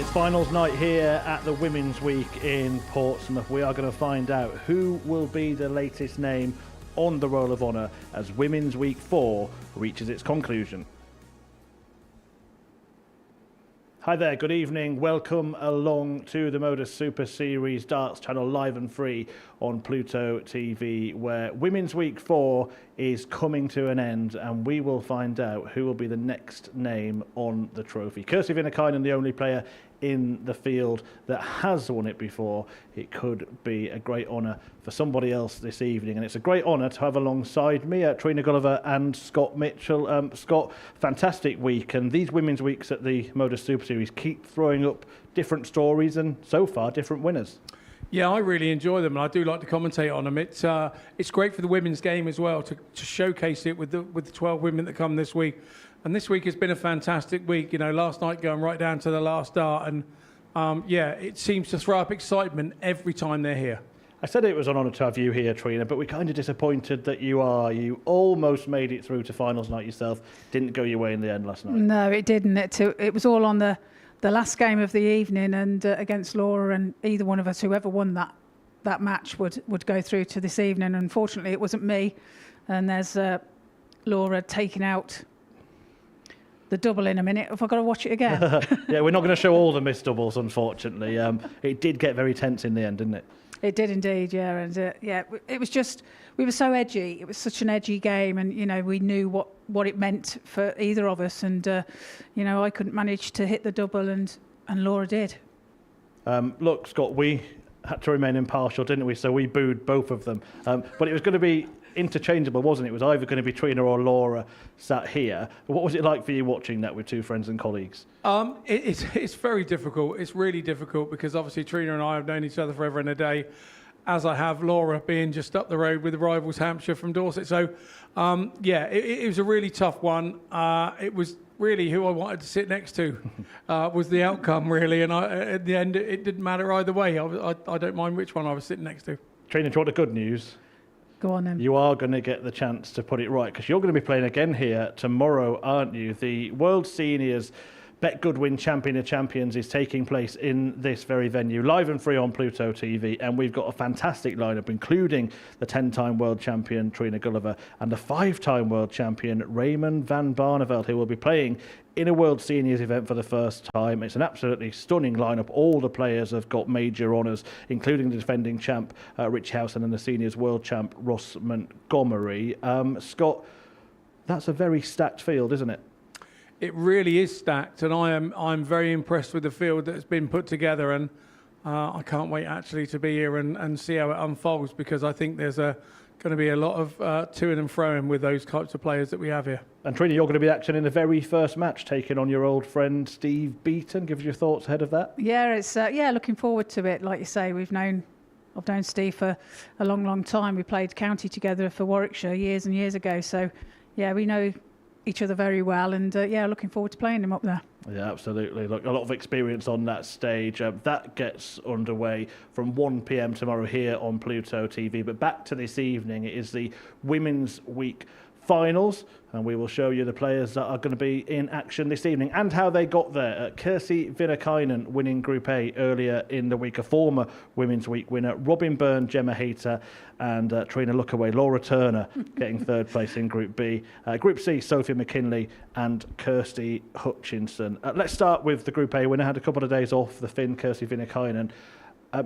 It's finals night here at the Women's Week in Portsmouth. We are going to find out who will be the latest name on the Roll of Honour as Women's Week 4 reaches its conclusion. Hi there, good evening. Welcome along to the Modus Super Series Darts channel, live and free on Pluto TV, where Women's Week 4 is coming to an end, and we will find out who will be the next name on the trophy. Kirsty Vinikainen, the only player in the field that has won it before. It could be a great honour for somebody else this evening, and it's a great honour to have alongside me Trina Gulliver and Scott Mitchell. Scott, fantastic week, and these Women's Weeks at the Modus Super Series keep throwing up different stories and so far different winners. Yeah, I really enjoy them, and I do like to commentate on them. It's great for the women's game as well to showcase it with the 12 women that come this week. And this week has been a fantastic week. You know, last night going right down to the last dart, and it seems to throw up excitement every time they're here. I said it was an honour to have you here, Trina, but we're kind of disappointed that you almost made it through to finals night yourself. Didn't go your way in the end last night. No, it didn't. It was all on the last game of the evening, and against Laura, and either one of us, whoever won that match, would go through to this evening. Unfortunately, it wasn't me, and there's Laura taking out the double in a minute. Have I got to watch it again? Yeah, we're not going to show all the missed doubles, unfortunately. It did get very tense in the end, didn't it? It did indeed, yeah. And it was just, we were so edgy. It was such an edgy game, and we knew what it meant for either of us. And I couldn't manage to hit the double, and Laura did. Look, Scott, we had to remain impartial, didn't we? So we booed both of them. But it was going to be interchangeable, wasn't it? It was either going to be Trina or Laura sat here. What was it like for you watching that with two friends and colleagues? It's very difficult. It's really difficult because obviously Trina and I have known each other forever and a day, as I have Laura being just up the road with the rivals Hampshire from Dorset. So, it was a really tough one. It was really who I wanted to sit next to was the outcome, really. And at the end, it didn't matter either way. I don't mind which one I was sitting next to. Trina, do you want the good news? Go on then. You are going to get the chance to put it right, because you're going to be playing again here tomorrow, aren't you? The World Seniors Bet Goodwin Champion of Champions is taking place in this very venue, live and free on Pluto TV, and we've got a fantastic lineup, including the 10-time world champion Trina Gulliver and the 5-time world champion Raymond van Barneveld, who will be playing in a World Seniors event for the first time. It's an absolutely stunning lineup. All the players have got major honours, including the defending champ Rich Howson and the seniors world champ Ross Montgomery. Scott, that's a very stacked field, isn't it? It really is stacked, and I'm very impressed with the field that's been put together, and I can't wait actually to be here and see how it unfolds, because I think there's going to be a lot of to and fro with those types of players that we have here. And Trina, you're going to be acting in the very first match, taking on your old friend Steve Beaton. Give us your thoughts ahead of that. Yeah, it's looking forward to it. Like you say, I've known Steve for a long, long time. We played county together for Warwickshire years and years ago. So, yeah, we know each other very well, and looking forward to playing him up there. Yeah, absolutely. Look, a lot of experience on that stage. That gets underway from 1 p.m. tomorrow here on Pluto TV. But back to this evening, it is the Women's Week finals, and we will show you the players that are going to be in action this evening and how they got there. Kirsty Vinikainen winning Group A earlier in the week, a former Women's Week winner. Robin Byrne, Gemma Hayter and Trina Lookaway. Laura Turner getting third place in Group B. Group C, Sophie McKinlay and Kirsty Hutchinson. Let's start with the Group A winner. Had a couple of days off, the Finn, Kirsty Vinikainen.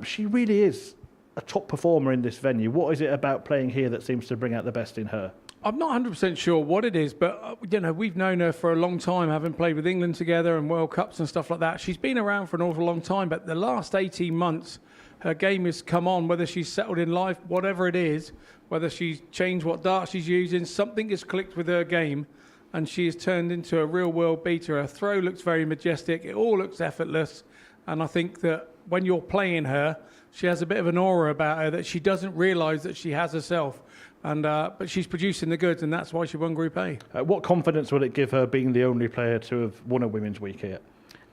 She really is a top performer in this venue. What is it about playing here that seems to bring out the best in her? I'm not 100% sure what it is, but we've known her for a long time, having played with England together and World Cups and stuff like that. She's been around for an awful long time, but the last 18 months, her game has come on, whether she's settled in life, whatever it is, whether she's changed what dart she's using, something has clicked with her game, and she has turned into a real world beater. Her throw looks very majestic, it all looks effortless, and I think that when you're playing her, she has a bit of an aura about her that she doesn't realise that she has herself. But she's producing the goods, and that's why she won Group A. What confidence will it give her being the only player to have won a Women's Week here?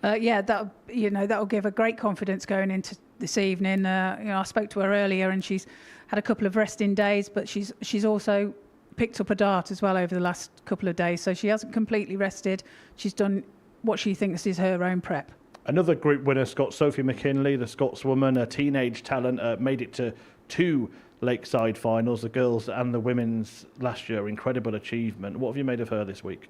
That'll give her great confidence going into this evening. I spoke to her earlier, and she's had a couple of resting days, but she's also picked up a dart as well over the last couple of days, so she hasn't completely rested. She's done what she thinks is her own prep. Another group winner, Sophie McKinlay, the Scotswoman, a teenage talent, made it to 2 Lakeside finals, the girls and the women's last year. Incredible achievement. What have you made of her this week?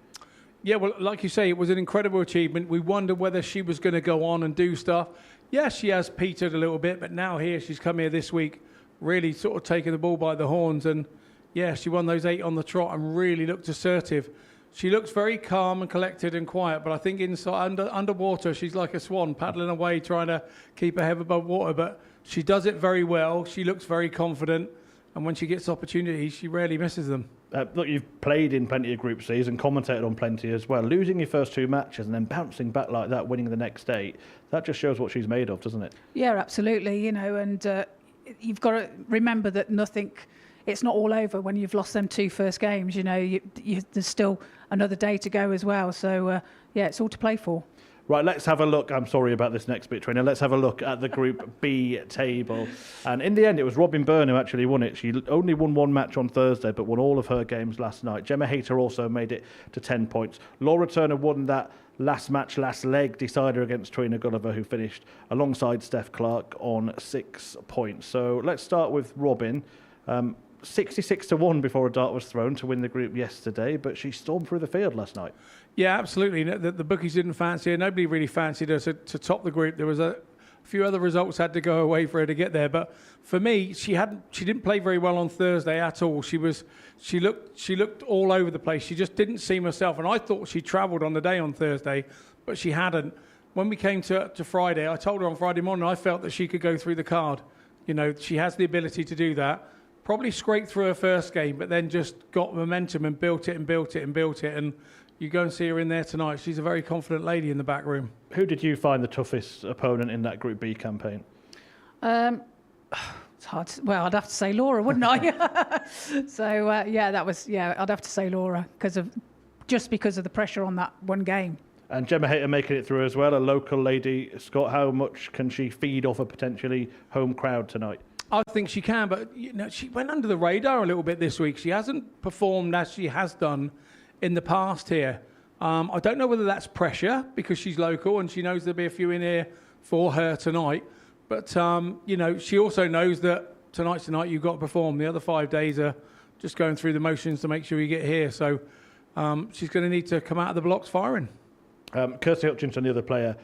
Yeah, well, like you say, it was an incredible achievement. We wondered whether she was going to go on and do stuff. Yes, she has petered a little bit, but now she's come here this week, really sort of taking the ball by the horns. And yeah, she won those 8 on the trot and really looked assertive. She looks very calm and collected and quiet, but I think inside underwater, she's like a swan paddling away, trying to keep her head above water. But she does it very well. She looks very confident. And when she gets opportunities, she rarely misses them. Look, you've played in plenty of Group Cs and commentated on plenty as well. Losing your first 2 matches and then bouncing back like that, winning the next 8, that just shows what she's made of, doesn't it? Yeah, absolutely. And you've got to remember that it's not all over when you've lost them 2 first games. There's still another day to go as well. So, it's all to play for. Right, let's have a look. I'm sorry about this next bit, Trina. Let's have a look at the Group B table. And in the end, it was Byrne who actually won it. She only won 1 match on Thursday, but won all of her games last night. Gemma Hayter also made it to 10 points. Laura Turner won that last leg decider against Trina Gulliver, who finished alongside Steph Clark on 6 points. So let's start with Robin. 66-1 before a dart was thrown to win the group yesterday, but she stormed through the field last night. Yeah, absolutely. The bookies didn't fancy her. Nobody really fancied her to top the group. There was a few other results had to go away for her to get there. But for me, she didn't play very well on Thursday at all. She looked all over the place. She just didn't seem herself. And I thought she travelled on the day on Thursday, but she hadn't. When we came to Friday, I told her on Friday morning I felt that she could go through the card. She has the ability to do that. Probably scraped through her first game, but then just got momentum and built it. And you go and see her in there tonight. She's a very confident lady in the back room. Who did you find the toughest opponent in that Group B campaign? It's hard. I'd have to say Laura, wouldn't I? So, I'd have to say Laura because of the pressure on that one game. And Gemma Hayter making it through as well, a local lady. Scott, how much can she feed off a potentially home crowd tonight? I think she can, but she went under the radar a little bit this week. She hasn't performed as she has done in the past here. I don't know whether that's pressure because she's local and she knows there'll be a few in here for her tonight. But, she also knows that tonight's the night you've got to perform. The other 5 days are just going through the motions to make sure you get here. So she's going to need to come out of the blocks firing. Kirsty Hutchinson, the other player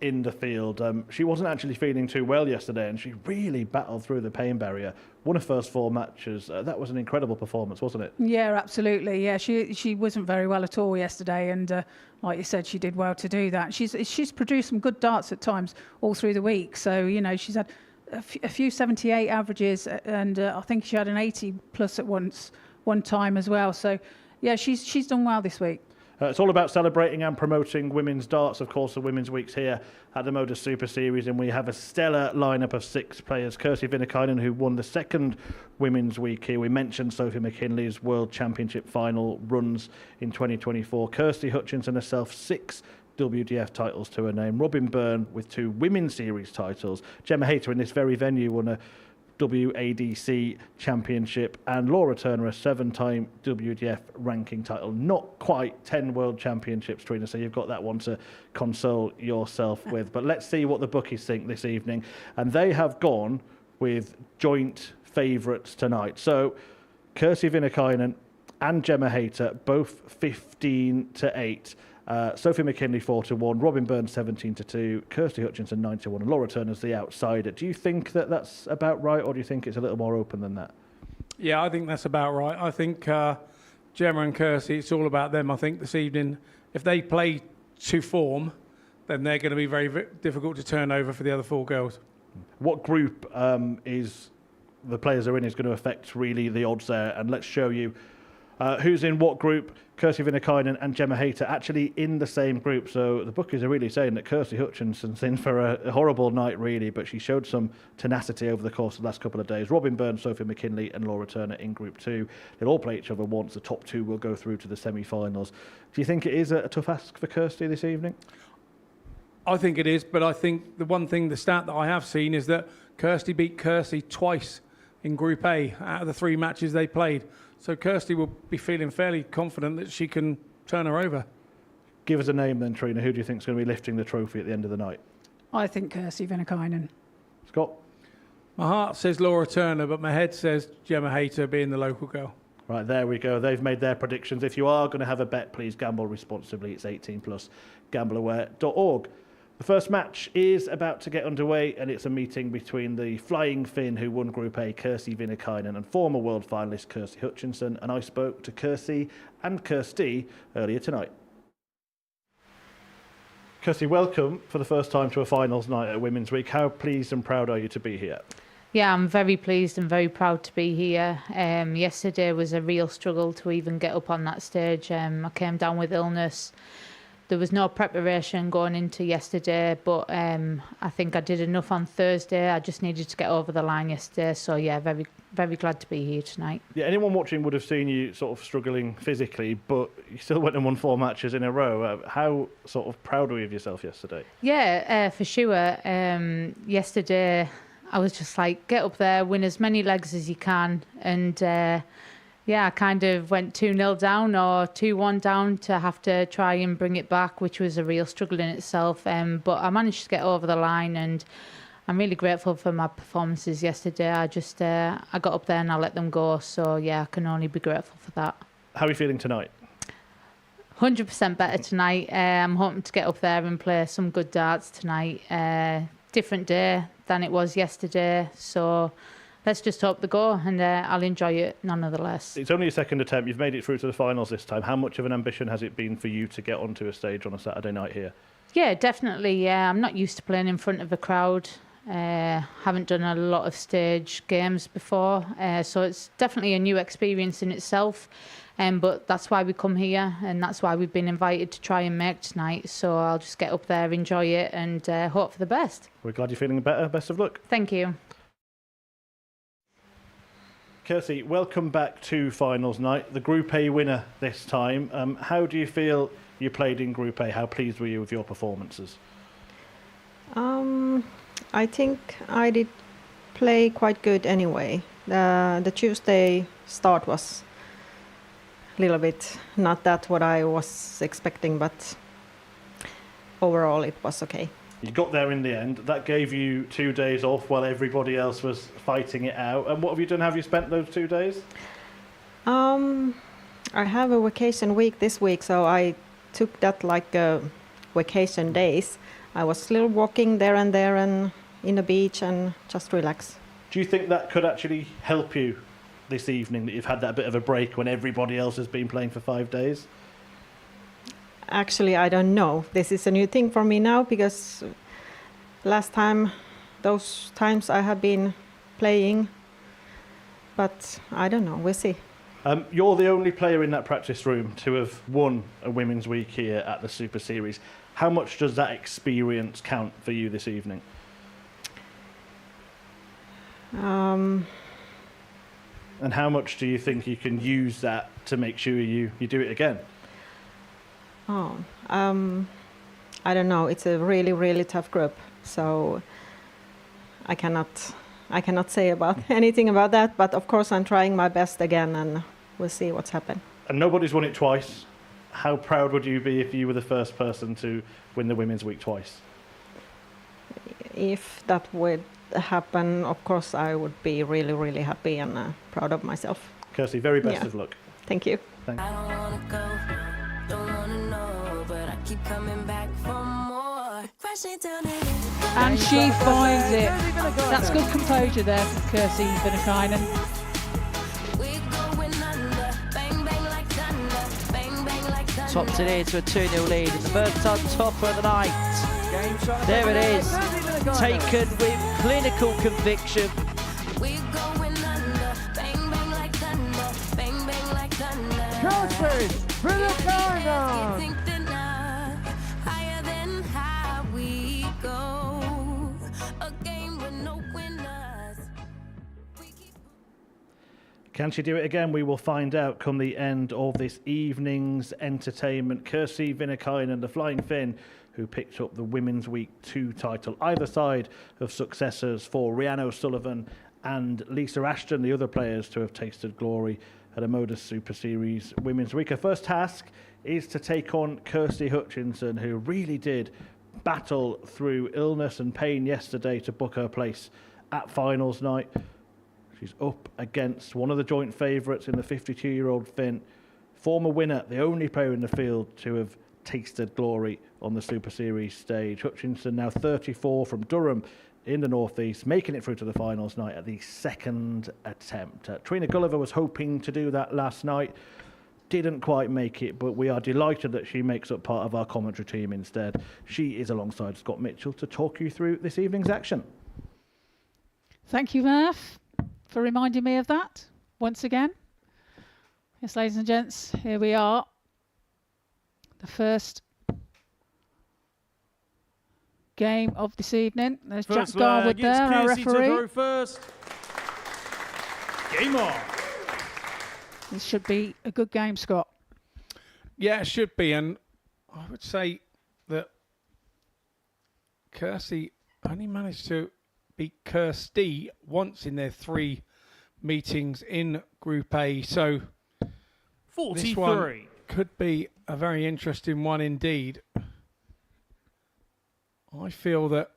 in the field, she wasn't actually feeling too well yesterday and she really battled through the pain barrier. Won her first 4 matches. That was an incredible performance, wasn't it? Yeah, absolutely. Yeah, she wasn't very well at all yesterday, and like you said, she did well to do that. She's produced some good darts at times all through the week. So she's had a few 78 averages, and I think she had an 80 plus at one time as well. So yeah, she's done well this week. It's all about celebrating and promoting women's darts. Of course, the Women's Week's here at the Modus Super Series, and we have a stellar lineup of 6 players. Kirsty Vinikainen, who won the second Women's Week here. We mentioned Sophie McKinlay's World Championship final runs in 2024. Kirsty Hutchinson herself, 6 WDF titles to her name. Byrne with 2 Women's Series titles. Gemma Hayter in this very venue won a WADC championship, and Laura Turner a 7-time WDF ranking title. Not quite 10 world championships, Trina, so you've got that one to console yourself with. But let's see what the bookies think this evening, and they have gone with joint favourites tonight. So Kirsty Vinikainen and Gemma Hayter both 15-8. Sophie McKinlay 4-1, Byrne 17-2, Kirsty Hutchinson 9-1, and Laura Turner's the outsider. Do you think that that's about right, or do you think it's a little more open than that? Yeah, I think that's about right. I think Gemma and Kirsty, it's all about them. I think this evening, if they play to form, then they're going to be very, very difficult to turn over for the other 4 girls. What group is the players are in is going to affect really the odds there, and let's show you who's in what group. Kirsty Vinikainen and Gemma Hayter actually in the same group. So the bookies are really saying that Kirsty Hutchinson's in for a horrible night, really, but she showed some tenacity over the course of the last couple of days. Byrne, Sophie McKinlay and Laura Turner in Group 2. They'll all play each other once. The top 2 will go through to the semi-finals. Do you think it is a tough ask for Kirsty this evening? I think it is, but I think the stat that I have seen is that Kirsty beat Kirsty twice in Group A out of the 3 matches they played. So Kirsty will be feeling fairly confident that she can turn her over. Give us a name then, Trina. Who do you think is going to be lifting the trophy at the end of the night? I think Kirsty Vinikainen. Scott? My heart says Laura Turner, but my head says Gemma Hayter being the local girl. Right, there we go. They've made their predictions. If you are going to have a bet, please gamble responsibly. It's 18 plus, gambleaware.org. The first match is about to get underway, and it's a meeting between the Flying Finn, who won Group A, Kirsty Vinikainen, and former world finalist Kirsty Hutchinson. And I spoke to Kirsty and Kirsty earlier tonight. Kirsty, welcome for the first time to a finals night at Women's Week. How pleased and proud are you to be here? Yeah, I'm very pleased and very proud to be here. Yesterday was a real struggle to even get up on that stage. I came down with illness. There was no preparation going into yesterday, but I think I did enough on Thursday. I just needed to get over the line yesterday. So yeah, very, very glad to be here tonight. Yeah, anyone watching would have seen you sort of struggling physically, but you still went and won 4 matches in a row. How sort of proud were you of yourself yesterday? Yeah, for sure. Yesterday, I was just like, get up there, win as many legs as you can. And yeah, I kind of went 2-0 down or 2-1 down to have to try and bring it back, which was a real struggle in itself. But I managed to get over the line, and I'm really grateful for my performances yesterday. I got up there and I let them go. So yeah, I can only be grateful for that. How are you feeling tonight? 100% better tonight. I'm hoping to get up there and play some good darts tonight. Different day than it was yesterday. So let's just hope they go, and I'll enjoy it nonetheless. It's only your second attempt. You've made it through to the finals this time. How much of an ambition has it been for you to get onto a stage on a Saturday night here? Yeah, definitely. I'm not used to playing in front of a crowd. Haven't done a lot of stage games before, so it's definitely a new experience in itself. But that's why we come here, and that's why we've been invited to try and make tonight. So I'll just get up there, enjoy it, and hope for the best. We're glad you're feeling better. Best of luck. Thank you. Kirsty, welcome back to finals night. The Group A winner this time. How do you feel you played in Group A? How pleased were you with your performances? I think I did play quite good anyway. The Tuesday start was a little bit not that what I was expecting, but overall it was okay. You got there in the end. That gave you 2 days off while everybody else was fighting it out. And what have you done? Have you spent those 2 days? I have a vacation week this week, so I took that like vacation days. I was still walking there and in the beach and just relax. Do you think that could actually help you this evening, that you've had that bit of a break when everybody else has been playing for 5 days? Actually, I don't know. This is a new thing for me now, because those times I have been playing, but I don't know. We'll see. You're the only player in that practice room to have won a Women's Week here at the Super Series. How much does that experience count for you this evening? Um, And how much do you think you can use that to make sure you do it again? I don't know. It's a really, really tough group, so I cannot say about anything about that. But of course, I'm trying my best again, and we'll see what's happened. And nobody's won it twice. How proud would you be if you were the first person to win the Women's Week twice? If that would happen, of course, I would be really, really happy and proud of myself. Kirsty, very best Yeah. of luck. Thank you. Thanks. I don't wanna go, don't wanna know, but I keep coming back for more. Crashing down in And she finds it. That's good composure there from Kirsty Vinikainen. we're going under. Bang, bang like thunder. Bang, bang like thunder. Topped it into a 2-0 lead. It's the first time topper of the night. There it is. Taken with clinical conviction. We're going under. Bang, bang like thunder. Bang, bang like thunder. You think they're not higher than high we go. A game with no winners. We keep Can she do it again? We will find out come the end of this evening's entertainment. Kirsty Vinikainen, the Flying Finn, who picked up the Women's Week 2 title, either side of successors for Rhiannon O'Sullivan and Lisa Ashton, the other players to have tasted glory at a Modus Super Series Women's Week. Her first task is to take on Kirsty Hutchinson, who really did battle through illness and pain yesterday to book her place at finals night. She's up against one of the joint favourites in the 52-year-old Finn, former winner, the only player in the field to have tasted glory on the Super Series stage. Hutchinson, now 34, from Durham in the northeast, making it through to the finals night at the second attempt. Trina Gulliver was hoping to do that last night, didn't quite make it, but we are delighted that she makes up part of our commentary team instead. She is alongside Scott Mitchell to talk you through this evening's action. Thank you, Murph, for reminding me of that once again. Yes, ladies and gents, here we are. The first game of this evening. There's Jack Garwood there, our referee. First. Game on. This should be a good game, Scott. Yeah, it should be. And I would say that Kirsty only managed to beat Kirsty once in their 3 meetings in Group A. So 43. This one could be a very interesting one indeed. I feel that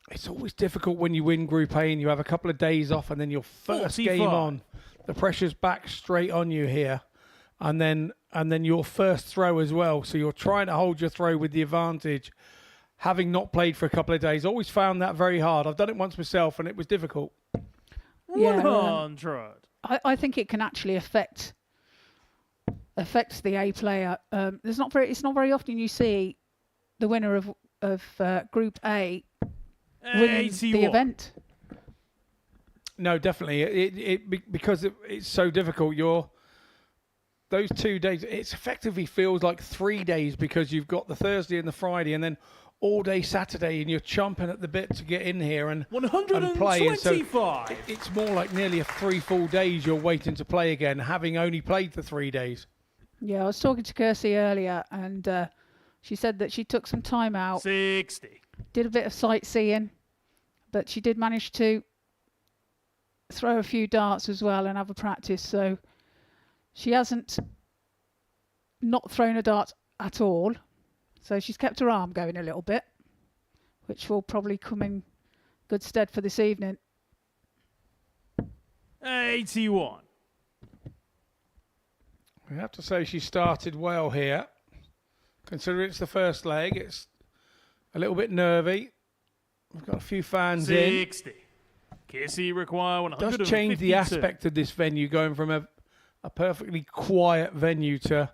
it's always difficult when you win Group A and you have a couple of days off and then your first 45. game on. The pressure's back straight on you here. And then your first throw as well. So you're trying to hold your throw with the advantage, having not played for a couple of days. Always found that very hard. I've done it once myself and it was difficult. Yeah, 100. I think it can actually affect the A player. It's not very often you see the winner of Group A winning the event. No, definitely. Because it's so difficult. Those 2 days, it effectively feels like 3 days because you've got the Thursday and the Friday, and then all day Saturday, and you're chomping at the bit to get in here and play. And so it's more like nearly a 3 full days you're waiting to play again, having only played for 3 days. Yeah, I was talking to Kirsty earlier, and she said that she took some time out, 60, did a bit of sightseeing, but she did manage to throw a few darts as well and have a practice. So she hasn't not thrown a dart at all. So she's kept her arm going a little bit, which will probably come in good stead for this evening. 81. We have to say she started well here. Considering it's the first leg, it's a little bit nervy. We've got a few fans 60. Kissy require 152. Does change the aspect of this venue, going from a perfectly quiet venue to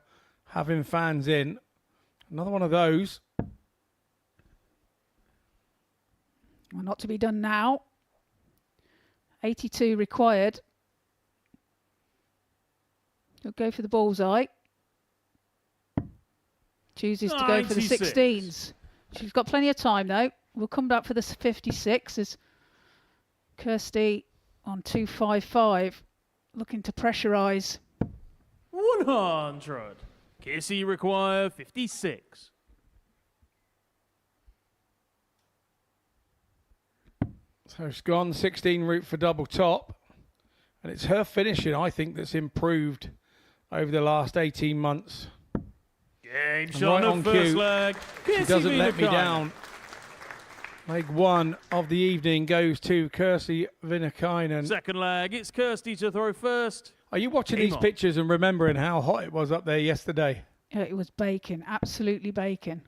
having fans in. Another one of those. Well, not to be done now. 82 required. He'll go for the bullseye. Chooses to go for the 16s. She's got plenty of time though. We'll come back for the 56 as Kirsty on 255, looking to pressurise. 100. Kissy require 56. So she's gone 16 route for double top. And it's her finishing, I think, that's improved over the last 18 months. Game And shot right on the first cue, leg. She Kissy doesn't let me Vinikainen. down. Leg 1 of the evening goes to Kirsty Vinikainen. Second leg, it's Kirsty to throw first. Are you watching Game these on. pictures and remembering how hot it was up there yesterday? It was baking, absolutely baking.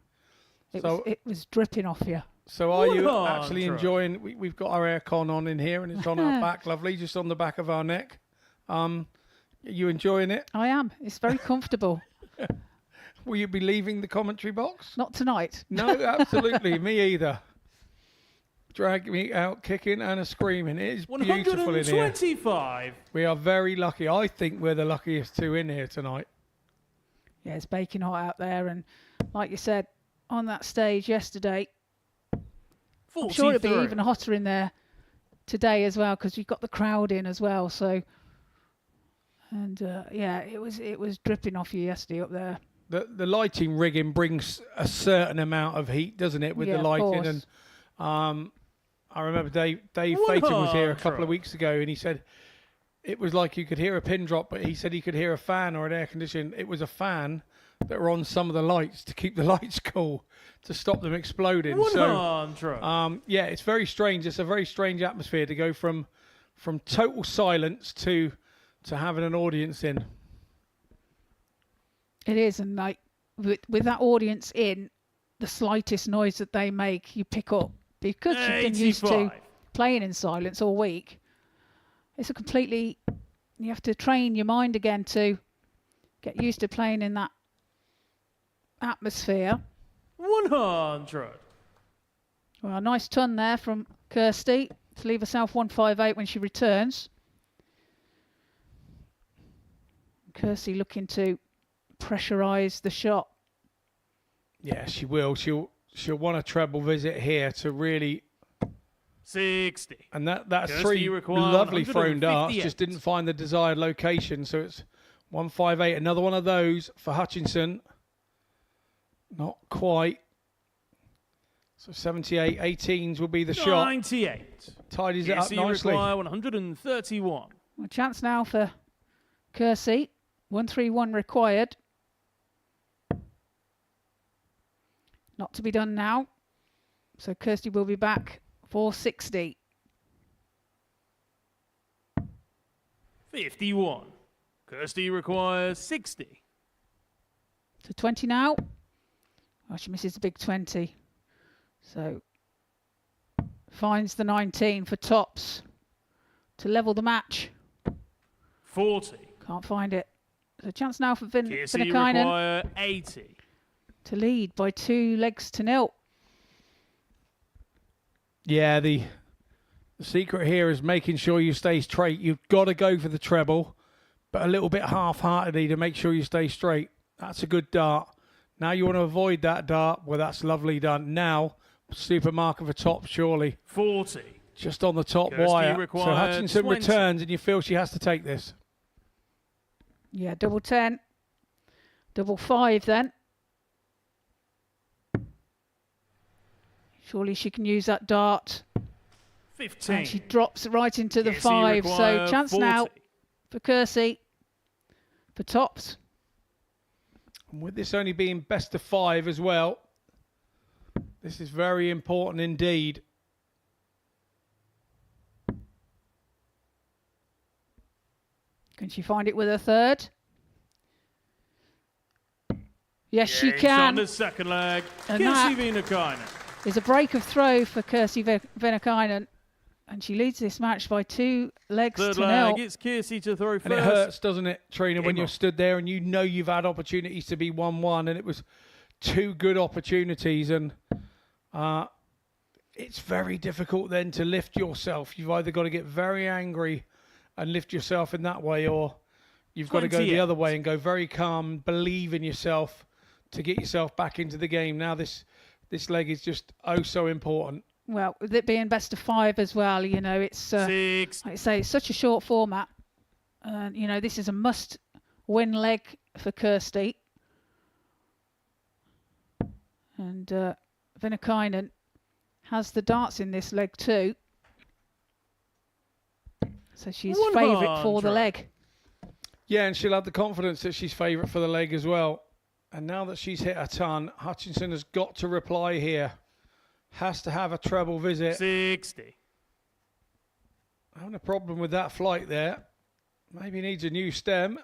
So- It was dripping off you. So are you 100. actually enjoying... We've got our aircon on in here and it's on our back, lovely, just on the back of our neck. Are you enjoying it? I am. It's very comfortable. Will you be leaving the commentary box? Not tonight. No, absolutely. Me either. Drag me out kicking and a screaming. It is beautiful in here. 125. We are very lucky. I think we're the luckiest two in here tonight. Yeah, it's baking hot out there, and like you said, on that stage yesterday, I'm sure it'll be even hotter in there today as well, because you've got the crowd in as well. So, and yeah, it was dripping off you yesterday up there. The lighting rigging brings a certain amount of heat, doesn't it, with Yeah, the of lighting? course. And I remember Dave Hayter was here a couple of weeks ago, and he said it was like you could hear a pin drop, but he said he could hear a fan or an air condition. It was a fan that are on some of the lights to keep the lights cool, to stop them exploding. 100. Yeah, it's very strange. It's a very strange atmosphere to go from total silence to having an audience in. It is, and like with that audience in, the slightest noise that they make, you pick up because you've been used to 85. playing in silence all week. It's a completely, you have to train your mind again to get used to playing in that atmosphere. 100. Well, a nice ton there from Kirsty to leave herself 158 when she returns. Kirsty looking to pressurise the shot. Yeah, she will. She'll want a treble visit here to really. 60. And that's Kirsty three required lovely thrown darts, 158. just didn't find the desired location. So it's 158. Another one of those for Hutchinson. Not quite. So 78, 18s will be the shot. 98. Tidies it up Kirsty nicely. require 131. A chance now for Kirsty. 131 required. Not to be done now. So Kirsty will be back for 60. 51. Kirsty requires 60. To 20 now. Oh, she misses the big 20. So finds the 19 for tops to level the match. 40. Can't find it. There's a chance now for Kirsty Vinikainen require 80. to lead by 2 legs to 0. Yeah, the secret here is making sure you stay straight. You've got to go for the treble, but a little bit half-heartedly to make sure you stay straight. That's a good dart. Now you want to avoid that dart. Well, that's lovely done. Now, super marker for top, surely. 40. Just on the top Kirsty wire. So required Hutchinson 20. returns, and you feel she has to take this. Yeah, double 10. Double 5 then. Surely she can use that dart. 15. And she drops right into the Kirsty 5. So require chance 40. now for Kirsty for tops. And with this only being best of 5 as well, this is very important indeed. Can she find it with her third? Yes, she James can. on the second leg. And Kirsty that- Vinikainen. There's a break of throw for Kirsty Vinikainen. And she leads this match by 2 legs Third to leg, 0. it's Kirsty to throw first. And it hurts, doesn't it, Trina, when Game you're on. stood there and you know you've had opportunities to be 1-1, and it was 2 good opportunities, and it's very difficult then to lift yourself. You've either got to get very angry and lift yourself in that way, or you've got to go the 28. other way and go very calm, believe in yourself to get yourself back into the game. Now this leg is just oh so important. Well, with it being best of 5 as well, you know, it's 6. like I say, it's such a short format. You know, this is a must-win leg for Kirsty. And Vinikainen has the darts in this leg too. So she's favourite for the 100. leg. Yeah, and she'll have the confidence that she's favourite for the leg as well. And now that she's hit a ton, Hutchinson has got to reply here. Has to have a treble visit. 60. Having a problem with that flight there. Maybe needs a new stem.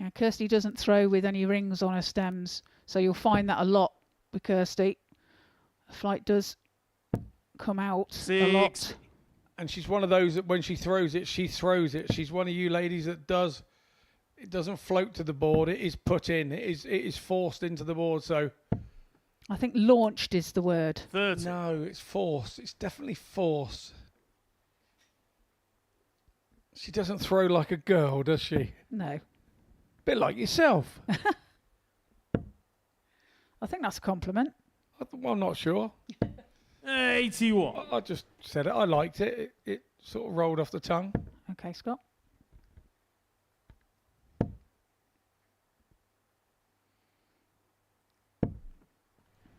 Yeah, Kirsty doesn't throw with any rings on her stems, so you'll find that a lot with Kirsty. The flight does come out a lot. 60. And she's one of those that when she throws it, she throws it. She's one of you ladies that it doesn't float to the board. It is put in. It is forced into the board. So I think launched is the word. 30. no, it's force. It's definitely force. She doesn't throw like a girl, does she? No. Bit like yourself. I think that's a compliment. Well, I'm not sure. 81. I just said it. I liked it. It sort of rolled off the tongue. Okay, Scott.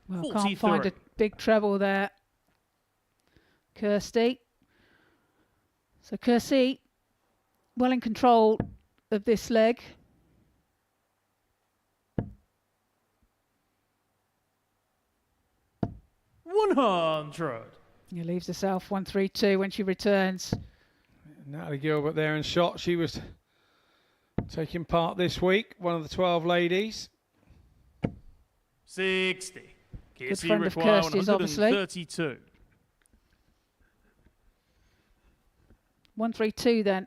Well, can't find a 43. big treble there. Kirsty. So Kirsty, well in control of this leg. 100. He leaves herself 1-3-2 when she returns. Natalie Gilbert there in shot. She was taking part this week, one of the 12 ladies. 60. Good Casey friend of require Kirsty's, obviously. 132. 1-3-2 then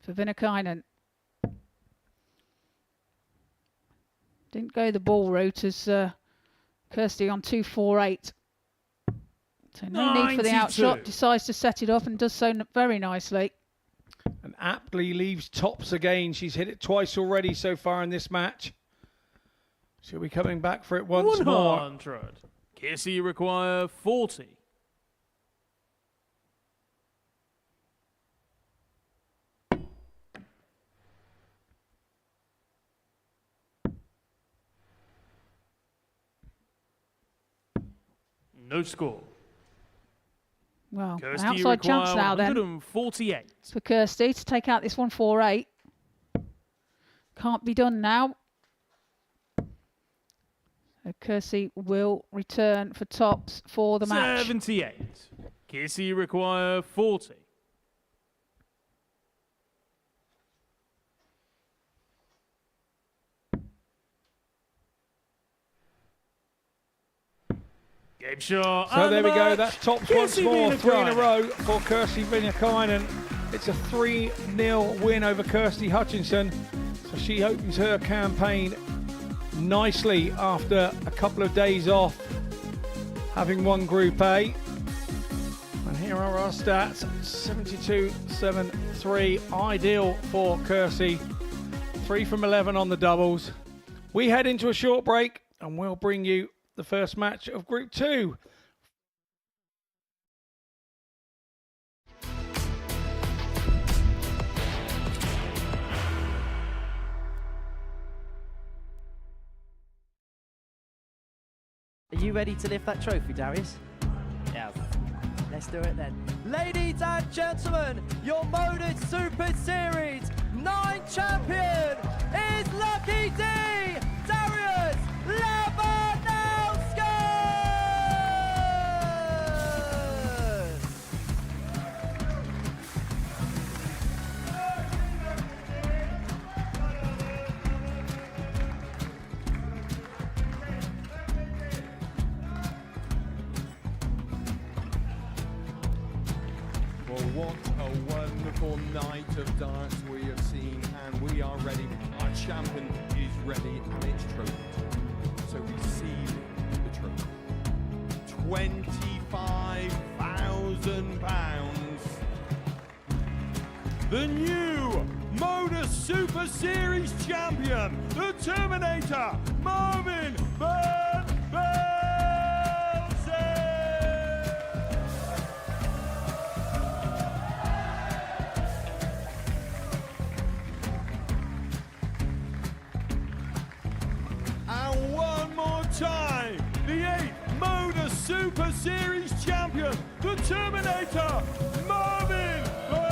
for Vinikainen. Didn't go the ball route as Kirsty on 2-4-8. So no need for the 92. outshot. Decides to set it up and does so very nicely. And aptly leaves tops again. She's hit it twice already so far in this match. She'll be coming back for it once 100. more. Casey require 40. No score. Well, an Kirsty outside chance now then 148. for Kirsty to take out this 1-4-8. Can't be done now. So Kirsty will return for tops for the match. 78. Casey require 40. Game shot. So and there the we go. match. That's tops Kirsty once more. 3 in a Vinikainen. row for Kirsty Vinikainen. It's a 3-0 win over Kirsty Hutchinson. So she opens her campaign nicely after a couple of days off, having won Group A. And here are our stats. 72-7-3. Ideal for Kirsty. 3 from 11 on the doubles. We head into a short break and we'll bring you the first match of Group 2. Are you ready to lift that trophy, Darius? Yes. Let's do it then. Ladies and gentlemen, your Modus Super Series 9 champion is Lucky D, Darius Labanauskas! Well, what a wonderful night of darts we have seen, and we are ready. Our champion is ready, and it's trophy time. So receive the trophy. £25,000. The new Modus Super Series champion, the Terminator, Marvin Byrne. And one more time, the 8th Modus Super Series champion, the Terminator, Marvin Byrne.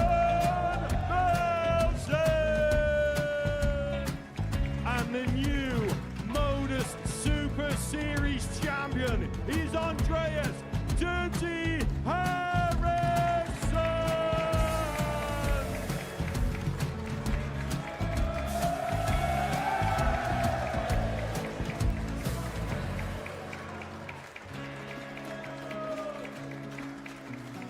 And the new Modus Super Series champion is Andreas Dirty Harrison.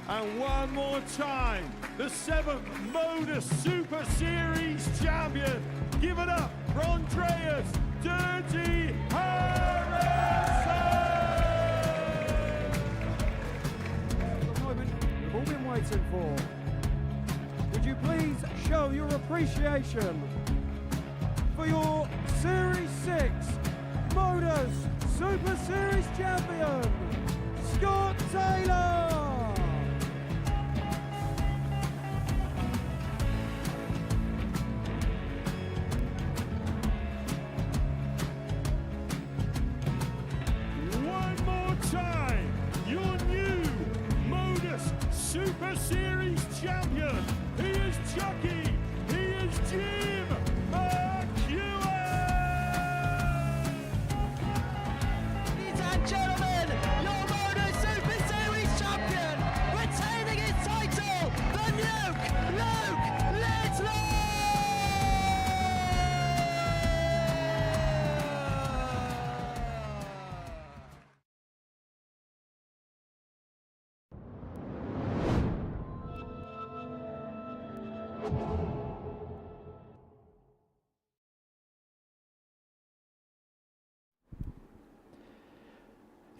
And one more time, the 7th Modus Super Series champion. Give it up for Andreas Dirty Harrison! The moment we've all been waiting for. Would you please show your appreciation for your Series 6 Modus Super Series champion, Scott Taylor! One more time, your new Modus Super Series champion. He is Chucky. He is Jim.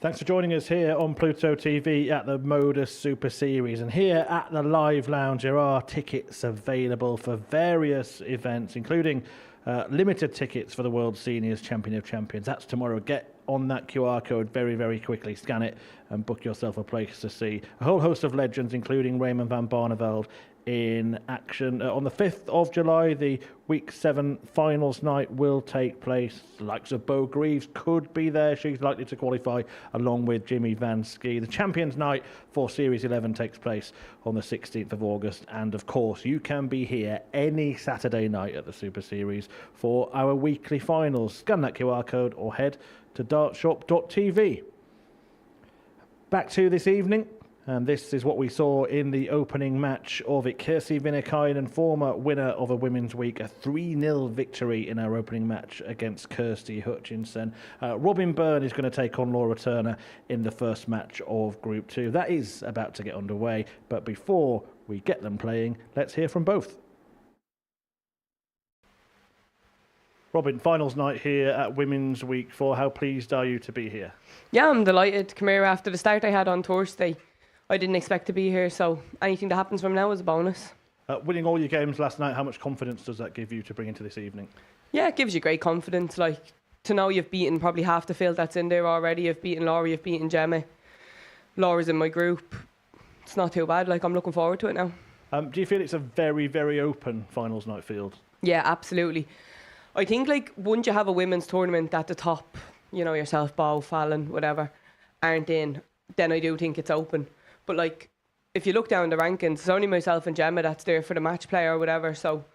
Thanks for joining us here on Pluto TV at the Modus Super Series. And here at the Live Lounge, there are tickets available for various events, including limited tickets for the World Seniors Champion of Champions. That's tomorrow. Get on that QR code very, very quickly. Scan it and book yourself a place to see a whole host of legends, including Raymond van Barneveld, in action. On the 5th of July, the Week 7 finals night will take place. The likes of Bo Greaves could be there. She's likely to qualify along with Jimmy Van Ski. The Champions Night for Series 11 takes place on the 16th of August. And of course, you can be here any Saturday night at the Super Series for our weekly finals. Scan that QR code or head to dartshop.tv. Back to this evening. And this is what we saw in the opening match of it. Kirsi Vinikainen, former winner of a Women's Week, a 3-0 victory in our opening match against Kirsty Hutchinson. Robin Byrne is going to take on Laura Turner in the first match of Group 2. That is about to get underway, but before we get them playing, let's hear from both. Robin, finals night here at Women's Week 4. How pleased are you to be here? Yeah, I'm delighted. Come here, after the start I had on Thursday, I didn't expect to be here, so anything that happens from now is a bonus. Winning all your games last night, how much confidence does that give you to bring into this evening? Yeah, it gives you great confidence. Like, to know you've beaten probably half the field that's in there already. You've beaten Laura, you've beaten Gemma. Laura's in my group. It's not too bad. Like, I'm looking forward to it now. Do you feel it's a very, very open finals night field? Yeah, absolutely. I think, like, once you have a women's tournament at the top, you know, yourself, Bow, Fallon, whatever, aren't in, then I do think it's open. But, like, if you look down the rankings, it's only myself and Gemma that's there for the match play or whatever, so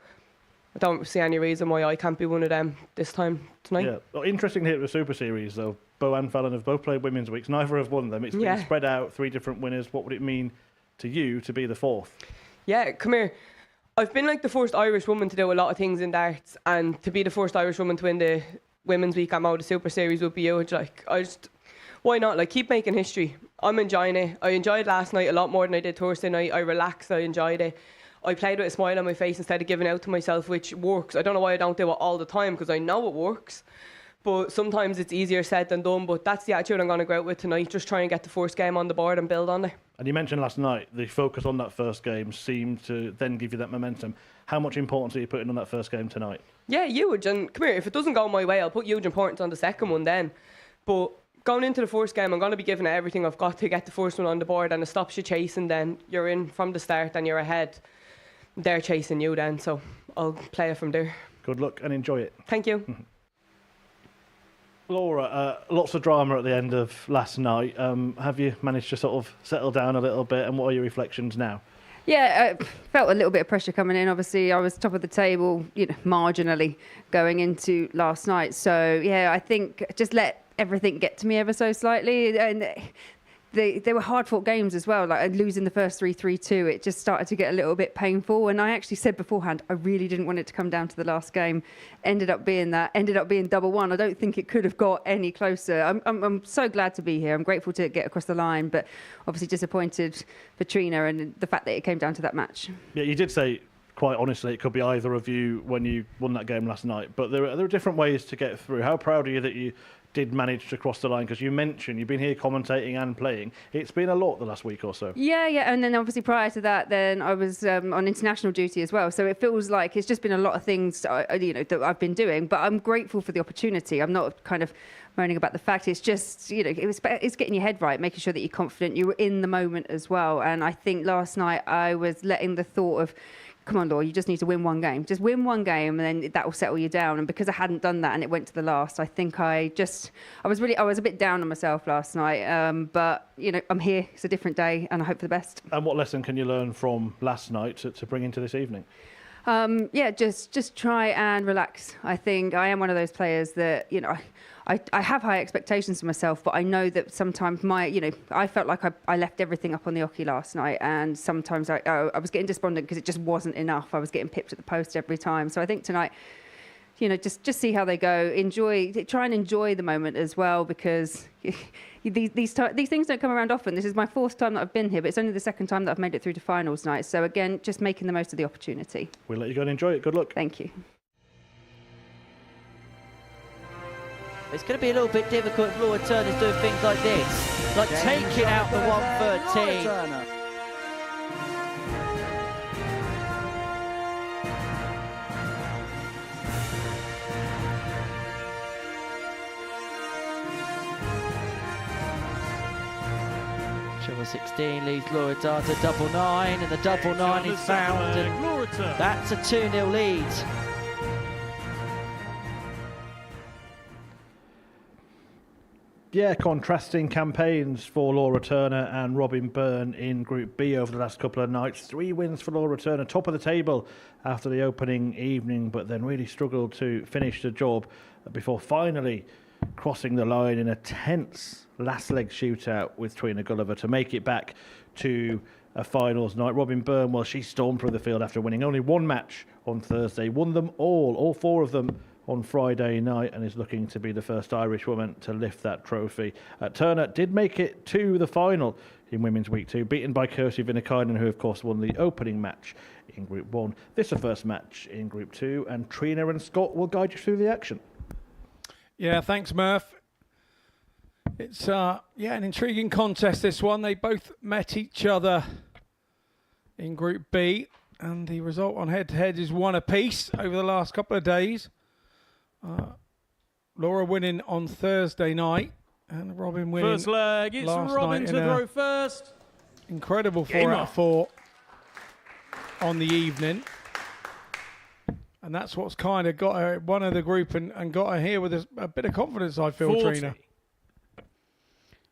I don't see any reason why I can't be one of them this time tonight. Yeah, well, interesting here at the Super Series, though. Bo and Fallon have both played Women's Weeks. Neither have won them. It's been spread out, 3 different winners. What would it mean to you to be the 4th? Yeah, come here. I've been, like, the first Irish woman to do a lot of things in darts, and to be the first Irish woman to win the Women's Week at Modus Super Series would be huge. Like, why not? Like, keep making history. I'm enjoying it. I enjoyed last night a lot more than I did Thursday night. I relaxed. I enjoyed it. I played with a smile on my face instead of giving out to myself, which works. I don't know why I don't do it all the time, because I know it works. But sometimes it's easier said than done. But that's the attitude I'm going to go out with tonight. Just try and get the first game on the board and build on it. And you mentioned last night the focus on that first game seemed to then give you that momentum. How much importance are you putting on that first game tonight? Yeah, huge. And come here, if it doesn't go my way, I'll put huge importance on the second one then. But going into the first game, I'm going to be giving it everything I've got to get the first one on the board, and it stops you chasing then. You're in from the start and you're ahead. They're chasing you then, so I'll play it from there. Good luck and enjoy it. Thank you. Laura, lots of drama at the end of last night. Have you managed to sort of settle down a little bit, and what are your reflections now? Yeah, I felt a little bit of pressure coming in. Obviously, I was top of the table, marginally going into last night. So, yeah, I think just let everything get to me ever so slightly. And they were hard-fought games as well. Like, losing the first 3-3-2, it just started to get a little bit painful. And I actually said beforehand, I really didn't want it to come down to the last game. Ended up being 1-1. I don't think it could have got any closer. I'm so glad to be here. I'm grateful to get across the line, but obviously disappointed for Trina and the fact that it came down to that match. Yeah, you did say, quite honestly, it could be either of you when you won that game last night. But there are different ways to get through. How proud are you that you did manage to cross the line? Because you mentioned you've been here commentating and playing. It's been a lot the last week or so. Yeah, and then obviously prior to that, then I was on international duty as well. So it feels like it's just been a lot of things, that I've been doing. But I'm grateful for the opportunity. I'm not kind of moaning about the fact. It's just, it's getting your head right, making sure that you're confident, you're in the moment as well. And I think last night I was letting the thought of, come on, Laura, you just need to win one game. Just win one game, and then that will settle you down. And because I hadn't done that and it went to the last, I think I was a bit down on myself last night. But, I'm here. It's a different day, and I hope for the best. And what lesson can you learn from last night to bring into this evening? Just try and relax. I think I am one of those players that, I have high expectations for myself, but I know that sometimes I felt like I left everything up on the hockey last night, and sometimes I was getting despondent because it just wasn't enough. I was getting pipped at the post every time. So I think tonight, just see how they go. Try and enjoy the moment as well, because these things don't come around often. This is my 4th time that I've been here, but it's only the 2nd time that I've made it through to finals night. So again, just making the most of the opportunity. We'll let you go and enjoy it. Good luck. Thank you. It's going to be a little bit difficult if Laura Turner's doing things like this, like taking out the 113. Turner. Triple 16 leaves Laura Data double 9, and the double 9 is found, and that's a 2-0 lead. Yeah, contrasting campaigns for Laura Turner and Robin Byrne in Group B over the last couple of nights. 3 wins for Laura Turner, top of the table after the opening evening, but then really struggled to finish the job before finally crossing the line in a tense last leg shootout with Trina Gulliver to make it back to a finals night. Robin Byrne, well, she stormed through the field after winning only one match on Thursday, won them all 4 of them on Friday night, and is looking to be the first Irish woman to lift that trophy. Turner did make it to the final in Women's Week 2, beaten by Kirsty Vinikainen, who of course won the opening match in Group 1. This is the first match in Group 2, and Trina and Scott will guide you through the action. Yeah, thanks, Murph. It's an intriguing contest, this one. They both met each other in Group B, and the result on head-to-head is 1 apiece over the last couple of days. Laura winning on Thursday night, and Robin winning First leg, it's last Robin night to throw first. Incredible Game 4 out on. of 4 on the evening. And that's what's kind of got her one of the group and got her here with a bit of confidence, I feel, 40. Trina.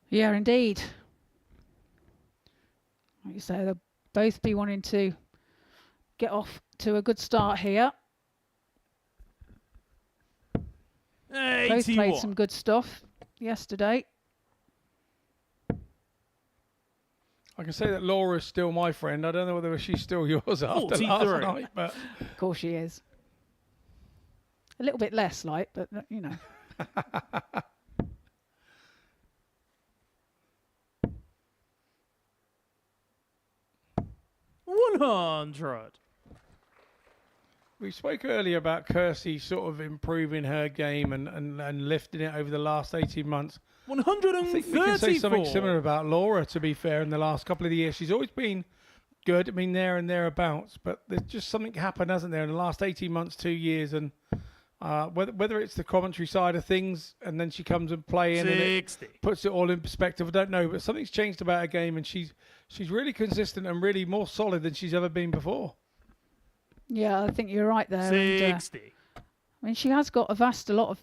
Yeah, indeed. Like you say, they'll both be wanting to get off to a good start here. Both 81. played some good stuff yesterday. I can say that Laura's still my friend. I don't know whether she's still yours after 43. last night, but Of course she is. A little bit less like, but you know. $100. we spoke earlier about Kirsty sort of improving her game and lifting it over the last 18 months. I think we can say something 134. similar about Laura, to be fair, in the last couple of years. She's always been good, I mean, there and thereabouts, but there's just something happened, hasn't there, in the last 18 months, 2 years, and whether it's the commentary side of things, and then she comes and play in 60. and it puts it all in perspective, I don't know, but something's changed about her game, and she's really consistent and really more solid than she's ever been before. Yeah, I think you're right there. And, 60. I mean, she has got a lot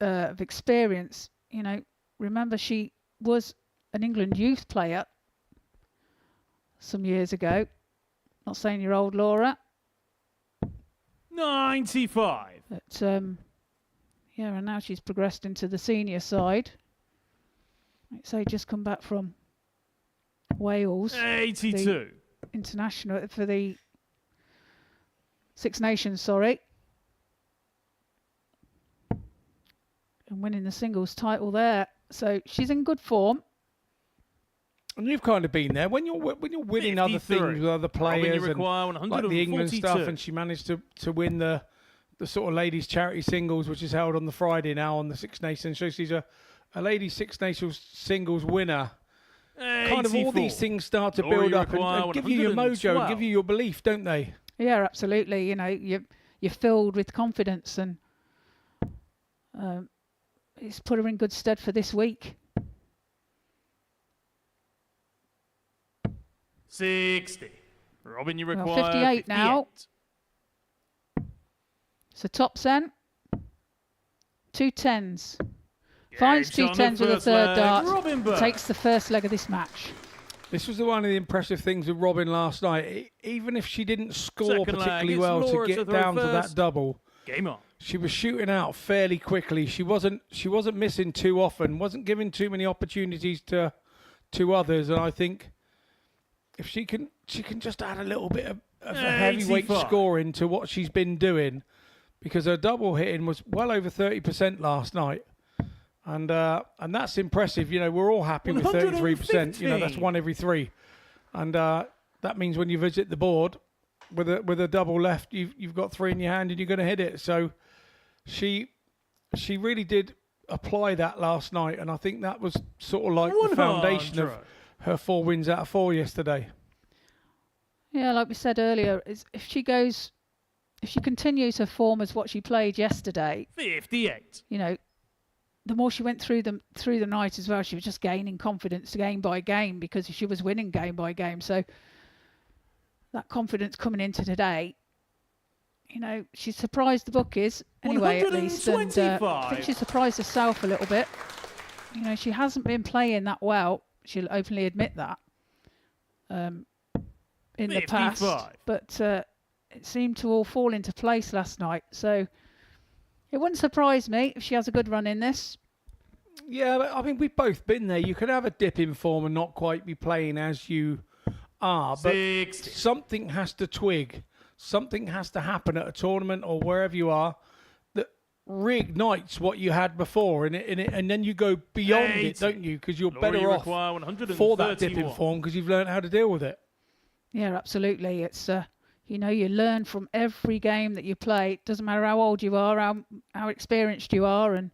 of experience. You know, remember she was an England youth player some years ago. Not saying you're old, Laura. 95. But yeah, and now she's progressed into the senior side. Like say, just come back from Wales. 82. the international for the Six Nations, sorry. And winning the singles title there. So she's in good form. And you've kind of been there when you're winning other 53. things with other Robin, you players and require like the England 142. stuff, and she managed to win the sort of ladies charity singles, which is held on the Friday now on the Six Nations. So she's a ladies Six Nations singles winner. Kind of all 84. these things start to Laura, build you up require and give you your mojo, 112. and give you your belief, don't they? Yeah, absolutely. You know, you're filled with confidence, and it's put her in good stead for this week. 60. Robin, you Well, require 58 now. So top cent, 2 10s. Finds 2 10s with a third dart. Robin Byrne. Takes the first leg of this match. This was one of the impressive things with Robin last night. Even if she didn't score Second leg, particularly it's well Laura to to get throw down to that first. double, Game on. she was shooting out fairly quickly. She wasn't missing too often, wasn't giving too many opportunities to others, and I think if she can just add a little bit of a heavyweight 85. scoring to what she's been doing, because her double hitting was well over 30% last night. And that's impressive. You know, we're all happy with 33%. You know, that's 1 every 3. And that means when you visit the board with a double left, you've got 3 in your hand and you're going to hit it. So she really did apply that last night, and I think that was sort of like the foundation of her 4 wins out of 4 yesterday. Yeah, like we said earlier, if she continues her form as what she played yesterday, 58. you know, the more she went through the night as well, she was just gaining confidence game by game because she was winning game by game. So that confidence coming into today, you know, she surprised the bookies anyway, at least, and I think she surprised herself a little bit. You know, she hasn't been playing that well. She'll openly admit that in 55. The past, but it seemed to all fall into place last night. So it wouldn't surprise me if she has a good run in this. Yeah, but I mean, we've both been there. You could have a dip in form and not quite be playing as you are, but 60. something has to twig. Something has to happen at a tournament or wherever you are that reignites what you had before, and then you go beyond 80. it, don't you? Because you're Laura, better you off require for that dip in 131. form because you've learned how to deal with it. Yeah, absolutely. It's you know, you learn from every game that you play. It doesn't matter how old you are, how experienced you are, and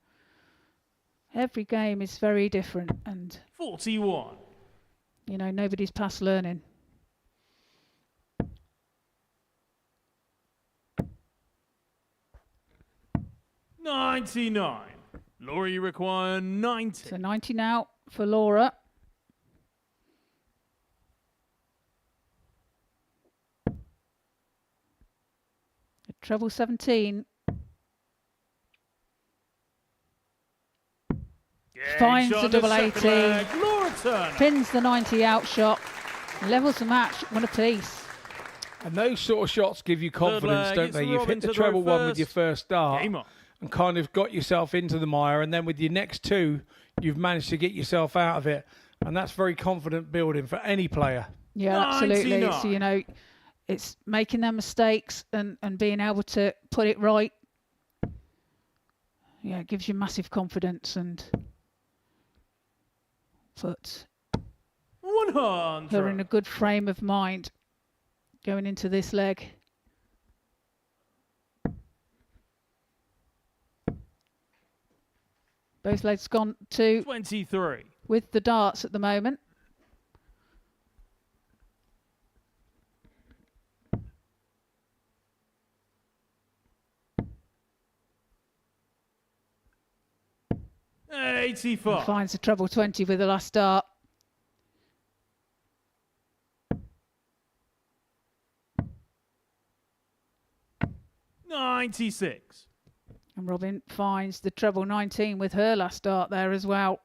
every game is very different. And 41. you know, nobody's past learning. $99. Laura, you require 90. So 90 now for Laura. Treble 17. Finds the double 80. Laura Turner. Pins the 90 out shot. Levels the match, one apiece. And those sort of shots give you confidence, don't they? You've hit the treble one with your first start and kind of got yourself into the mire, and then with your next two, you've managed to get yourself out of it. And that's very confident building for any player. Yeah, absolutely. So, you know, it's making their mistakes and being able to put it right. Yeah, it gives you massive confidence and puts 100. her in a good frame of mind going into this leg. Both legs gone to 23 with the darts at the moment. $85. Finds the treble 20 with the last dart. $96. And Robin finds the treble 19 with her last dart there as well.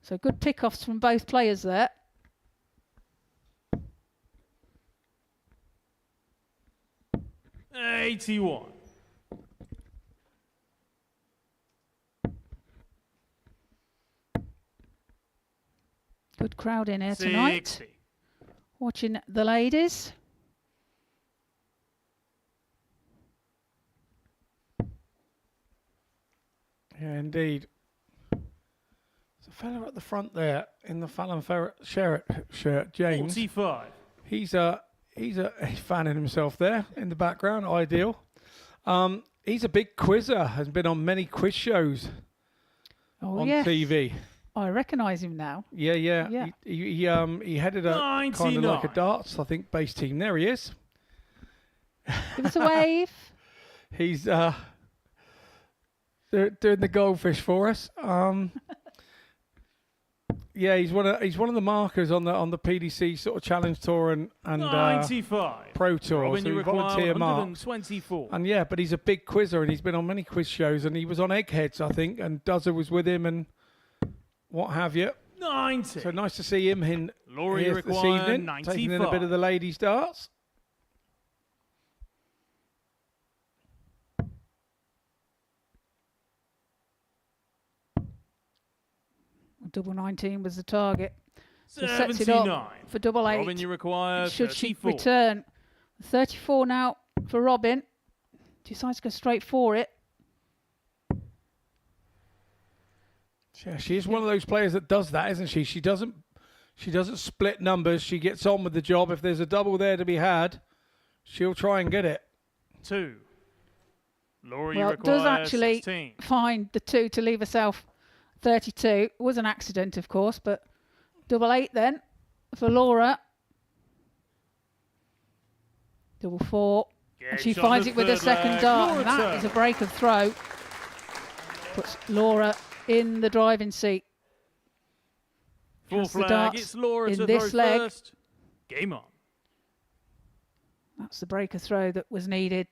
So good pick-offs from both players there. $81. Good crowd in here tonight. 60. Watching the ladies. Yeah, indeed. There's a fella at the front there in the Fallon Ferret shirt, James. 45. He's fanning himself there in the background. Ideal. He's a big quizzer. Has been on many quiz shows on TV. I recognise him now. Yeah. He headed a kind of like a darts, I think, base team. There he is. Give us a wave. He's doing the goldfish for us. Yeah, he's one of the markers on the PDC sort of challenge tour and 95. pro tour. Robin, So you he require volunteer marks. 124. And yeah, but he's a big quizzer and he's been on many quiz shows and he was on Eggheads, I think, and Duzzer was with him and what have you. 90. So nice to see him in Laura, you here this require evening, 95. taking in a bit of the ladies' darts. Double 19 was the target. So 79. sets it up for double 8. Robin, you require Should she 34. return? 34 now for Robin. Decides to go straight for it. Yeah, she is one of those players that does that, isn't she? She doesn't split numbers. She gets on with the job. If there's a double there to be had, she'll try and get it. 2. Laura, you Well, require does actually 16. find the 2 to leave herself 32. It was an accident, of course, but double 8 then for Laura. Double 4. And she Gauge on finds the it with her third second leg. dart, Laura and that turn. is a break of throw. Puts Laura in the driving seat. Fourth Cast the leg, darts it's Laura in to this throw leg. first. Game on. That's the break of throw that was needed.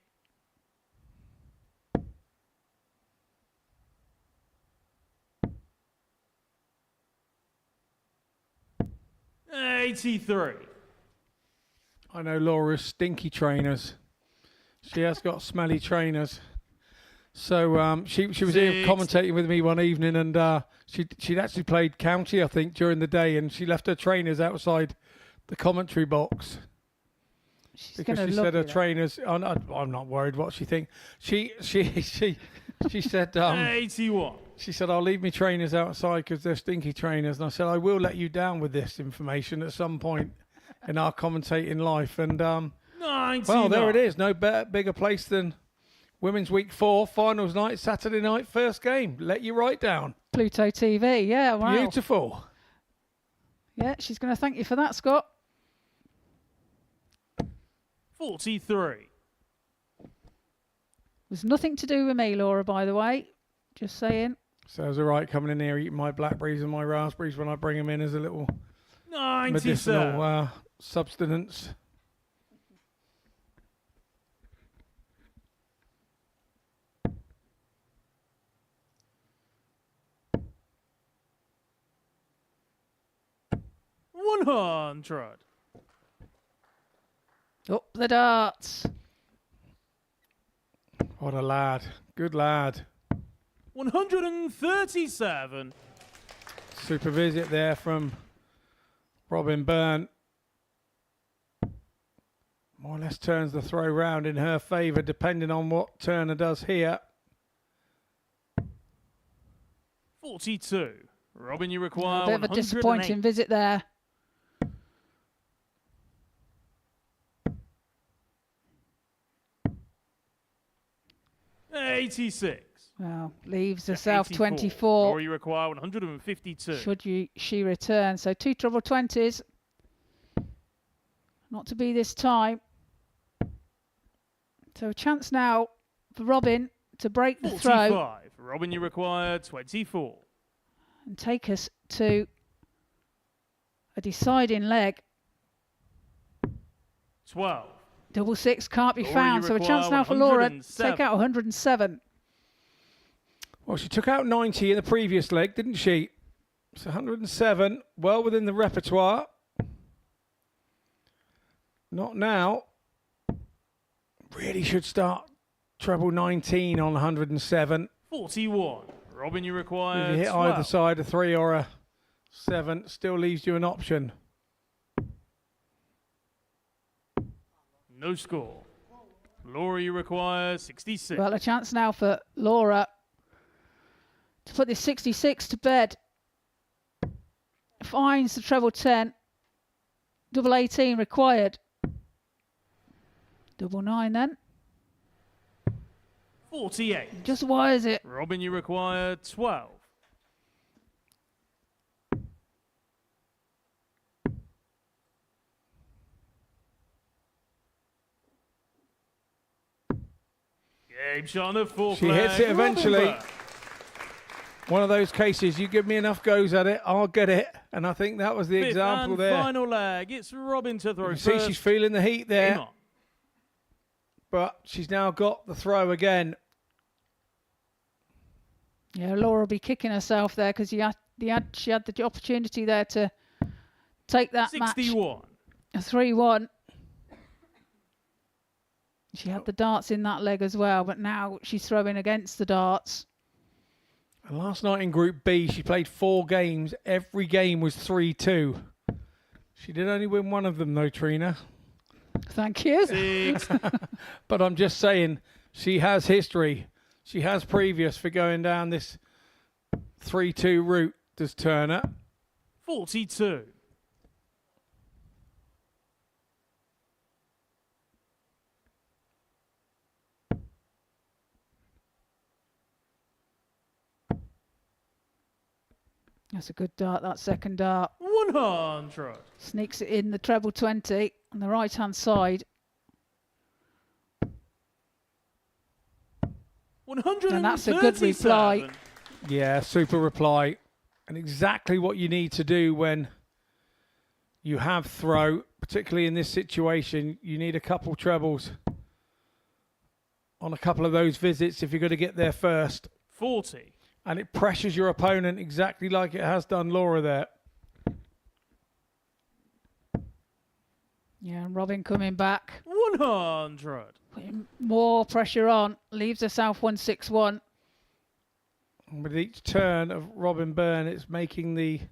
$83. I know Laura's stinky trainers. She has got smelly trainers. So she was here commentating with me one evening, and she'd actually played county, I think, during the day, and she left her trainers outside the commentary box. Because she said her trainers. I'm not worried what she thinks. She said 81. She said, I'll leave my trainers outside because they're stinky trainers. And I said, I will let you down with this information at some point in our commentating life. And, 99. well, there it is. No bigger place than Women's Week 4, finals night, Saturday night, first game. Let you right down. Pluto TV, yeah, wow. Beautiful. Yeah, she's going to thank you for that, Scott. 43. Was nothing to do with me, Laura, by the way. Just saying. Sounds all right coming in here eating my blackberries and my raspberries when I bring them in as a little 97. medicinal substance. $100. Up the darts. What a lad. Good lad. 137. Super visit there from Robin Byrne. More or less turns the throw round in her favour, depending on what Turner does here. 42. Robin, you require A bit of a 108. disappointing visit there. $86. Well, leaves herself 84. 24. Or you require 152. Should she return? So 2 treble 20s. Not to be this time. So a chance now for Robin to break the 45. throw Robin, you require 24. and take us to a deciding leg. 12. Double 6 can't be Laura, found. you So a chance require now for Laura to 107. take out 107. Well, she took out 90 in the previous leg, didn't she? So 107, well within the repertoire. Not now. Really should start treble 19 on 107. 41. Robin, you require If you hit 12. either side, a 3 or a 7, still leaves you an option. No score. Laura, you require 66. Well, a chance now for Laura to put this 66 to bed. Finds the treble 10. Double 18 required. Double 9 then. 48. Just wires it. Robin, you require 12. Game shot on the fourth She leg. hits it eventually. Robin Byrne. One of those cases, you give me enough goes at it, I'll get it. And I think that was the Fifth example and there. final leg. It's Robin to throw You first. see she's feeling the heat Game there, on. but she's now got the throw again. Yeah, Laura will be kicking herself there because she had the opportunity there to take that 61. match. A 3-1. She had the darts in that leg as well, but now she's throwing against the darts. And last night in Group B, she played 4 games. Every game was 3-2. She did only win one of them, though, Trina. Thank you. 6. But I'm just saying, she has history. She has previous for going down this 3-2 route, does Turner. 42. That's a good dart, that second dart. 100. Sneaks it in the treble 20 on the right-hand side. 137. And that's a good reply. Yeah, super reply. And exactly what you need to do when you have throw, particularly in this situation. You need a couple trebles on a couple of those visits if you're going to get there first. 40. And it pressures your opponent exactly like it has done Laura there. Yeah, and Robin coming back. 100. Putting more pressure on. Leaves herself 161. And with each turn of Robin Byrne, it's making the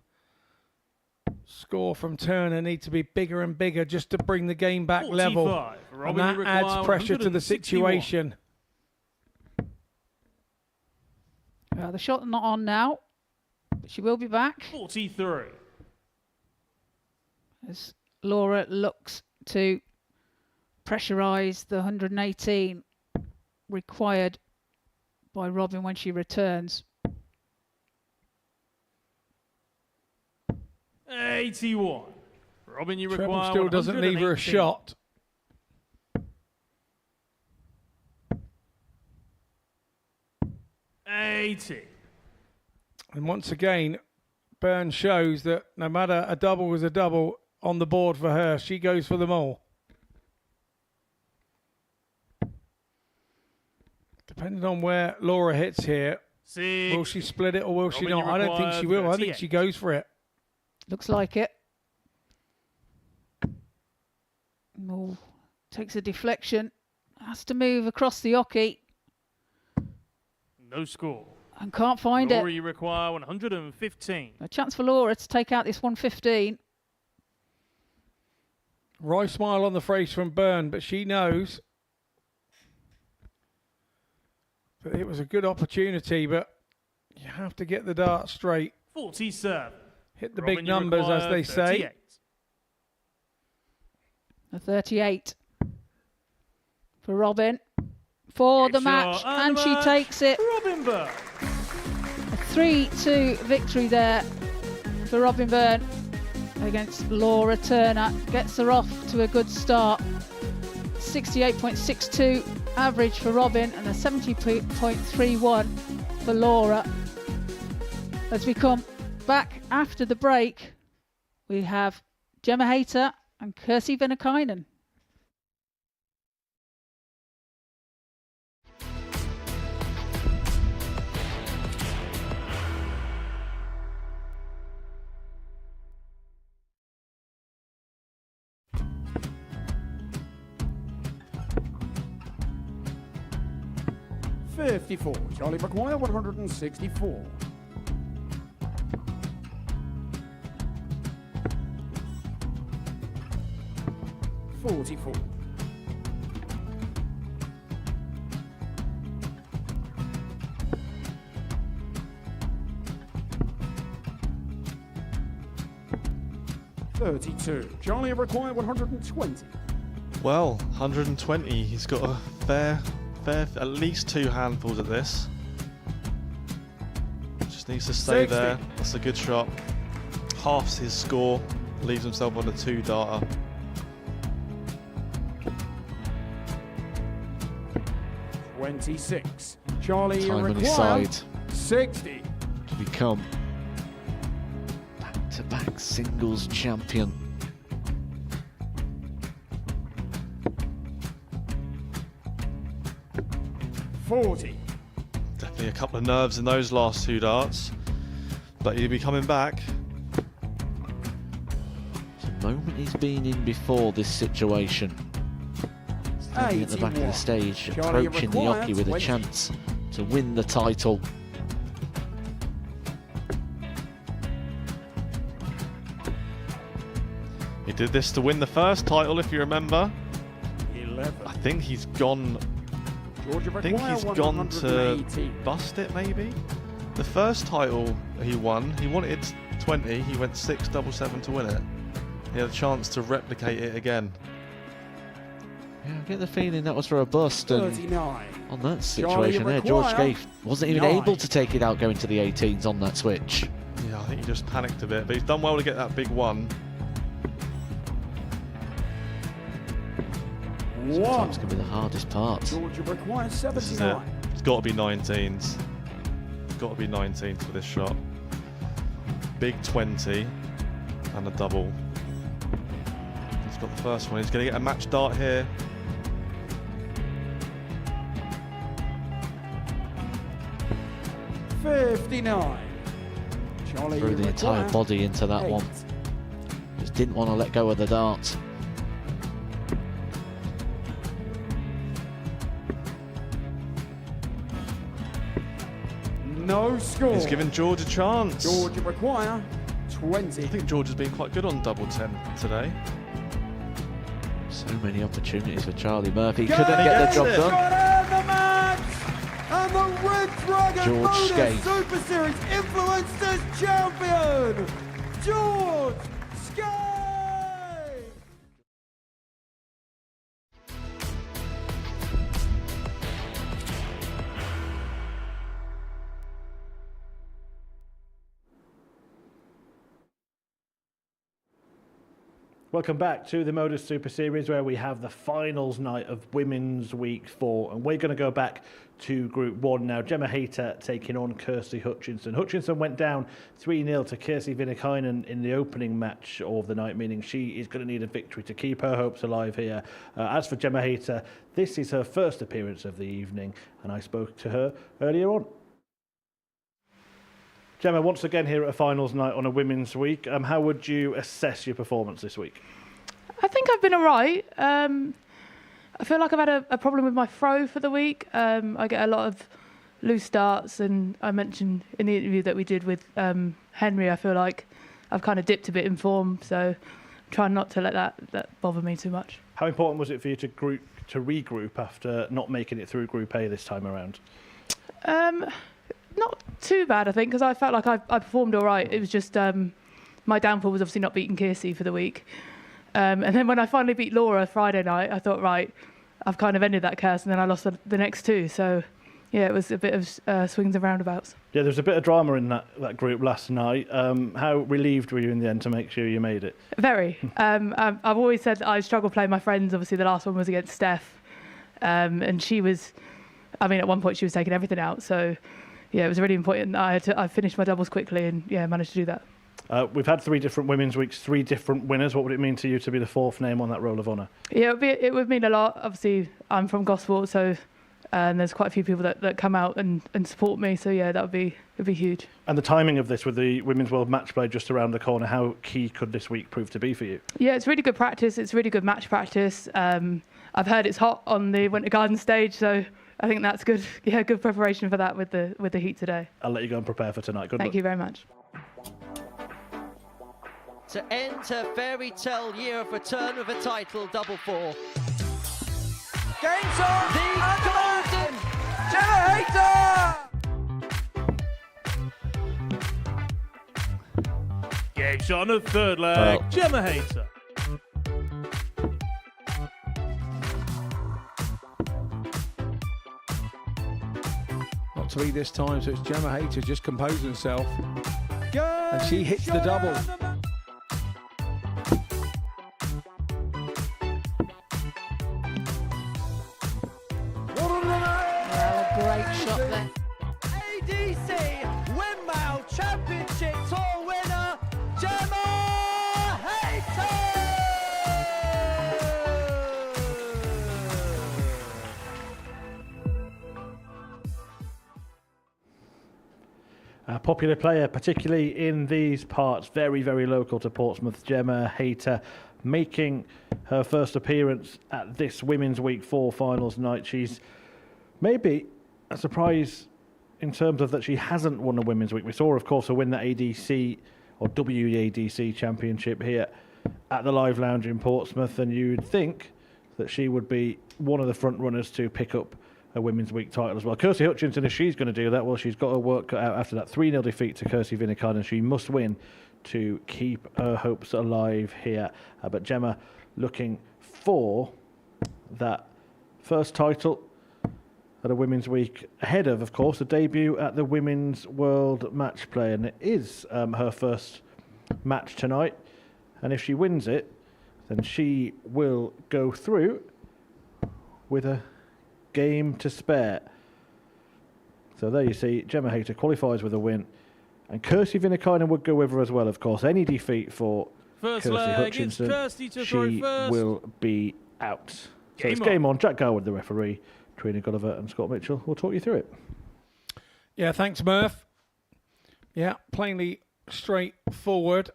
score from Turner need to be bigger and bigger just to bring the game back 45. level. Robin, And that adds pressure to the situation. The shot not on now, but she will be back. 43. As Laura looks to pressurise the 118 required by Robin when she returns. 81. Robin, you Treble require still doesn't leave her a 118. shot. $80. And once again, Byrne shows that no matter a double is a double on the board for her, she goes for them all. Depending on where Laura hits here, will she split it or will she Robin, not? you I don't think she require will. I think 38. she goes for it. Looks like it. Oh, takes a deflection. Has to move across the hockey No score. and can't find Laura, it. you require 115. A chance for Laura to take out this 115. Wry smile on the face from Byrne, but she knows that it was a good opportunity, but you have to get the dart straight. 47. Hit the Robin, big you numbers, as require they say. 38. A 38 for Robin for the Big match, shot and the she match. takes it. Robin Byrne. A 3-2 victory there for Robin Byrne against Laura Turner. Gets her off to a good start. 68.62 average for Robin and a 70.31 for Laura. As we come back after the break, we have Gemma Hayter and Kirsty Vinikainen. $54. Charlie McGuire, 164. $44. $32. Charlie require 120. Well, 120. He's got a fair, at least two handfuls of this. Just needs to stay 60. there. That's a good shot. Halves his score. Leaves himself on a 2-darter. $26. Charlie Time on his required side 60. to become back-to-back singles champion. $40. Definitely a couple of nerves in those last two darts. But he'll be coming back. It's a moment he's been in before this situation. Standing at the back of the 81. stage, Charlie approaching the required hockey with a 20. chance to win the title. He did this to win the first title, if you remember. 11. I think he's gone. Georgia I think require he's gone to 180. bust it, maybe. The first title he won, he wanted 20. He went 6-7-7 to win it. He had a chance to replicate it again. Yeah, I get the feeling that was for a bust, and 39. on that Charlie situation there, George require Gay wasn't even 9. able to take it out going to the 18s on that switch. He Yeah, I think he just panicked a bit, but he's done well to get that big one. Sometimes can be the hardest part. Georgia requires This is it. 79. It's got to be 19s. It's got to be 19s for this shot. Big 20 and a double. He's got the first one. He's going to get a match dart here. $59. Charlie, Threw the entire require body into that 8. one. Just didn't want to let go of the dart. No score. He's giving George a chance. Georgia require 20. I think George has been quite good on double 10 today. So many opportunities for Charlie Murphy. Go Couldn't get the job Got done. out the match. And the Red Dragon George Modus Skate. Super Series Influencers Champion, George Skate. Welcome back to the Modus Super Series, where we have the finals night of Women's Week 4, and we're going to go back to Group 1 now. Gemma Hayter taking on Kirsty Hutchinson. Hutchinson went down 3-0 to Kirsty Vinikainen in the opening match of the night, meaning she is going to need a victory to keep her hopes alive here. As for Gemma Hayter, this is her first appearance of the evening, and I spoke to her earlier on. Gemma, once again here at a finals night on a Women's Week, how would you assess your performance this week? I think I've been all right. I feel like I've had a problem with my throw for the week. I get a lot of loose starts, and I mentioned in the interview that we did with Henry, I feel like I've kind of dipped a bit in form, so trying not to let that bother me too much. How important was it for you to regroup after not making it through Group A this time around? Not too bad, I think, because I felt like I performed all right. It was just my downfall was obviously not beating Kirsty for the week. And then when I finally beat Laura Friday night, I thought, right, I've kind of ended that curse, and then I lost the next two. So, yeah, it was a bit of swings and roundabouts. Yeah, there was a bit of drama in that group last night. How relieved were you in the end to make sure you made it? Very. I've always said that I struggle playing my friends. Obviously, the last one was against Steph. And she was, I mean, at one point she was taking everything out. So, yeah, it was really important that I finished my doubles quickly and, yeah, managed to do that. We've had 3 different Women's Weeks, 3 different winners. What would it mean to you to be the 4th name on that Roll of Honour? Yeah, it would mean a lot. Obviously, I'm from Gosport, so there's quite a few people that come out and support me. So, yeah, it'd be huge. And the timing of this with the Women's World Match Play just around the corner, how key could this week prove to be for you? Yeah, it's really good practice. It's really good match practice. I've heard it's hot on the Winter Garden stage, so I think that's good. Yeah, good preparation for that with the heat today. I'll let you go and prepare for tonight. Good luck. Thank you very much. To enter fairy tale year of return with a title, double 4. Game's on. The golden Gemma Hayter. Game shot on the third leg, Gemma Hayter. Not to be this time, so it's Gemma Hayter just composing herself. And she hits the double. Great shot there. ADC Windmill Championship Tour winner, Gemma Hayter! A popular player, particularly in these parts, very, very local to Portsmouth, Gemma Hayter, making her first appearance at this Women's Week 4 finals night. She's maybe a surprise in terms of that she hasn't won a Women's Week. We saw her, of course, win the ADC or WADC championship here at the Live Lounge in Portsmouth, and you'd think that she would be one of the front runners to pick up a Women's Week title as well. Kirsty Hutchinson, if she's going to do that, well, she's got her work cut out after that 3-0 defeat to Kirsty Vinikainen. She must win to keep her hopes alive here. But Gemma looking for that first title at a Women's Week ahead of course, the debut at the Women's World Match Play, and it is her first match tonight. And if she wins it, then she will go through with a game to spare. So there you see, Gemma Hayter qualifies with a win. And Kirsty Vinikainen would go with her as well, of course. Any defeat for First Kirsty leg, Hutchinson, it's Kirsty to she throw first. will be out. So it's Game game on. Jack Garwood, the referee, Trina Gulliver and Scott Mitchell will talk you through it. Yeah, thanks, Murph. Yeah, plainly straightforward.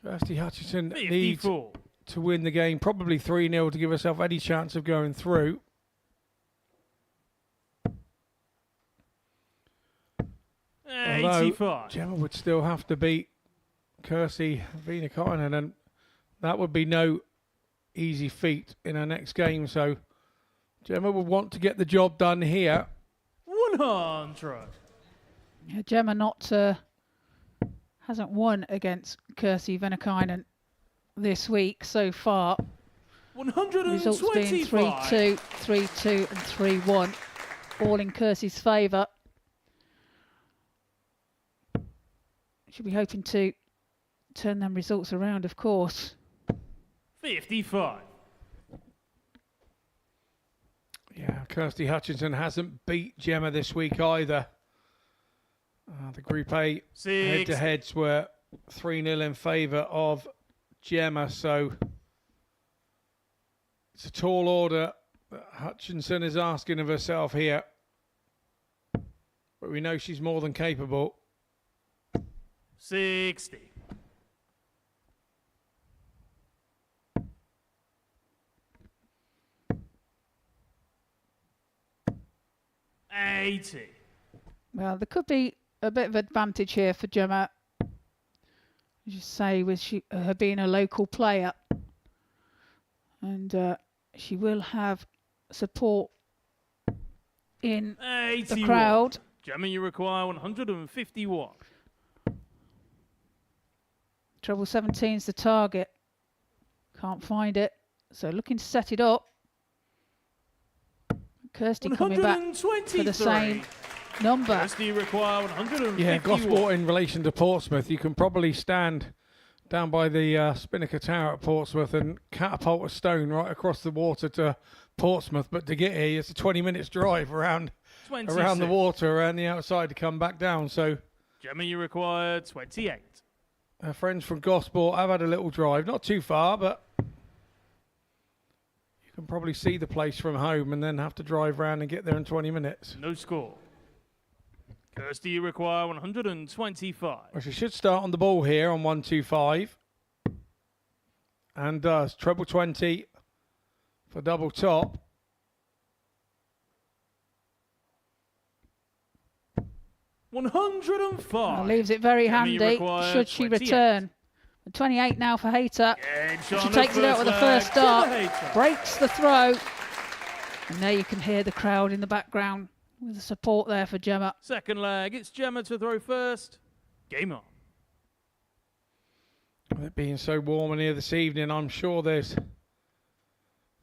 Kirsty Hutchinson needs to win the game, probably 3-0 to give herself any chance of going through. Although 85. Gemma would still have to beat Kirsty Vinikainen, and that would be no easy feat in her next game. So Gemma would want to get the job done here. 100. Yeah, Gemma hasn't won against Kirsty Vinikainen this week so far. 125. Results being 3-2, 3-2 and 3-1, all in Kirsty's favour. She'll be hoping to turn them results around, of course. 55. Yeah, Kirsty Hutchinson hasn't beat Gemma this week either. The Group A head-to-heads were 3-0 in favour of Gemma, so it's a tall order that Hutchinson is asking of herself here. But we know she's more than capable. 60. 80. Well, there could be a bit of advantage here for Gemma. As you say, with her being a local player. And she will have support in 81. the crowd. Gemma, you require 151. Treble 17's the target. Can't find it. So looking to set it up. Kirsty coming back for the same number. Kirsty require 151. Yeah, Gosport in relation to Portsmouth, you can probably stand down by the Spinnaker Tower at Portsmouth and catapult a stone right across the water to Portsmouth. But to get here, it's a 20 minutes drive around the water, around the outside to come back down. So Gemma, you require 28. Our friends from Gosport have had a little drive, not too far, but you can probably see the place from home and then have to drive around and get there in 20 minutes. No score. Kirsty, you require 125. Well, she should start on the ball here on 125. And does. Treble 20 for double top. Well, leaves it very handy should she 28. return. 28 now for Hayter. She takes it out with the first start, breaks the throw. And there you can hear the crowd in the background with the support there for Gemma. Second leg, it's Gemma to throw first. Game on. With it being so warm in here this evening, I'm sure there's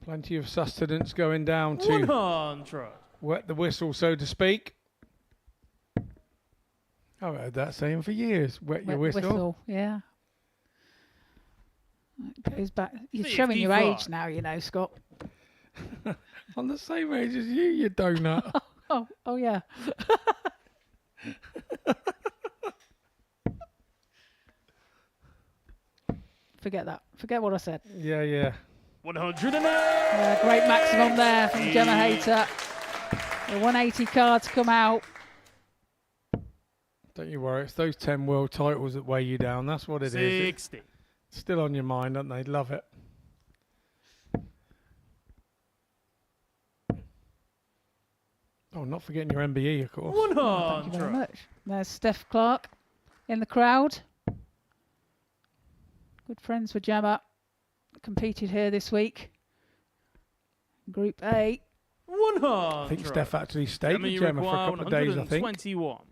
plenty of sustenance going down to 100. wet the whistle, so to speak. I've heard that saying for years. Wet your whistle. Yeah. It goes back. You're showing your age now, you know, Scott. I'm the same age as you donut. Oh yeah. Forget that. Forget what I said. Yeah. 108. Great maximum there from Gemma Hayter. The 180 cards come out. Don't you worry, it's those 10 world titles that weigh you down. That's what it is. 60. It's still on your mind, aren't they? Love it. Oh, not forgetting your MBE, of course. 100. Thank you very much. There's Steph Clark in the crowd. Good friends with Gemma. Competed here this week. Group A. 100. I think Steph actually stayed with Gemma for a couple of days, I think. 121.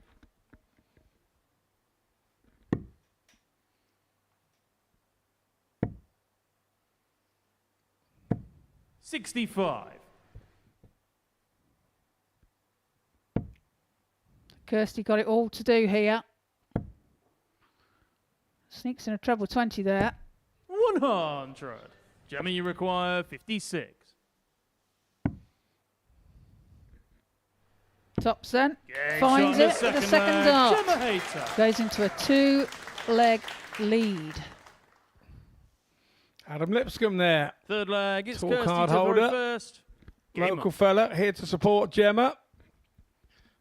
65. Kirsty got it all to do here. Sneaks in a treble 20 there. 100. Gemma, you require 56. Tops then. Game Finds shot in it the with the second second leg. dart. Gemma Hayter. Goes into a 2-leg lead. Adam Lipscomb there. Third leg, it's Tall Kirsty card to throw holder. first. Game Local on. fella here to support Gemma.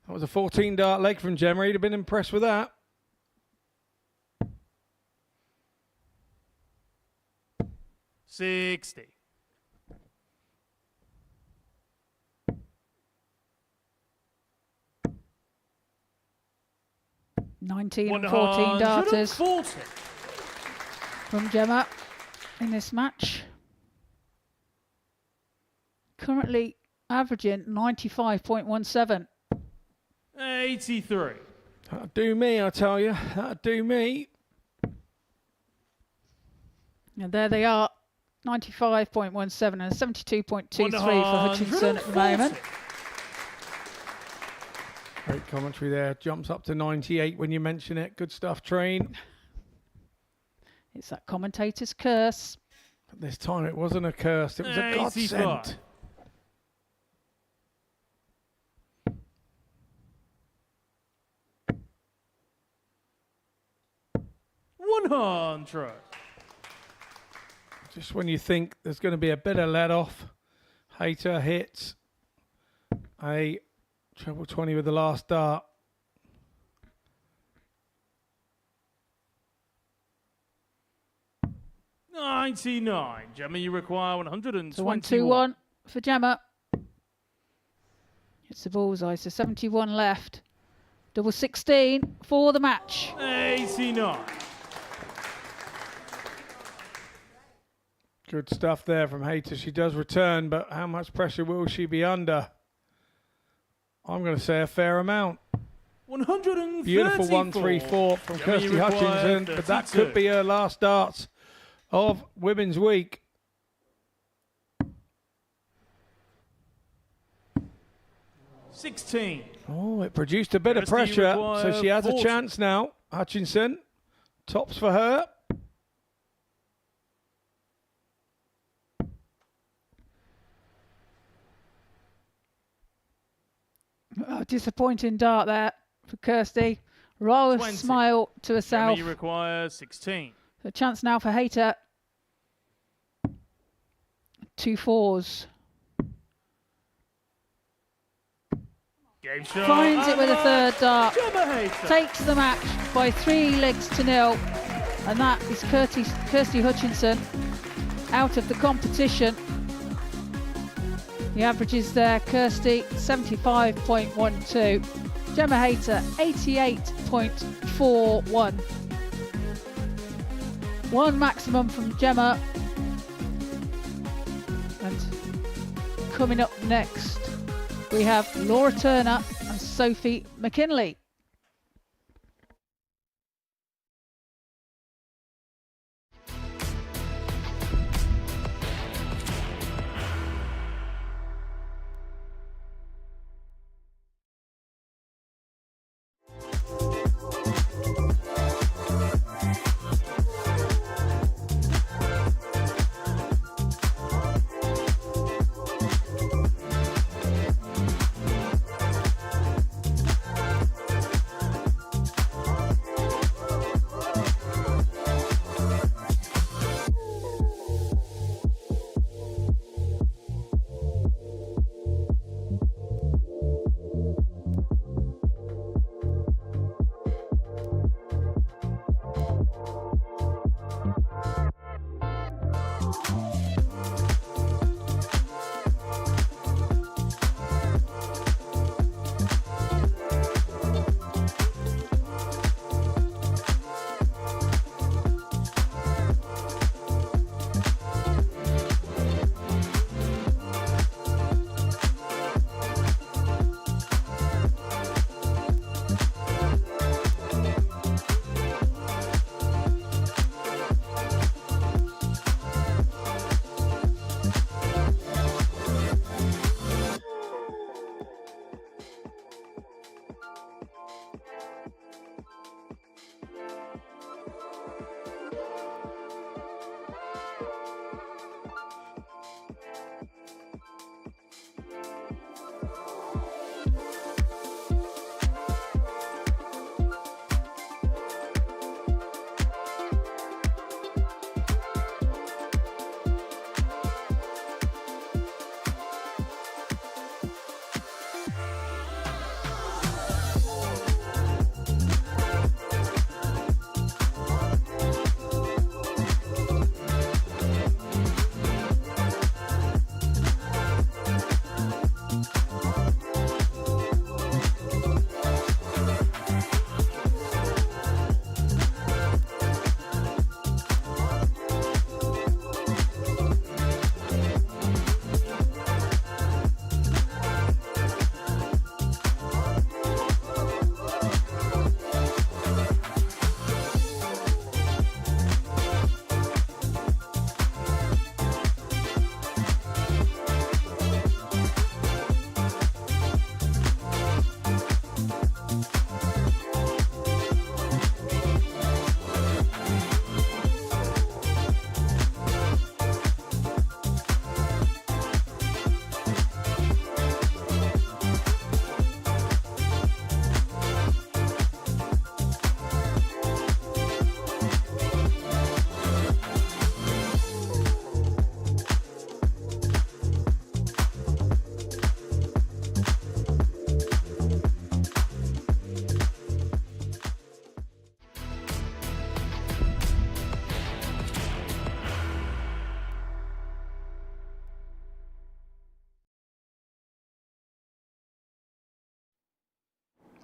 That was a 14 dart leg from Gemma. He'd have been impressed with that. $60. 19 and 14 darters 140. from Gemma in this match. Currently averaging 95.17. 83. That'd do me, I tell you. That'd do me. And there they are, 95.17 and 72.23 for Hutchinson at the moment. Great commentary there. Jumps up to 98 when you mention it. Good stuff, Train. It's that commentator's curse. But this time it wasn't a curse. It was a godsend. 100. Just when you think there's going to be a bit of let off, Hayter hits a treble 20 with the last dart. $99. Gemma, you require 121. So 1-2-1 for Gemma. It's the bullseye, so 71 left. Double 16 for the match. 89. Good stuff there from Hayter. She does return, but how much pressure will she be under? I'm going to say a fair amount. 134. Beautiful 134 from Gemma, Kirsty you require Hutchinson, but that 32. could be her last darts of Women's Week. $16. Oh, it produced a bit of Kirsty pressure, so require she has 40. a chance now. Hutchinson, tops for her. Oh, disappointing dart there for Kirsty. Roll a 20. smile to Gemma, herself. you require 16. A chance now for Hayter. 2 4s. Game shot. Finds it with a third dart. Gemma Hayter. Takes the match by 3 legs to 0. And that is Kirsty Hutchinson out of the competition. The averages there, Kirsty 75.12. Gemma Hayter 88.41. One maximum from Gemma. And coming up next, we have Laura Turner and Sophie McKinlay.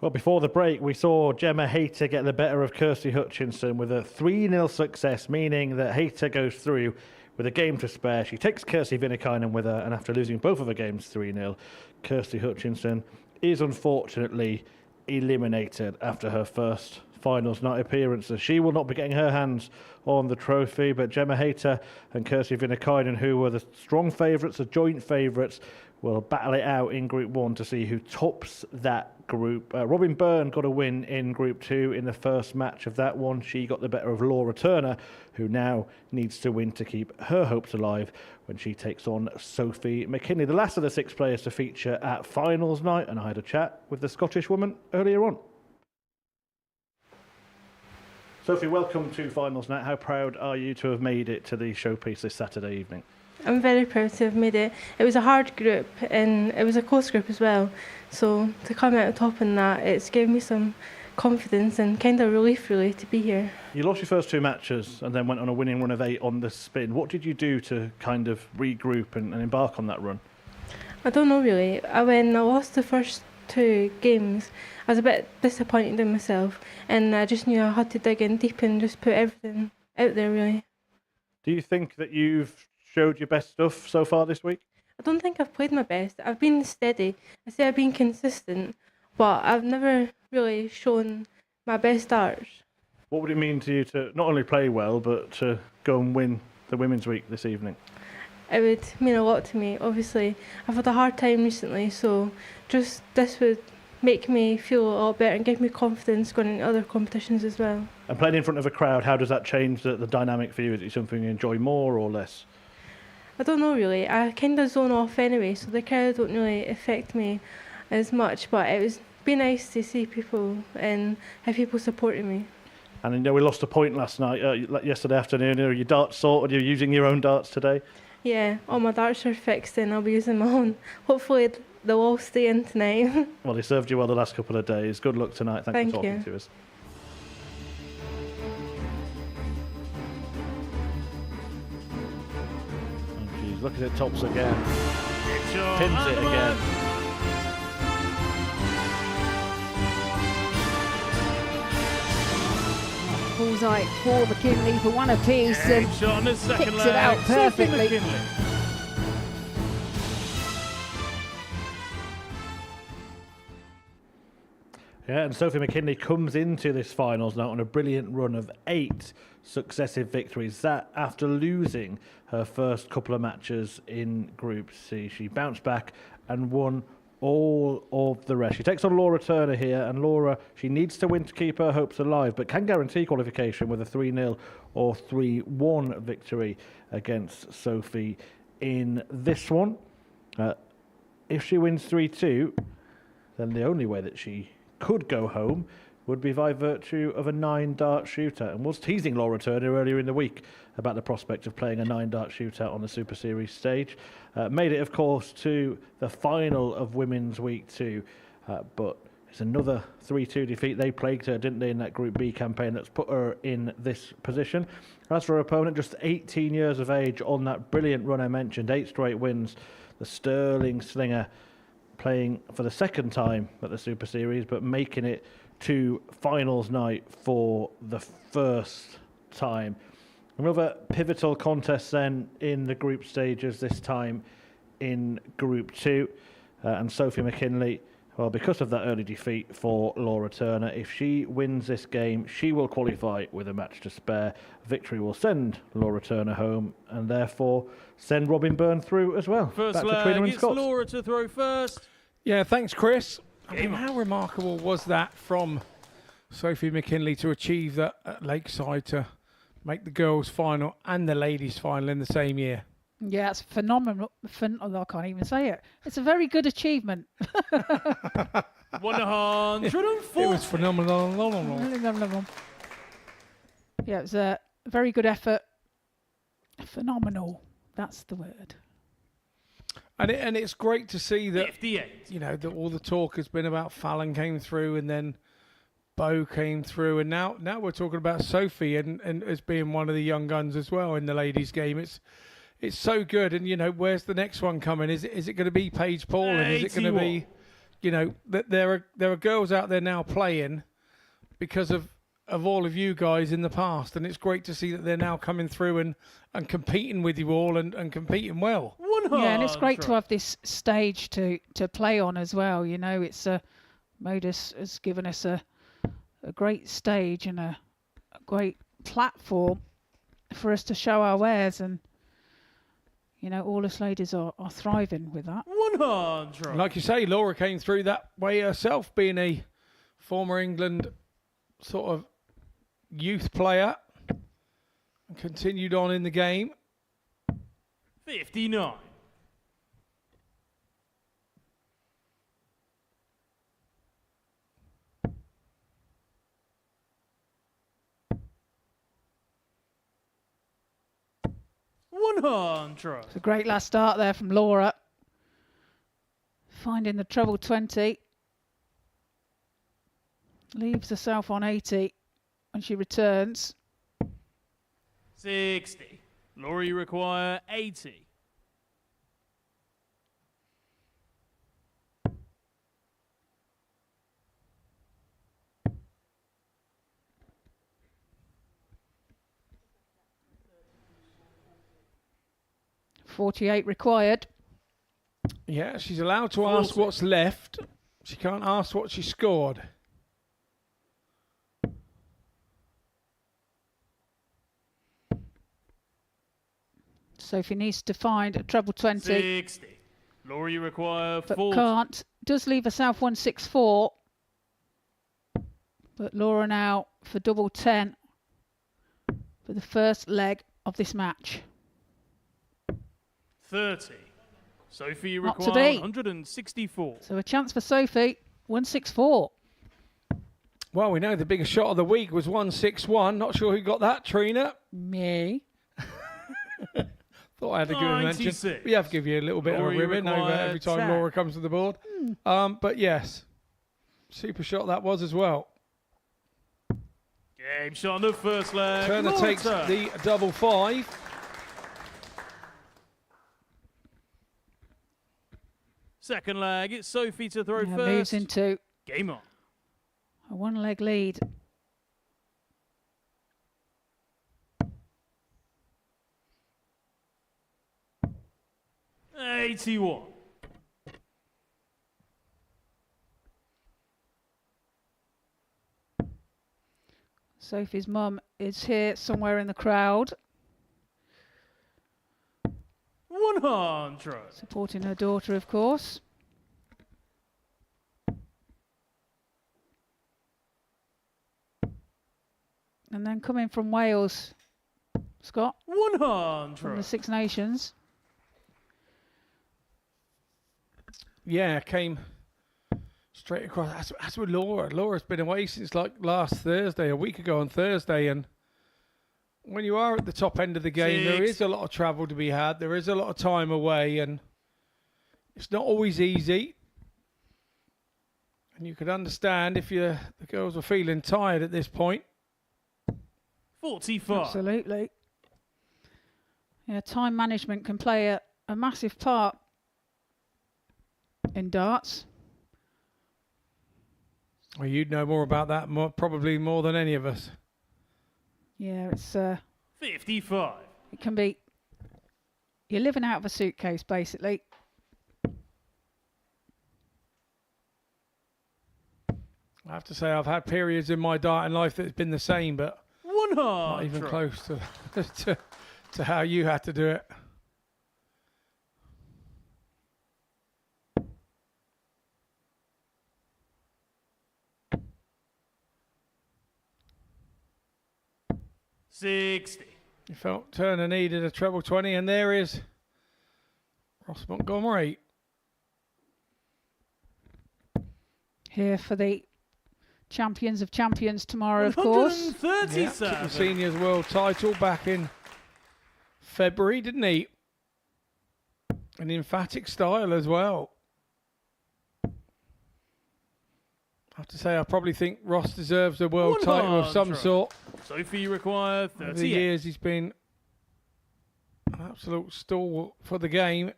Well, before the break, we saw Gemma Hayter get the better of Kirsty Hutchinson with a 3-0 success, meaning that Hayter goes through with a game to spare. She takes Kirsty Vinikainen with her, and after losing both of her games 3-0, Kirsty Hutchinson is unfortunately eliminated after her first finals night appearance. She will not be getting her hands on the trophy, but Gemma Hayter and Kirsty Vinikainen, who were the strong favourites, the joint favourites, will battle it out in Group 1 to see who tops that group. Robin Byrne got a win in Group 2 in the first match of that one. She got the better of Laura Turner, who now needs to win to keep her hopes alive when she takes on Sophie McKinlay, the last of the 6 players to feature at finals night. And I had a chat with the Scottish woman earlier on. Sophie, welcome to finals night. How proud are you to have made it to the showpiece this Saturday evening? I'm very proud to have made it. It was a hard group and it was a close group as well. So to come out top in that, it's given me some confidence and kind of relief really to be here. You lost your first 2 matches and then went on a winning run of 8 on the spin. What did you do to kind of regroup and embark on that run? I don't know really. When I lost the first 2 games, I was a bit disappointed in myself and I just knew I had to dig in deep and just put everything out there really. Do you think that you've showed your best stuff so far this week? I don't think I've played my best. I've been steady. I say I've been consistent, but I've never really shown my best darts. What would it mean to you to not only play well, but to go and win the Women's Week this evening? It would mean a lot to me. Obviously, I've had a hard time recently, so just this would make me feel a lot better and give me confidence going into other competitions as well. And playing in front of a crowd, how does that change the dynamic for you? Is it something you enjoy more or less? I don't know really. I kind of zone off anyway, so the crowd don't really affect me as much, but it was be nice to see people and have people supporting me. And you know, we lost a point last night, yesterday afternoon. Are your darts sorted? Are you using your own darts today? Yeah, all my darts are fixed and I'll be using my own. Hopefully they'll all stay in tonight. Well, they served you well the last couple of days. Good luck tonight. Thanks for talking to us. Look at it, tops again. Pins it again. Bullseye for McKinlay for one apiece and kicks it out perfectly. Yeah, and Sophie McKinlay comes into this finals now on a brilliant run of 8 successive victories. That after losing her first couple of matches in Group C. She bounced back and won all of the rest. She takes on Laura Turner here, and Laura, she needs to win to keep her hopes alive, but can guarantee qualification with a 3-0 or 3-1 victory against Sophie in this one. If she wins 3-2, then the only way that she could go home would be by virtue of a 9-dart shootout, and was teasing Laura Turner earlier in the week about the prospect of playing a 9-dart shootout on the Super Series stage. Made it, of course, to the final of Women's Week 2, but it's another 3-2 defeat. They plagued her, didn't they, in that Group B campaign that's put her in this position. As for her opponent, just 18 years of age on that brilliant run I mentioned, 8 straight wins, the Sterling Slinger, playing for the second time at the Super Series, but making it to finals night for the first time. Another pivotal contest then in the group stages, this time in Group 2. And Sophie McKinlay, well, because of that early defeat for Laura Turner, if she wins this game, she will qualify with a match to spare. Victory will send Laura Turner home and therefore send Robin Byrne through as well. First Back leg, to Tweedledee and it's Scott. Laura to throw first. Yeah, thanks, Chris. I mean, how remarkable was that from Sophie McKinlay to achieve that at Lakeside, to make the girls' final and the ladies' final in the same year? Yeah, it's phenomenal. I can't even say it. It's a very good achievement. 104. It was phenomenal. Yeah, it was a very good effort. Phenomenal. That's the word. And it's great to see that 58. You know, that all the talk has been about Fallon came through and then Bo came through, and now we're talking about Sophie and as being one of the young guns as well in the ladies' game. It's so good, and you know, where's the next one coming? Is it going to be Paige Paul, and is it going to be you know, that there are girls out there now playing because of all of you guys in the past, and it's great to see that they're now coming through and competing with you all and competing well. Yeah, and it's great to have this stage to play on as well. You know, it's Modus has given us a great stage and a great platform for us to show our wares, and you know, all us ladies are thriving with that. 100. Like you say, Laura came through that way herself, being a former England sort of youth player, and continued on in the game. 59. It's a great last start there from Laura. Finding the treble 20. Leaves herself on 80 when she returns. 60. Laura, you require 80. .48 required. Yeah, she's allowed to ask what's left. She can't ask what she scored. Sophie needs to find a treble 20. 60. Laura, you require 40. But can't. Does leave herself 164. But Laura now for double 10 for the first leg of this match. 30. Sophie, you Not to require be. 164. So a chance for Sophie, 164. Well, we know the biggest shot of the week was 161. Not sure who got that, Trina. Me. Thought I had to give a mention. 96. We have to give you a little bit Laura, of a you ribbon over require every time 10. Laura comes to the board. But yes, super shot that was as well. Game shot on the first leg. Turner Laura takes Turner. the double 5. Second leg, it's Sophie to throw Yeah, first. moves into Game on. a one-leg lead. $81. Sophie's mum is here somewhere in the crowd, 100. supporting her daughter, of course. And then coming from Wales, Scott, 100. from the Six Nations. Yeah, came straight across. That's with Laura. Laura's been away since like last Thursday, a week ago on Thursday. And when you are at the top end of the game, there is a lot of travel to be had. There is a lot of time away, and it's not always easy. And you could understand if the girls were feeling tired at this point. 45. Absolutely. Yeah, time management can play a massive part in darts. Well, you'd know more about that, probably more than any of us. Yeah, it's 55. it can be. You're living out of a suitcase, basically. I have to say, I've had periods in my darting life that's been the same, but 100. not even close to how you had to do it. $60. You felt Turner needed a treble 20, and there is Ross Montgomery. Here for the Champions of Champions tomorrow, of course. 137. Took the seniors world title back in February, didn't he? An emphatic style as well. I have to say, I probably think Ross deserves a world title of some 100. sort. Sophie, you require Over the 38. years, he's been an absolute stalwart for the game.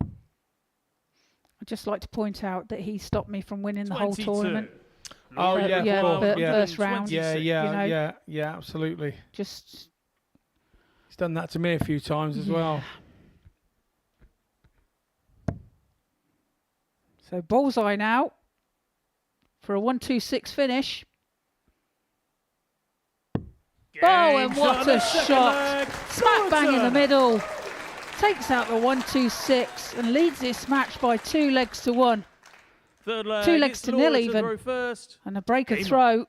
I just like to point out that he stopped me from winning the whole tournament. Oh First round. Yeah, absolutely. Just he's done that to me a few times as well. So bullseye now for a 1-2-6 finish. And what a shot! Smack bang in the middle. Takes out the 1-2-6 and leads this match by 2 legs to 1. Third leg. 2 legs to nil even. Throw first. And a break of throw.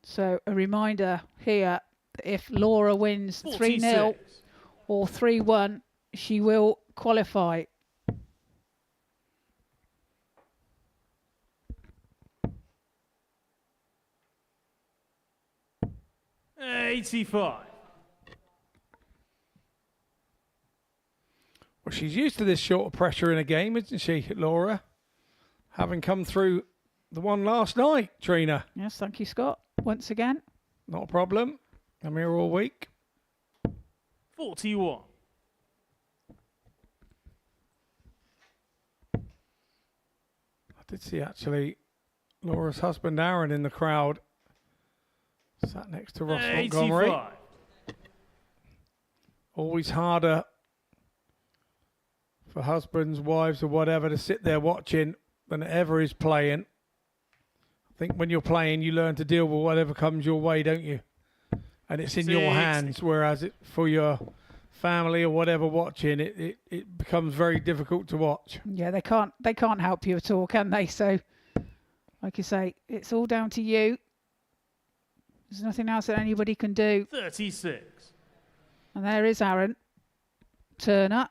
So a reminder here, if Laura wins 3-0 or 3-1, she will qualify. $85. Well, she's used to this sort of pressure in a game, isn't she, Laura? Having come through the one last night, Trina. Yes, thank you, Scott. Once again. Not a problem. I'm here all week. 41. I did see, actually, Laura's husband, Aaron, in the crowd. Sat next to Ross Montgomery. Always harder for husbands, wives, or whatever to sit there watching than it ever is playing. I think when you're playing, you learn to deal with whatever comes your way, don't you? And it's in your hands, whereas for your family or whatever watching, it becomes very difficult to watch. Yeah, they can't help you at all, can they? So, like you say, it's all down to you. There's nothing else that anybody can do. 36. And there is Aaron Turner,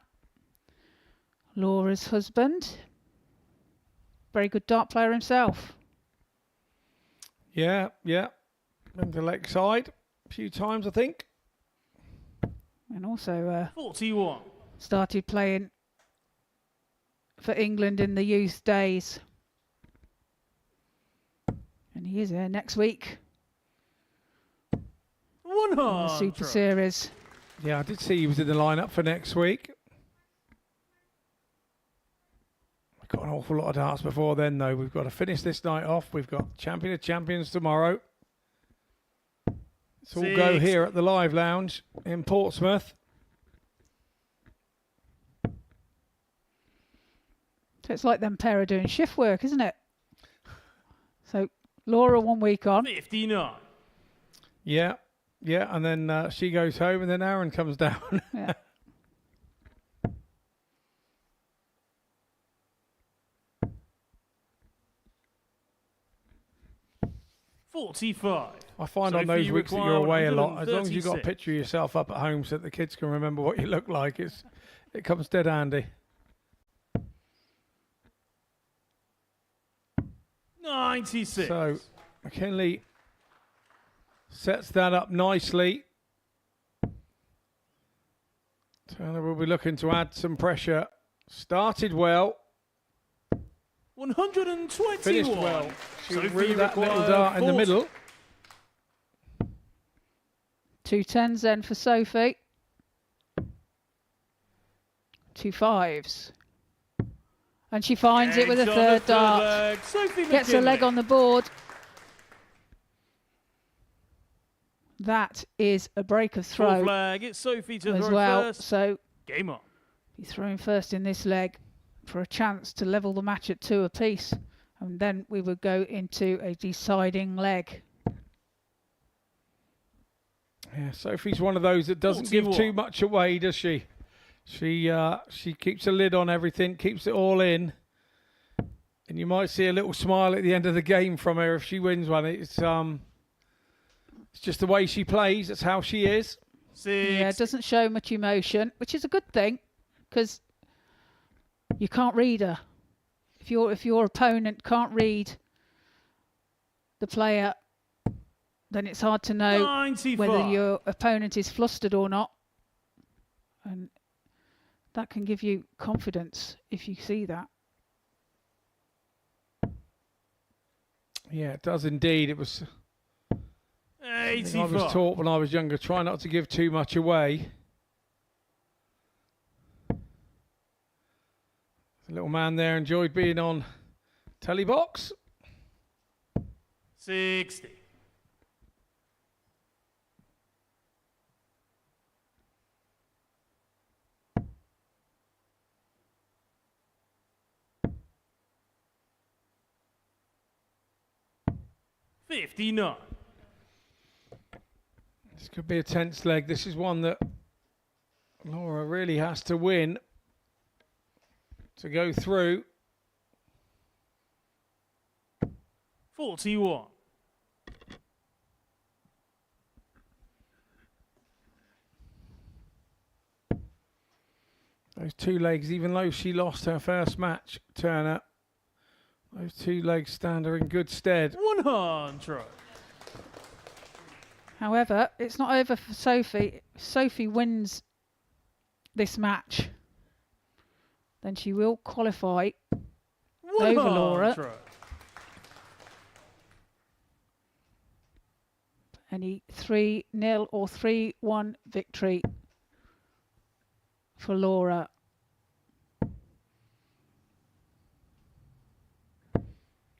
Laura's husband. Very good dart player himself. Yeah. Been to Lakeside a few times, I think. And also 41. Started playing for England in the youth days. And he is here next week. In the Super Series. Yeah, I did see he was in the lineup for next week. We've got an awful lot of darts before then, though. We've got to finish this night off. We've got Champion of Champions tomorrow. It's all go here at the Live Lounge in Portsmouth. So it's like them pair are doing shift work, isn't it? So Laura 1 week on. 59. Yeah, and then she goes home, and then Aaron comes down. Yeah. $45. I find on those weeks that you're away a lot, as long as you've got a picture of yourself up at home so that the kids can remember what you look like, it comes dead handy. 96. So McKinlay sets that up nicely. Turner will be looking to add some pressure. Started well. 121. Finished well. She'll Sophie rue that little required dart in the 40. middle. 2 10s then for Sophie. 2 5s. And she finds it with a third dart. Gets a leg on the board. That is a break of throw. Full flag. It's Sophie to as throw well. first. So game on. He's throwing first in this leg for a chance to level the match at 2 apiece. And then we would go into a deciding leg. Yeah, Sophie's one of those that doesn't give too much away, does she? She keeps a lid on everything, keeps it all in. And you might see a little smile at the end of the game from her if she wins one. It's just the way she plays. That's how she is. Yeah, it doesn't show much emotion, which is a good thing, because you can't read her. If your opponent can't read the player, then it's hard to know 95. whether your opponent is flustered or not. And that can give you confidence if you see that. Yeah, it does indeed. It was. I was 85. taught when I was younger, try not to give too much away. The little man there enjoyed being on telly box. 60. $59. This could be a tense leg. This is one that Laura really has to win to go through. 41. Those two legs, even though she lost her first match, Turner, those two legs stand her in good stead. 100. However, it's not over for Sophie. If Sophie wins this match, then she will qualify over Laura. Any 3-0 or 3-1 victory for Laura.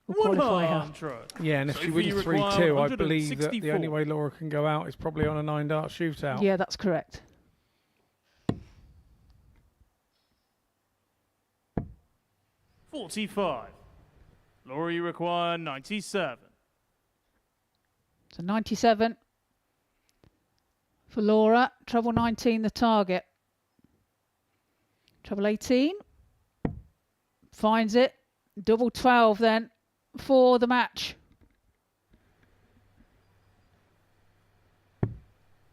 Will qualify her. Yeah, and if she wins 3-2, I believe that the only way Laura can go out is probably on a 9-dart shootout. Yeah, that's correct. $45. Laura, you require 97. So 97 for Laura. Treble 19 the target. Treble 18 finds it. Double 12 then for the match.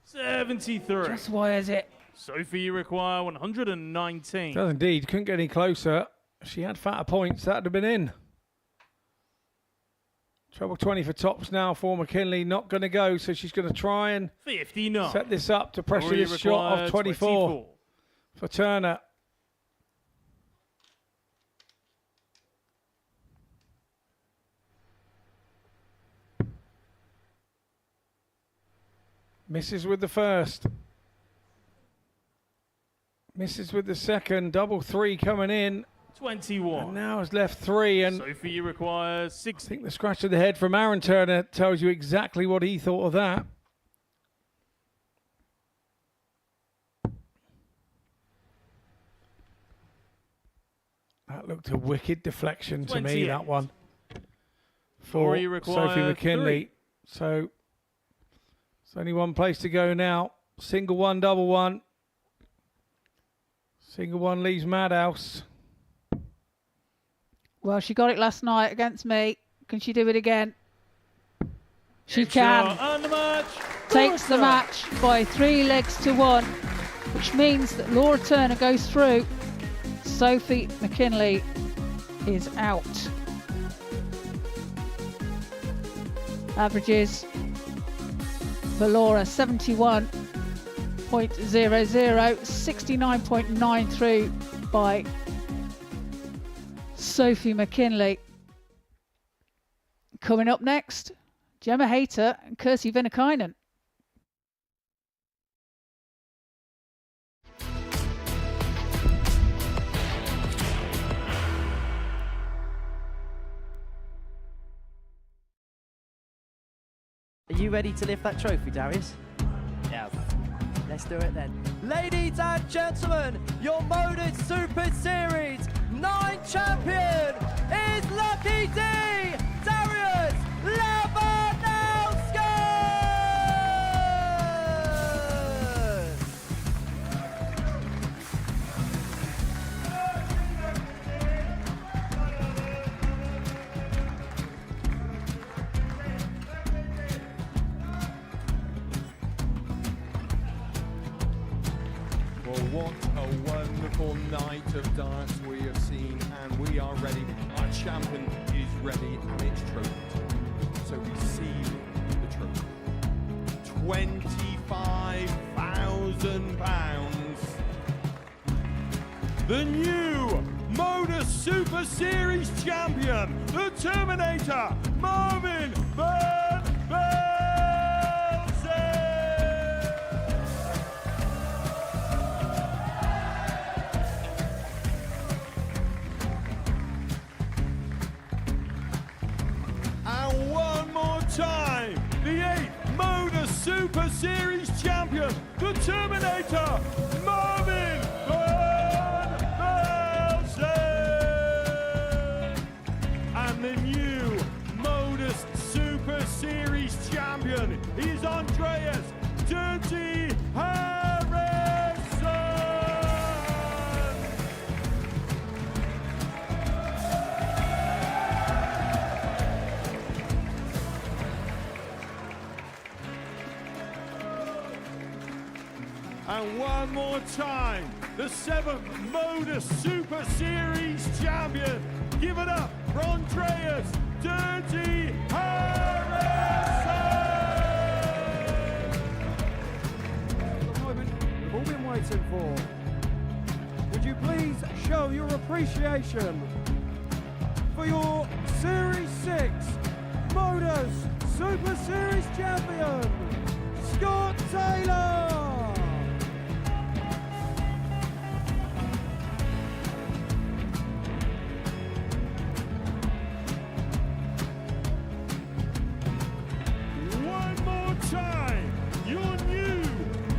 73. Just wires it. Sophie, you require 119. Does indeed. Couldn't get any closer. If she had fatter points, that would have been in. Treble 20 for tops now for McKinlay. Not going to go, so she's going to try and 59. set this up to pressure this shot of 24 for Turner. Misses with the first. Misses with the second. Double 3 coming in. 21. And now has left 3. And Sophie, you require 60. I think the scratch of the head from Aaron Turner tells you exactly what he thought of that. That looked a wicked deflection to me, that one. For Sophie McKinlay. 3. So there's only one place to go now. Single 1, double 1. Single 1 leaves Madhouse. Well, she got it last night against me. Can she do it again? She can. And the match. Takes the match by 3 legs to 1, which means that Laura Turner goes through. Sophie McKinlay is out. Averages for Laura 71.00, 69.93 by Sophie McKinlay. Coming up next, Gemma Hayter and Kirsty Vinikainen. Are you ready to lift that trophy, Darius? Yeah. Let's do it then. Ladies and gentlemen, your Modus Super Series 9 champion is Lucky D, Darius Labanowski! Well, what a wonderful night of darts we have seen, and we are ready. Our champion is ready, and it's trophy. So we see the trophy. £25,000. The new Modus Super Series champion, the Terminator, Marvin Byrne Belze. And one more time, the 8th Modus Super Series champion, the Terminator, Marvin Byrne Belze. And the new Modus Super Series champion is Andreas Dirty Harrison. And one more time, the 7th Modus Super Series champion. Give it up for Andreas Dirty Harrison. The moment we've all been waiting for. Would you please show your appreciation for your Series 6 Modus Super Series champion, Scott Taylor. Time, your new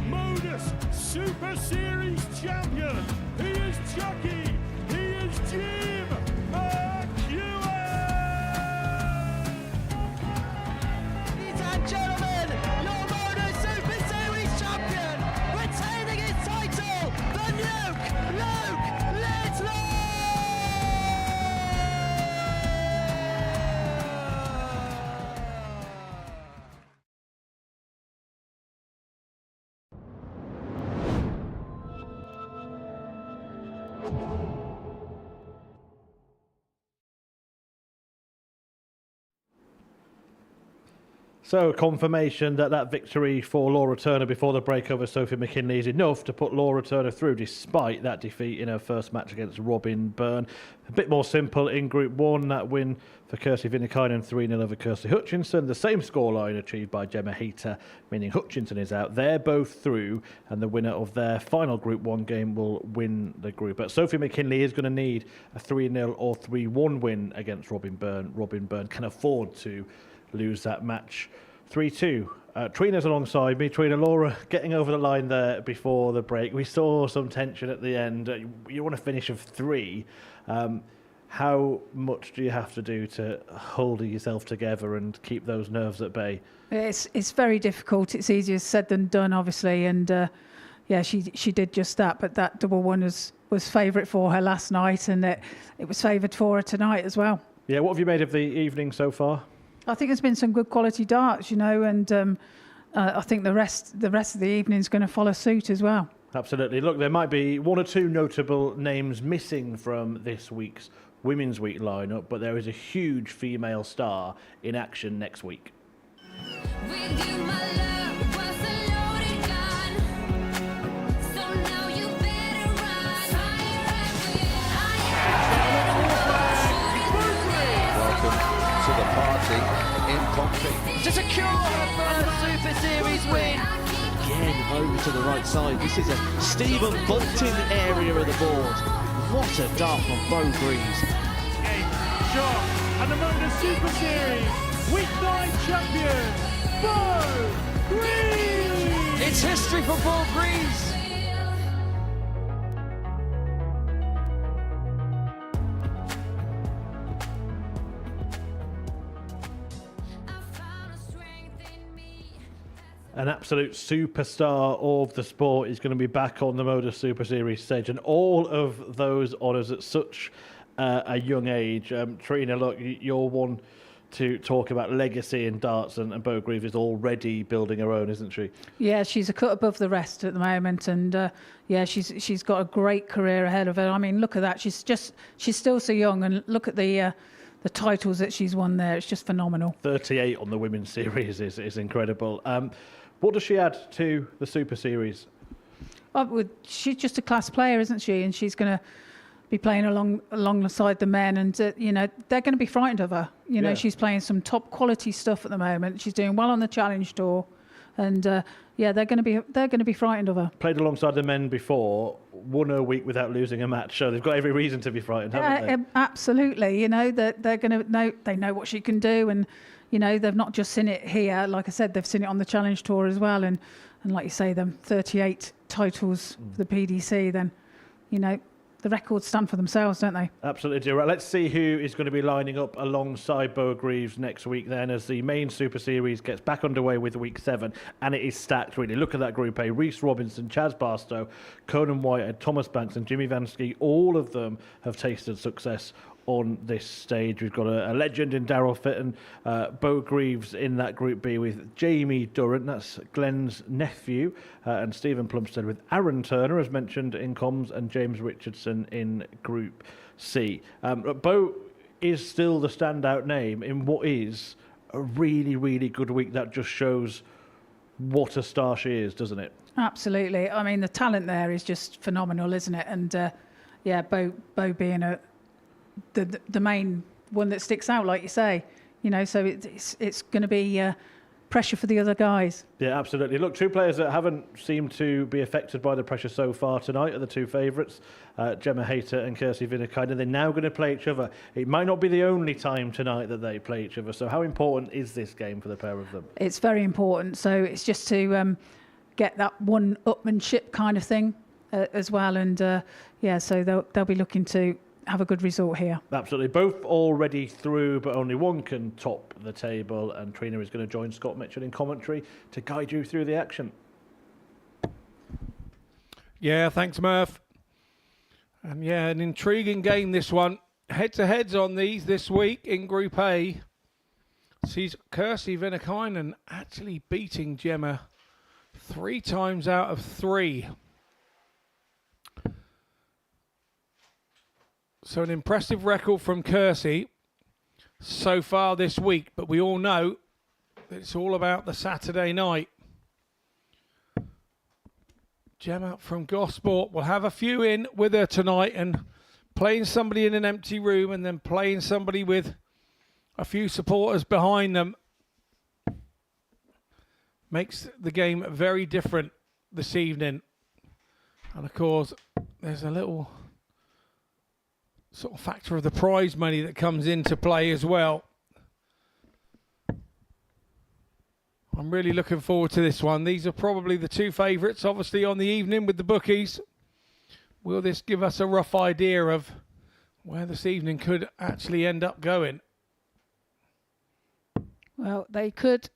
Modus Super Series champion. He is Chucky. He is Jim McKinlay. Ladies and gentlemen, your Modus Super Series champion, retaining his title, the Nuke, Luke Littler. So confirmation that victory for Laura Turner before the break over Sophie McKinlay is enough to put Laura Turner through despite that defeat in her first match against Robin Byrne. A bit more simple in Group 1, that win for Kirsty Vinikainen 3-0 over Kirsty Hutchinson. The same scoreline achieved by Gemma Hayter, meaning Hutchinson is out. They're both through, and the winner of their final Group 1 game will win the group. But Sophie McKinlay is going to need a 3-0 or 3-1 win against Robin Byrne. Robin Byrne can afford to lose that match. 3-2. Trina's alongside me. Trina, Laura getting over the line there before the break. We saw some tension at the end. You want to finish of 3. How much do you have to do to hold yourself together and keep those nerves at bay? It's very difficult. It's easier said than done, obviously. And yeah, she did just that. But that double one was favourite for her last night, and it was favoured for her tonight as well. Yeah, what have you made of the evening so far? I think there's been some good quality darts, you know, and I think the rest of the evening is going to follow suit as well. Absolutely. Look, there might be 1 or 2 notable names missing from this week's Women's Week lineup, but there is a huge female star in action next week. To the party in Pompey. To secure her first Super Series win. Again, over to the right side. This is a Stephen Bolton area of the board. What a dart from Bo Greaves. Game, shot, and the Modus Super Series Week 9 champion, Bo Greaves. It's history for Bo Greaves. An absolute superstar of the sport is going to be back on the Modus Super Series stage, and all of those honours at such a young age. Trina, look, you're one to talk about legacy in darts, and Bo Greaves is already building her own, isn't she? Yeah, she's a cut above the rest at the moment, and yeah, she's got a great career ahead of her. I mean, look at that. She's still so young, and look at the titles that she's won there. It's just phenomenal. 38 on the Women's Series is incredible. What does she add to the Super Series? Well, she's just a class player, isn't she? And she's going to be playing alongside the men, and you know, they're going to be frightened of her. You know, she's playing some top quality stuff at the moment. She's doing well on the Challenge Tour, and they're going to be frightened of her. Played alongside the men before, won a week without losing a match, so they've got every reason to be frightened, haven't they? Absolutely. You know, that they're going to know. They know what she can do, and you know, they've not just seen it here. Like I said, they've seen it on the Challenge Tour as well, and like you say, them 38 titles for the PDC. Then, you know, the records stand for themselves, don't they? Absolutely do. Right, let's see who is going to be lining up alongside Beau Greaves next week then, as the main Super Series gets back underway with week 7, and it is stacked really. Look at that Group A. Reece Robinson, Chaz Barstow, Conan Whitehead, Thomas Banks and Jimmy Vansky, all of them have tasted success on this stage. We've got a legend in Daryl Fitton, Beau Greaves in that Group B with Jamie Durrant, that's Glenn's nephew, and Stephen Plumstead with Aaron Turner, as mentioned in comms, and James Richardson in Group C. Beau is still the standout name in what is a really, really good week. That just shows what a star she is, doesn't it? Absolutely. I mean, the talent there is just phenomenal, isn't it? And Beau being the main one that sticks out, like you say, you know, so it's going to be pressure for the other guys. Yeah, absolutely. Look, two players that haven't seemed to be affected by the pressure so far tonight are the two favourites, Gemma Hayter and Kirsty Vinikainen. They're now going to play each other. It might not be the only time tonight that they play each other. So how important is this game for the pair of them? It's very important. So it's just to get that one-upmanship kind of thing as well. And so they'll be looking to have a good result here. Absolutely. Both already through, but only one can top the table, and Trina is going to join Scott Mitchell in commentary to guide you through the action. Yeah, thanks, Murph. And an intriguing game, this one. Head-to-heads on these this week in Group A. Sees Kirsty Vinikainen actually beating Gemma 3 times out of 3. So an impressive record from Kirsty so far this week, but we all know that it's all about the Saturday night. Gemma from Gosport will have a few in with her tonight, and playing somebody in an empty room and then playing somebody with a few supporters behind them makes the game very different this evening. And of course, there's a little sort of factor of the prize money that comes into play as well. I'm really looking forward to this one. These are probably the two favourites, obviously, on the evening with the bookies. Will this give us a rough idea of where this evening could actually end up going? Well, they could.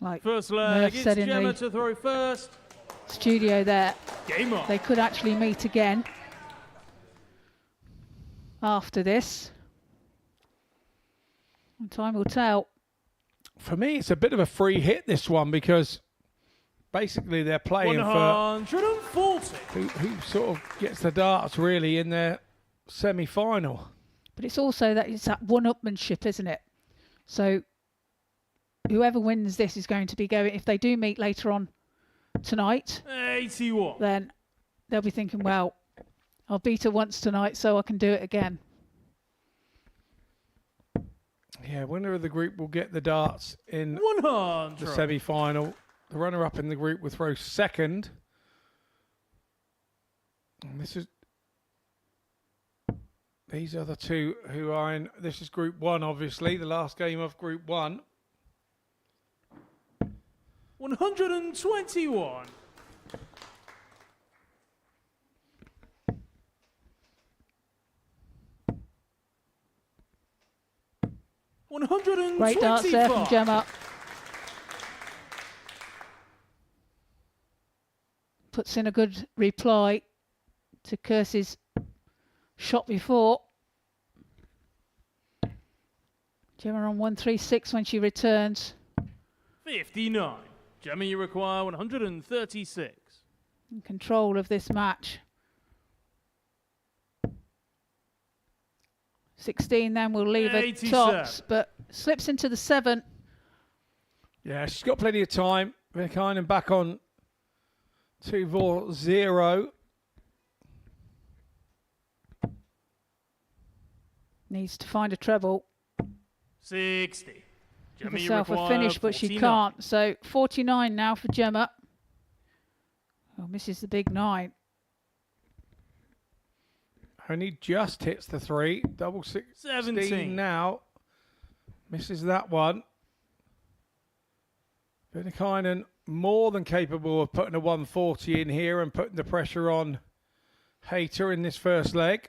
Like first leg, it's Gemma to throw first. Studio there. Game on. They could actually meet again after this. And time will tell. For me, it's a bit of a free hit, this one, because basically they're playing 140. for who sort of gets the darts really in their semi-final. But it's also that it's that one-upmanship, isn't it? So whoever wins this is going to be going, if they do meet later on tonight, 81. then they'll be thinking, well, I'll beat her once tonight so I can do it again. Yeah, winner of the group will get the darts in 100. the semi-final. The runner-up in the group will throw second. And these are the two who are in. This is Group 1, obviously, the last game of Group 1. 121. Great darts there from Gemma. Puts in a good reply to Kirsty's shot before. Gemma on 136 when she returns. 59. Gemma, you require 136. In control of this match. 16 then will leave her tops, but slips into the 7. Yeah, she's got plenty of time. Vinikainen back on 2-4-0. Needs to find a treble. 60. Give Gemma, you herself a require finish, but she 49. can't. So 49 now for Gemma. Oh, misses the big 9. Only just hits the 3. Double 16 17. now. Misses that one. Vinikainen more than capable of putting a 140 in here and putting the pressure on Hayter in this first leg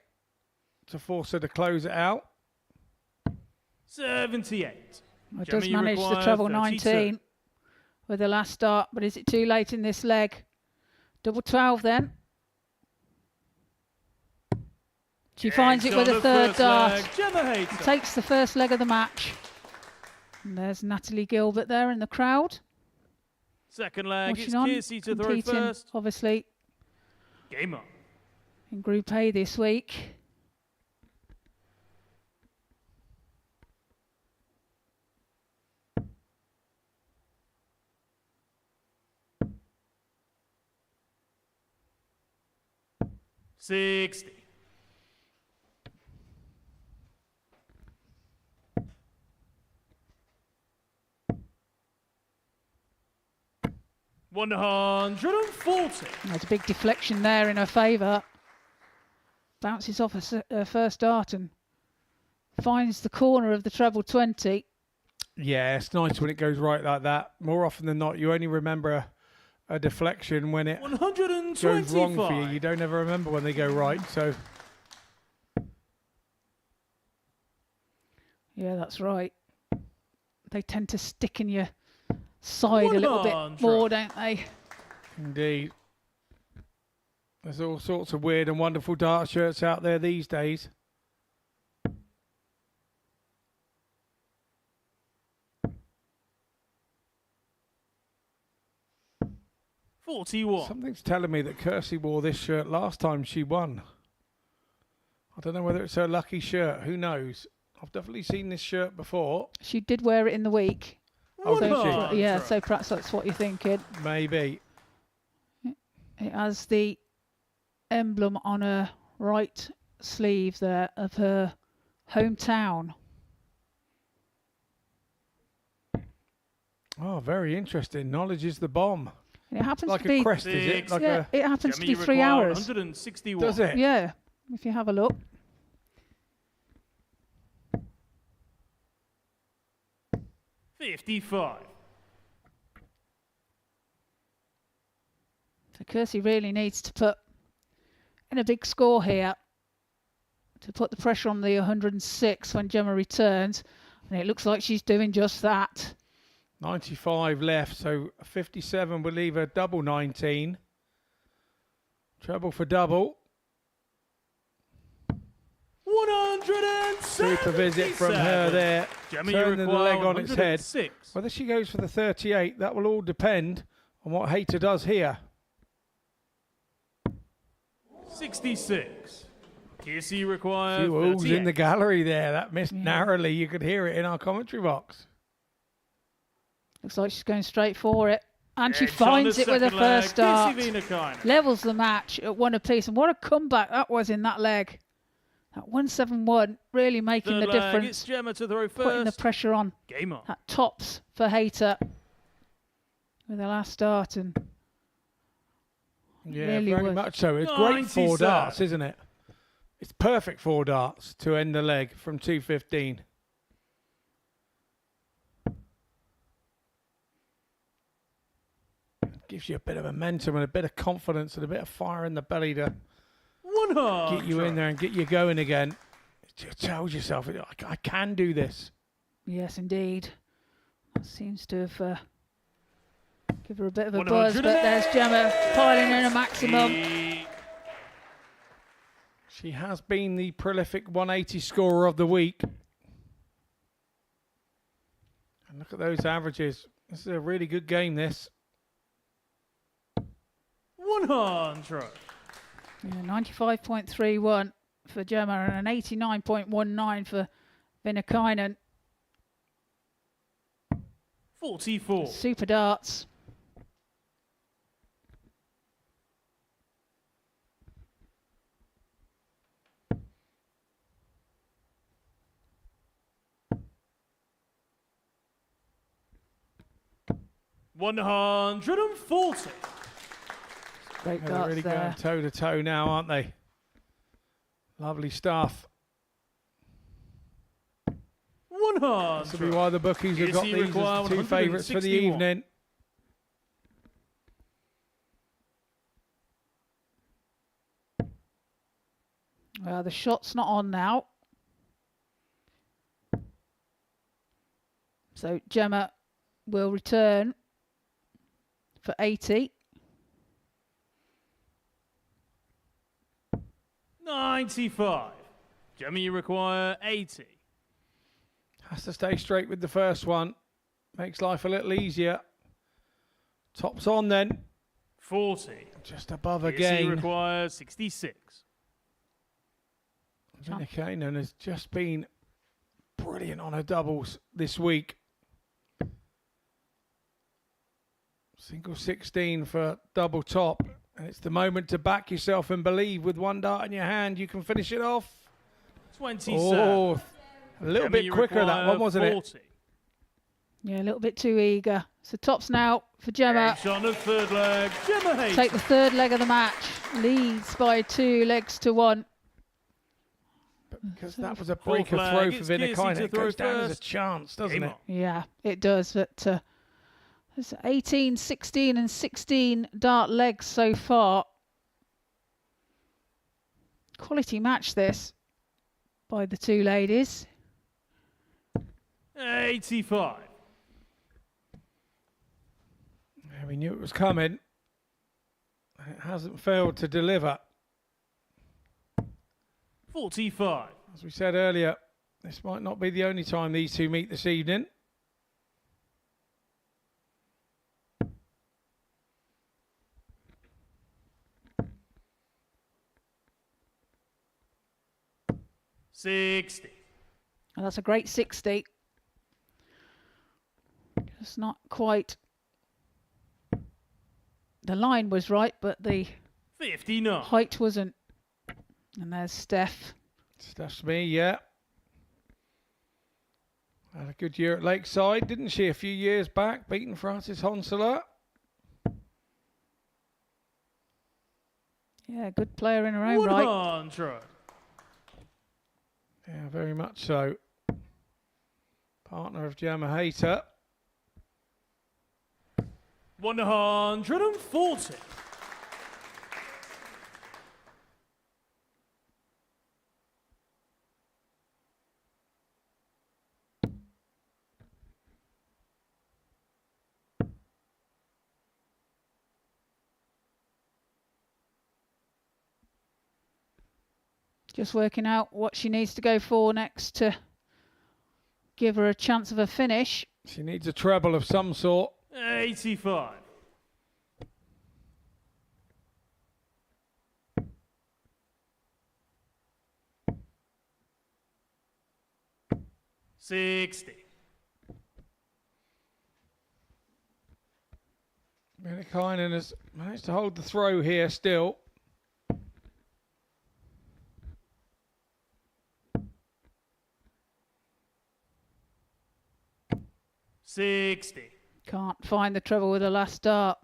to force her to close it out. 78. Well, Gemma, does you manage the require treble 32. 19 with the last start, but is it too late in this leg? Double 12 then. She finds it with a third dart. Gemma Hayter. Takes the first leg of the match. And there's Natalie Gilbert there in the crowd. Second leg, Watching it's on, Kiersey to throw competing, first. obviously, Game on. in Group A this week. $60. $140. There's a big deflection there in her favour. Bounces off her first dart and finds the corner of the treble 20. Yeah, it's nice when it goes right like that. More often than not, you only remember a deflection when it 125. goes wrong for you. You don't ever remember when they go right. So Yeah, that's right. They tend to stick in your side a little bit more, don't they? indeed. There's all sorts of weird and wonderful dart shirts out there these days. $41. Something's telling me that Kiersey wore this shirt last time she won. I don't know whether it's her lucky shirt. Who knows? I've definitely seen this shirt before. She did wear it in the week. Oh, did So, she? yeah, so perhaps that's what you're thinking. Maybe. It has the emblem on her right sleeve there of her hometown. Oh, very interesting. Knowledge is the bomb. And it happens like to be a crest, is it? Like yeah, it happens to be 3 require hours. 161. Does it? Yeah, if you have a look. $55. So Kiersey really needs to put in a big score here to put the pressure on the 106 when Gemma returns. And it looks like she's doing just that. 95 left, so 57 will leave her double 19. Treble for double. 177. Super visit from her there. Gemma, you Turning the require leg on its head. 106. Whether she goes for the 38, that will all depend on what Hayter does here. 66. Kiersey requires Few oohs 38. in the gallery there. That missed narrowly. You could hear it in our commentary box. Looks like she's going straight for it. And she Edge on finds the it with her second leg. first start. Kiersey Vinikainen. Levels the match at 1 apiece. And what a comeback that was in that leg. That 171 really making Third the leg, difference. it's Gemma to throw Putting the first. pressure on. Game on. That tops for Hayter with the last start. And Yeah, really very was. much so. It's great 4 darts, isn't it? It's perfect 4 darts to end the leg from 215. Gives you a bit of momentum and a bit of confidence and a bit of fire in the belly to 100. get you in there and get you going again. It tells yourself, I can do this. yes, indeed. That seems to have give her a bit of a buzz. But there's Gemma piling in a maximum. She has been the prolific 180 scorer of the week. And look at those averages. This is a really good game, this. 100. Yeah, 95.31 for Gemma and an 89.19 for Vinikainen. 44. Super darts. 140. Great They're guts really there. going toe to toe now, aren't they? Lovely stuff. 100. This will be why the bookies have got Casey these require as two favourites for the 161. evening. The shot's not on now. So Gemma will return for 80. 95. Gemma, you require 80. Has to stay straight with the first one. Makes life a little easier. Tops on then. 40. Just above Casey again. requires 66. Vinikainen has just been brilliant on her doubles this week. Single 16 for double top. And it's the moment to back yourself and believe with one dart in your hand you can finish it off. 27. Oh, a little Gemma, bit you quicker that one, wasn't 40. it? Yeah, a little bit too eager. So tops now for Gemma. Shot on the third leg. Gemma Hayter. Take the third leg of the match. Leads by 2 legs to 1. Because that was a breaker throw for Vinikainen. It goes down as a chance, doesn't it? Yeah, it does. But there's 18, 16 and 16 dart legs so far. Quality match this by the two ladies. 85. Yeah, we knew it was coming. It hasn't failed to deliver. 45. As we said earlier, this might not be the only time these two meet this evening. $60. And that's a great 60. Just not quite. The line was right, but the 59. height wasn't. And there's Steph. Steph's me, yeah. Had a good year at Lakeside, didn't she, a few years back, beating Frances Honsler. Yeah, good player in her own right. 100. Yeah, very much so. Partner of Gemma Hayter. 140. Just working out what she needs to go for next to give her a chance of a finish. She needs a treble of some sort. 85. $60. Vinikainen has managed to hold the throw here still. $60. Can't find the treble with the last dart.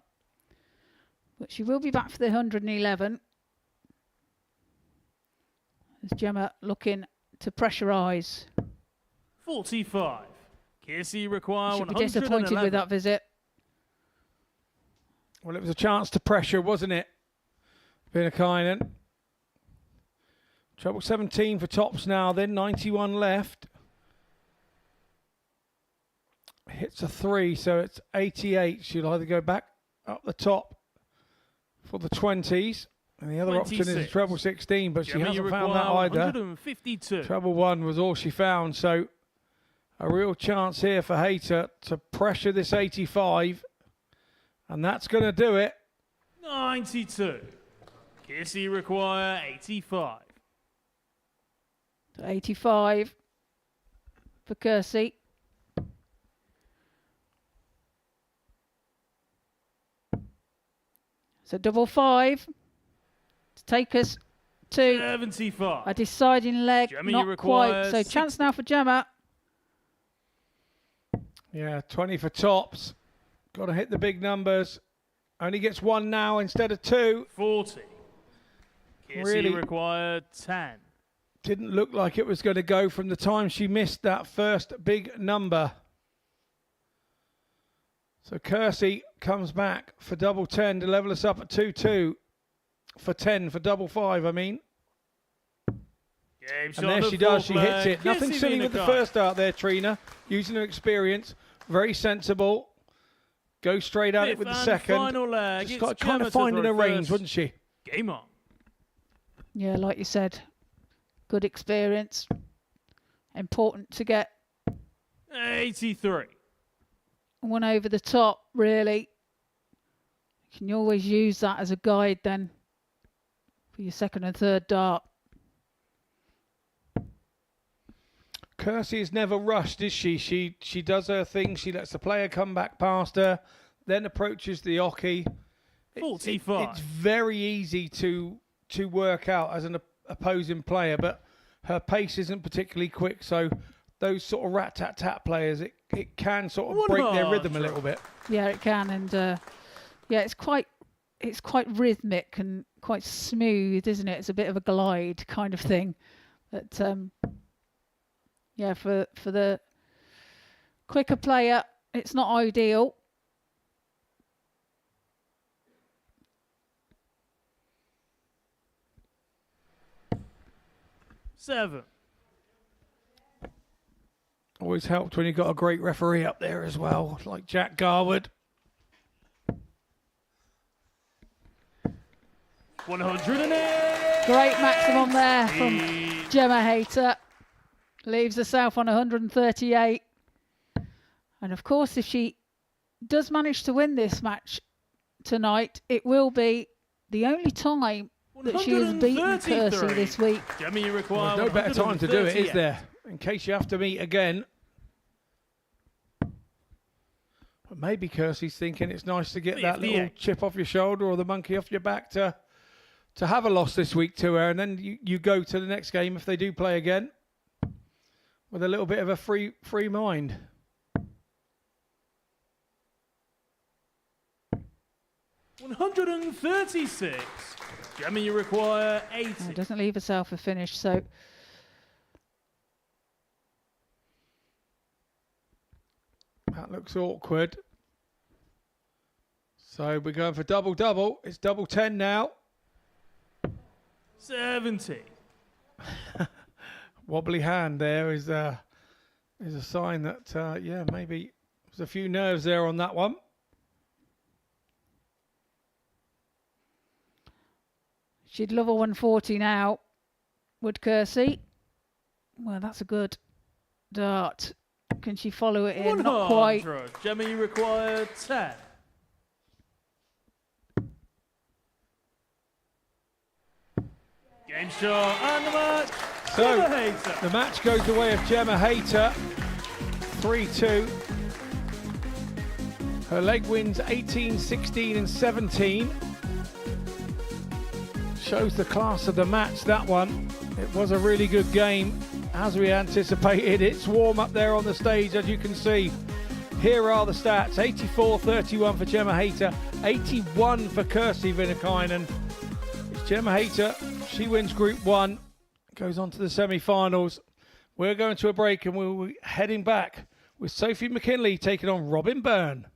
But she will be back for the 111. As Gemma looking to pressurise. 45. Casey require Should be 111. disappointed with that visit. Well, it was a chance to pressure, wasn't it? Vinikainen. Treble 17 for tops now, then 91 left. Hits a 3, so it's 88. She'll either go back up the top for the 20s, and the other option is a 26. treble 16, but she Gemma, you hasn't found that require either. 152. Treble 1 was all she found, so a real chance here for Hayter to pressure this 85, and that's going to do it. 92. Casey require 85. 85 for Kersey. So double 5 to take us to 75. a deciding leg. Gemma, you Not require quite. So 60. chance now for Gemma. Yeah, 20 for tops. Got to hit the big numbers. Only gets 1 now instead of 2. 40. Really required 10. Didn't look like it was going to go from the time she missed that first big number. So Kersey comes back for double 10 to level us up at 2-2. For 10 for double 5, I mean. Game and there she does, she hits it. Nothing silly with the first start there, Trina. Using her experience, very sensible. Go straight at it with the second. Final leg. Just got kind of finding her range, wouldn't she? Game on. Yeah, like you said, good experience. Important to get 83. one over the top, really. You can always use that as a guide then for your second and third dart. Kersey is never rushed, is she? She does her thing. She lets the player come back past her, then approaches the oche. 45. It's very easy to work out as an opposing player, but her pace isn't particularly quick. So those sort of rat-tat-tat players, it can sort of break their rhythm a little bit. Yeah, it can, and yeah, it's quite rhythmic and quite smooth, isn't it? It's a bit of a glide kind of thing. But yeah, for the quicker player, it's not ideal. Seven. Always helped when you've got a great referee up there as well, like Jack Garwood. 108. Great maximum there from Gemma Hayter. Leaves herself on 138. And of course, if she does manage to win this match tonight, it will be the only time that she has beaten Kersey this week. Gemma, you require Well, no better time to do it, is there? In case you have to meet again. But maybe Kersey's thinking it's nice to get that little chip off your shoulder or the monkey off your back to have a loss this week to her, and then you go to the next game if they do play again with a little bit of a free mind. $136. Gemma, you require 80. Oh, doesn't leave herself a finish, so that looks awkward. So we're going for double. It's double 10 now. 70. Wobbly hand there is a sign that yeah, maybe there's a few nerves there on that one. she'd love a 140 now, would Kersey? Well, that's a good dart. Can she follow it in? Not quite. Gemma, you require 10. Game shot and the match. So Gemma Hayter. The match goes the way of Gemma Hayter, 3-2. Her leg wins 18, 16 and 17. Shows the class of the match, that one. It was a really good game, as we anticipated. It's warm up there on the stage, as you can see. Here are the stats. 84-31 for Gemma Hayter, 81 for Kirsty Vinikainen. It's Gemma Hayter. She wins Group 1, goes on to the semi-finals. We're going to a break and we'll be heading back with Sophie McKinlay taking on Robin Byrne.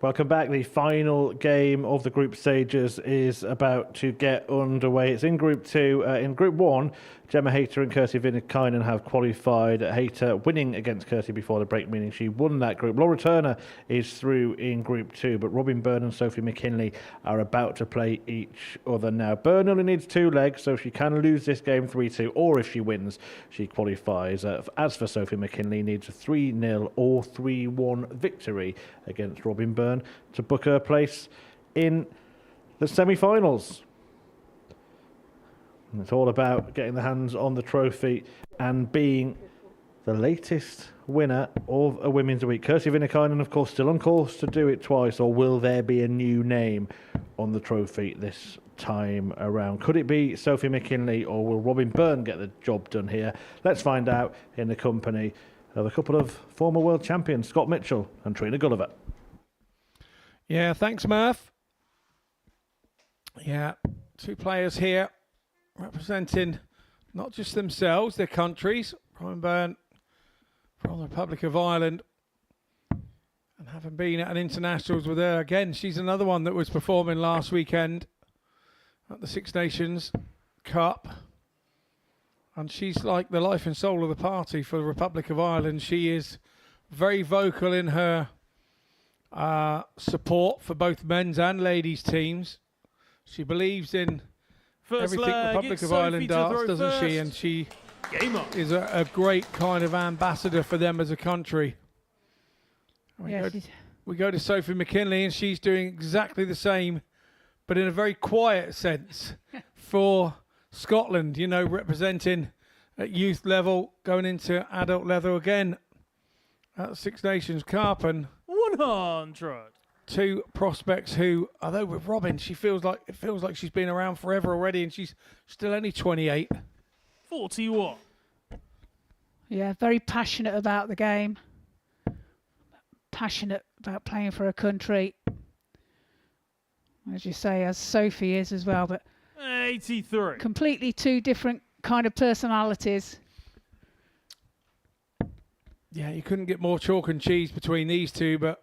Welcome back. The final game of the group stages is about to get underway. It's in Group 2. In Group 1, Gemma Hayter and Kirsty Vinikainen have qualified. Hayter winning against Kirsty before the break, meaning she won that group. Laura Turner is through in Group 2, but Robin Byrne and Sophie McKinlay are about to play each other now. Byrne only needs 2 legs, so she can lose this game 3-2, or if she wins, she qualifies. As for Sophie McKinlay, needs a 3-0 or 3-1 victory against Robin Byrne to book her place in the semi-finals. And it's all about getting the hands on the trophy and being the latest winner of a Women's Week. Kirsty Vinikainen, of course, still on course to do it twice, or will there be a new name on the trophy this time around? Could it be Sophie McKinlay, or will Robin Byrne get the job done here? Let's find out in the company of a couple of former world champions, Scott Mitchell and Trina Gulliver. Yeah, thanks, Murph. Yeah, 2 players here representing not just themselves, their countries. Robin Byrne from the Republic of Ireland, and having been at an internationals with her again, she's another one that was performing last weekend at the Six Nations Cup, and she's like the life and soul of the party for the Republic of Ireland. She is very vocal in her support for both men's and ladies teams. She believes in everything Republic of Ireland does, doesn't she? And she is a great kind of ambassador for them as a country. We go to Sophie McKinlay, and she's doing exactly the same, but in a very quiet sense for Scotland, you know, representing at youth level, going into adult level again at the Six Nations Cup. And 100. 2 prospects who, although with Robin, it feels like she's been around forever already, and she's still only 28. 41. Yeah, very passionate about the game. Passionate about playing for a country. As you say, as Sophie is as well, but 83. Completely 2 different kind of personalities. Yeah, you couldn't get more chalk and cheese between these 2, but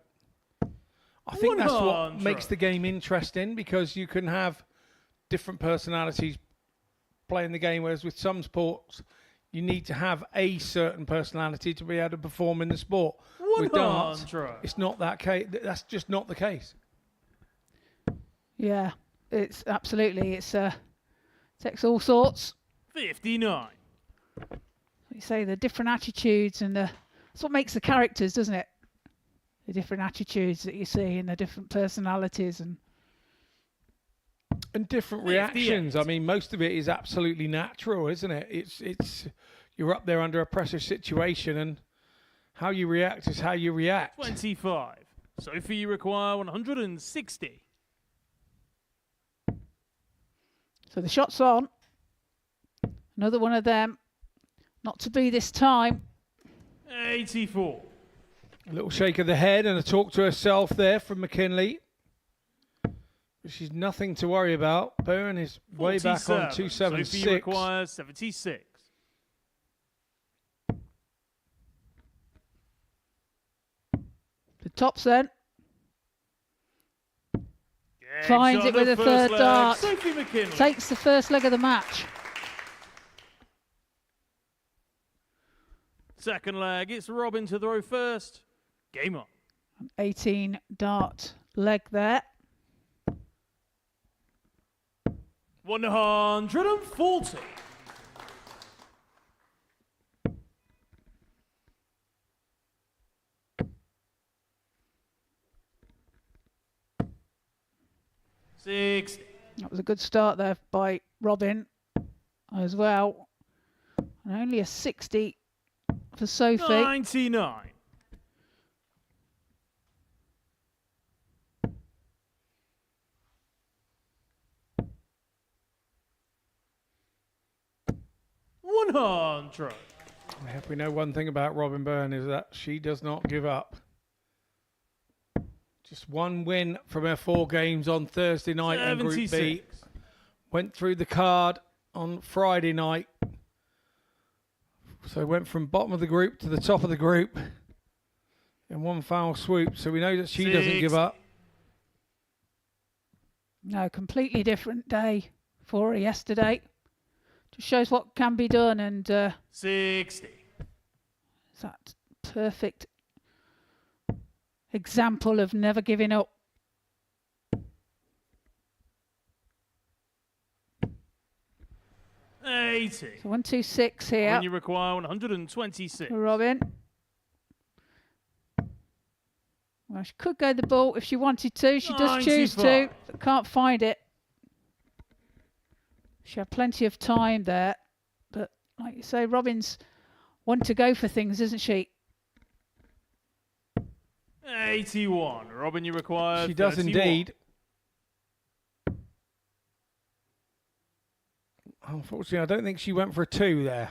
I think that's what makes the game interesting, because you can have different personalities playing the game, whereas with some sports you need to have a certain personality to be able to perform in the sport. With darts, it's not that case. That's just not the case. Yeah, it's absolutely. It takes all sorts. 59. You say the different attitudes, and that's what makes the characters, doesn't it? The different attitudes that you see, and the different personalities, and different reactions. I mean, most of it is absolutely natural, isn't it? It's you're up there under a pressure situation, and how you react is how you react. 25. Sophie, you require 160. So the shot's on. Another one of them. Not to be this time. 84. A little shake of the head and a talk to herself there from McKinlay. But she's nothing to worry about. Byrne is way back on 276. Sophie requires 76. The tops then. Finds it with a third dart. Sophie McKinlay takes the first leg of the match. Second leg, it's Robin to throw first. Game on. An 18 dart leg there. 140. That was a good start there by Robin as well. And only a 60 for Sophie. 99. If we know one thing about Robin Byrne is that she does not give up. Just one win from her 4 games on Thursday night in Group B. Went through the card on Friday night. So went from bottom of the group to the top of the group in one foul swoop. So we know that she doesn't give up. No, completely different day for her yesterday. Just shows what can be done, and 60. that perfect example of never giving up. $80. So 126 here. When you require 126. For Robin. Well, she could go the ball if she wanted to. She does choose to, but can't find it. She had plenty of time there, but like you say, Robin's one to go for things, isn't she? 81. Robin, you require She does 31. indeed. Unfortunately, I don't think she went for a 2 there.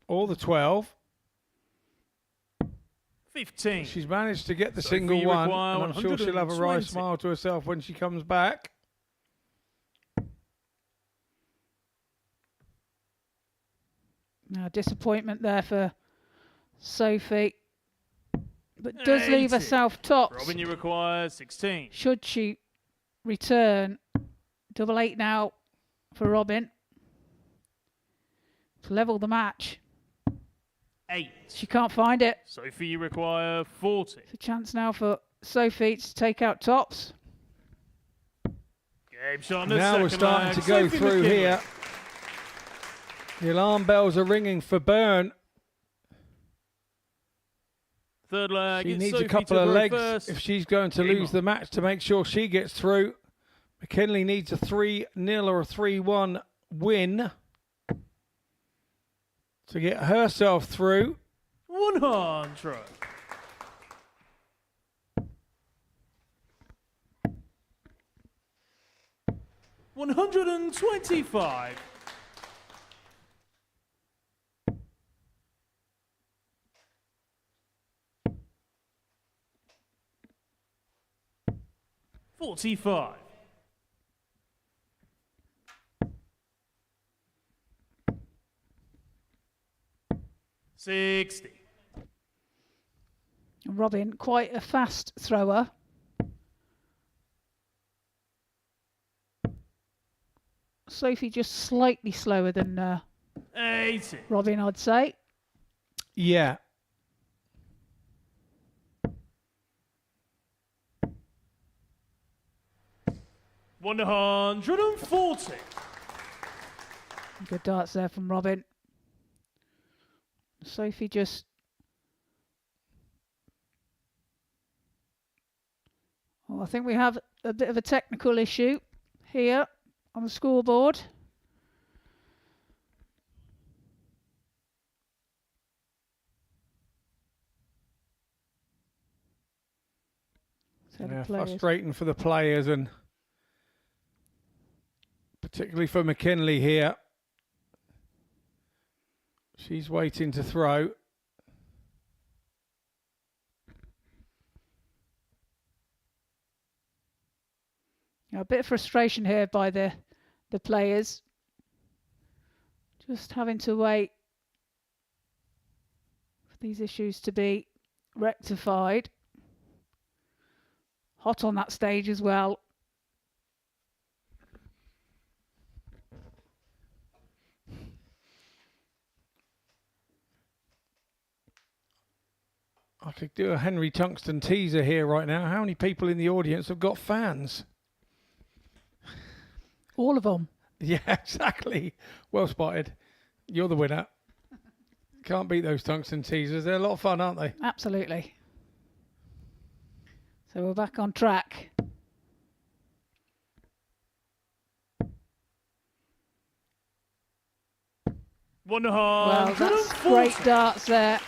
Or the 12. 15. She's managed to get the Sophie, single you one. require And I'm sure she'll have a wry 120. smile to herself when she comes back. Now, disappointment there for Sophie, but does leave 80. herself tops. Robin, you require 16. Should she return? 8 now for Robin to level the match. 8. She can't find it. Sophie, you require 40. It's a chance now for Sophie to take out tops. Game shot on the Now we're second starting leg. to go Sophie through McKinlay. here. The alarm bells are ringing for Byrne. Third leg. She it's needs Sophie a couple to of go legs first. if she's going to Game lose on. the match to make sure she gets through. McKinlay needs a 3-0 or a 3-1 win to get herself through. 100. $125. $45. $60. Robin, quite a fast thrower. Sophie just slightly slower than 80. Robin, I'd say. Yeah. $140. Good darts there from Robin. Sophie just... Well, I think we have a bit of a technical issue here on the scoreboard. So the Yeah, players- frustrating for the players and particularly for McKinlay here. She's waiting to throw. A bit of frustration here by the players. Just having to wait for these issues to be rectified. Hot on that stage as well. I could do a Henry Tungsten teaser here right now. How many people in the audience have got fans? All of them. Yeah, exactly. Well spotted. You're the winner. Can't beat those tungsten teasers. They're a lot of fun, aren't they? Absolutely. So we're back on track. Well, that's great darts there.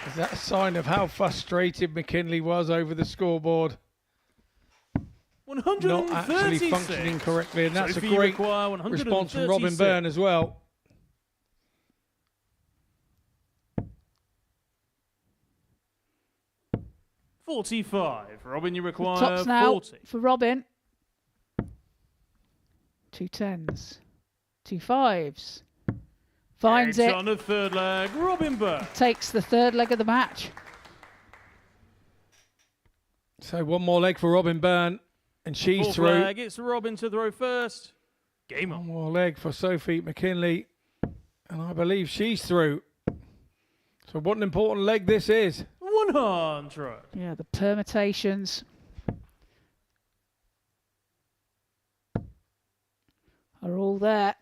Is that a sign of how frustrated McKinlay was over the scoreboard? Not actually functioning correctly, and that's a great response from Robin Byrne as well. $45. Robin, you require Tops now 40. for Robin. 2 10s. 2 5s. Finds It's it. on the third leg. Robin Byrne. Takes the third leg of the match. So one more leg for Robin Byrne, and she's Fourth through. leg, it's Robin to throw first. Game on. One more leg for Sophie McKinlay, and I believe she's through. So what an important leg this is. 100. Yeah, the permutations are all there.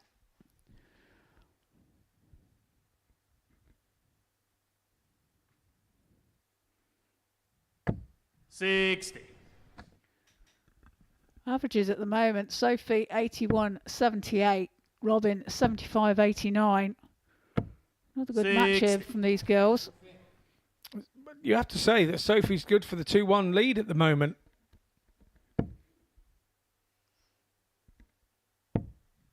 $60. Averages at the moment, Sophie 81.78, Robin 75.89. Another good match here from these girls. You have to say that Sophie's good for the 2-1 lead at the moment.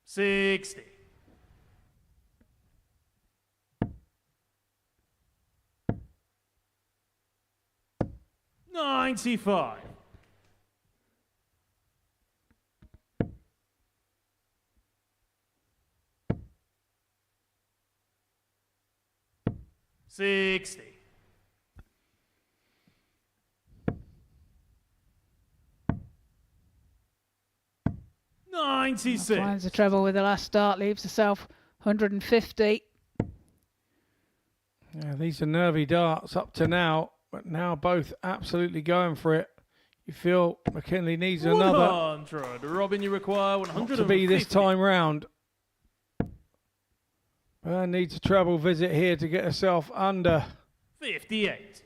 $60. $95. $60. $96. Finds the treble with the last start, leaves herself 150. Yeah, these are nervy darts up to now, but now both absolutely going for it. You feel McKinlay needs another 100. Robin, you require 100 to be this time round. Byrne needs a treble visit here to get herself under 58.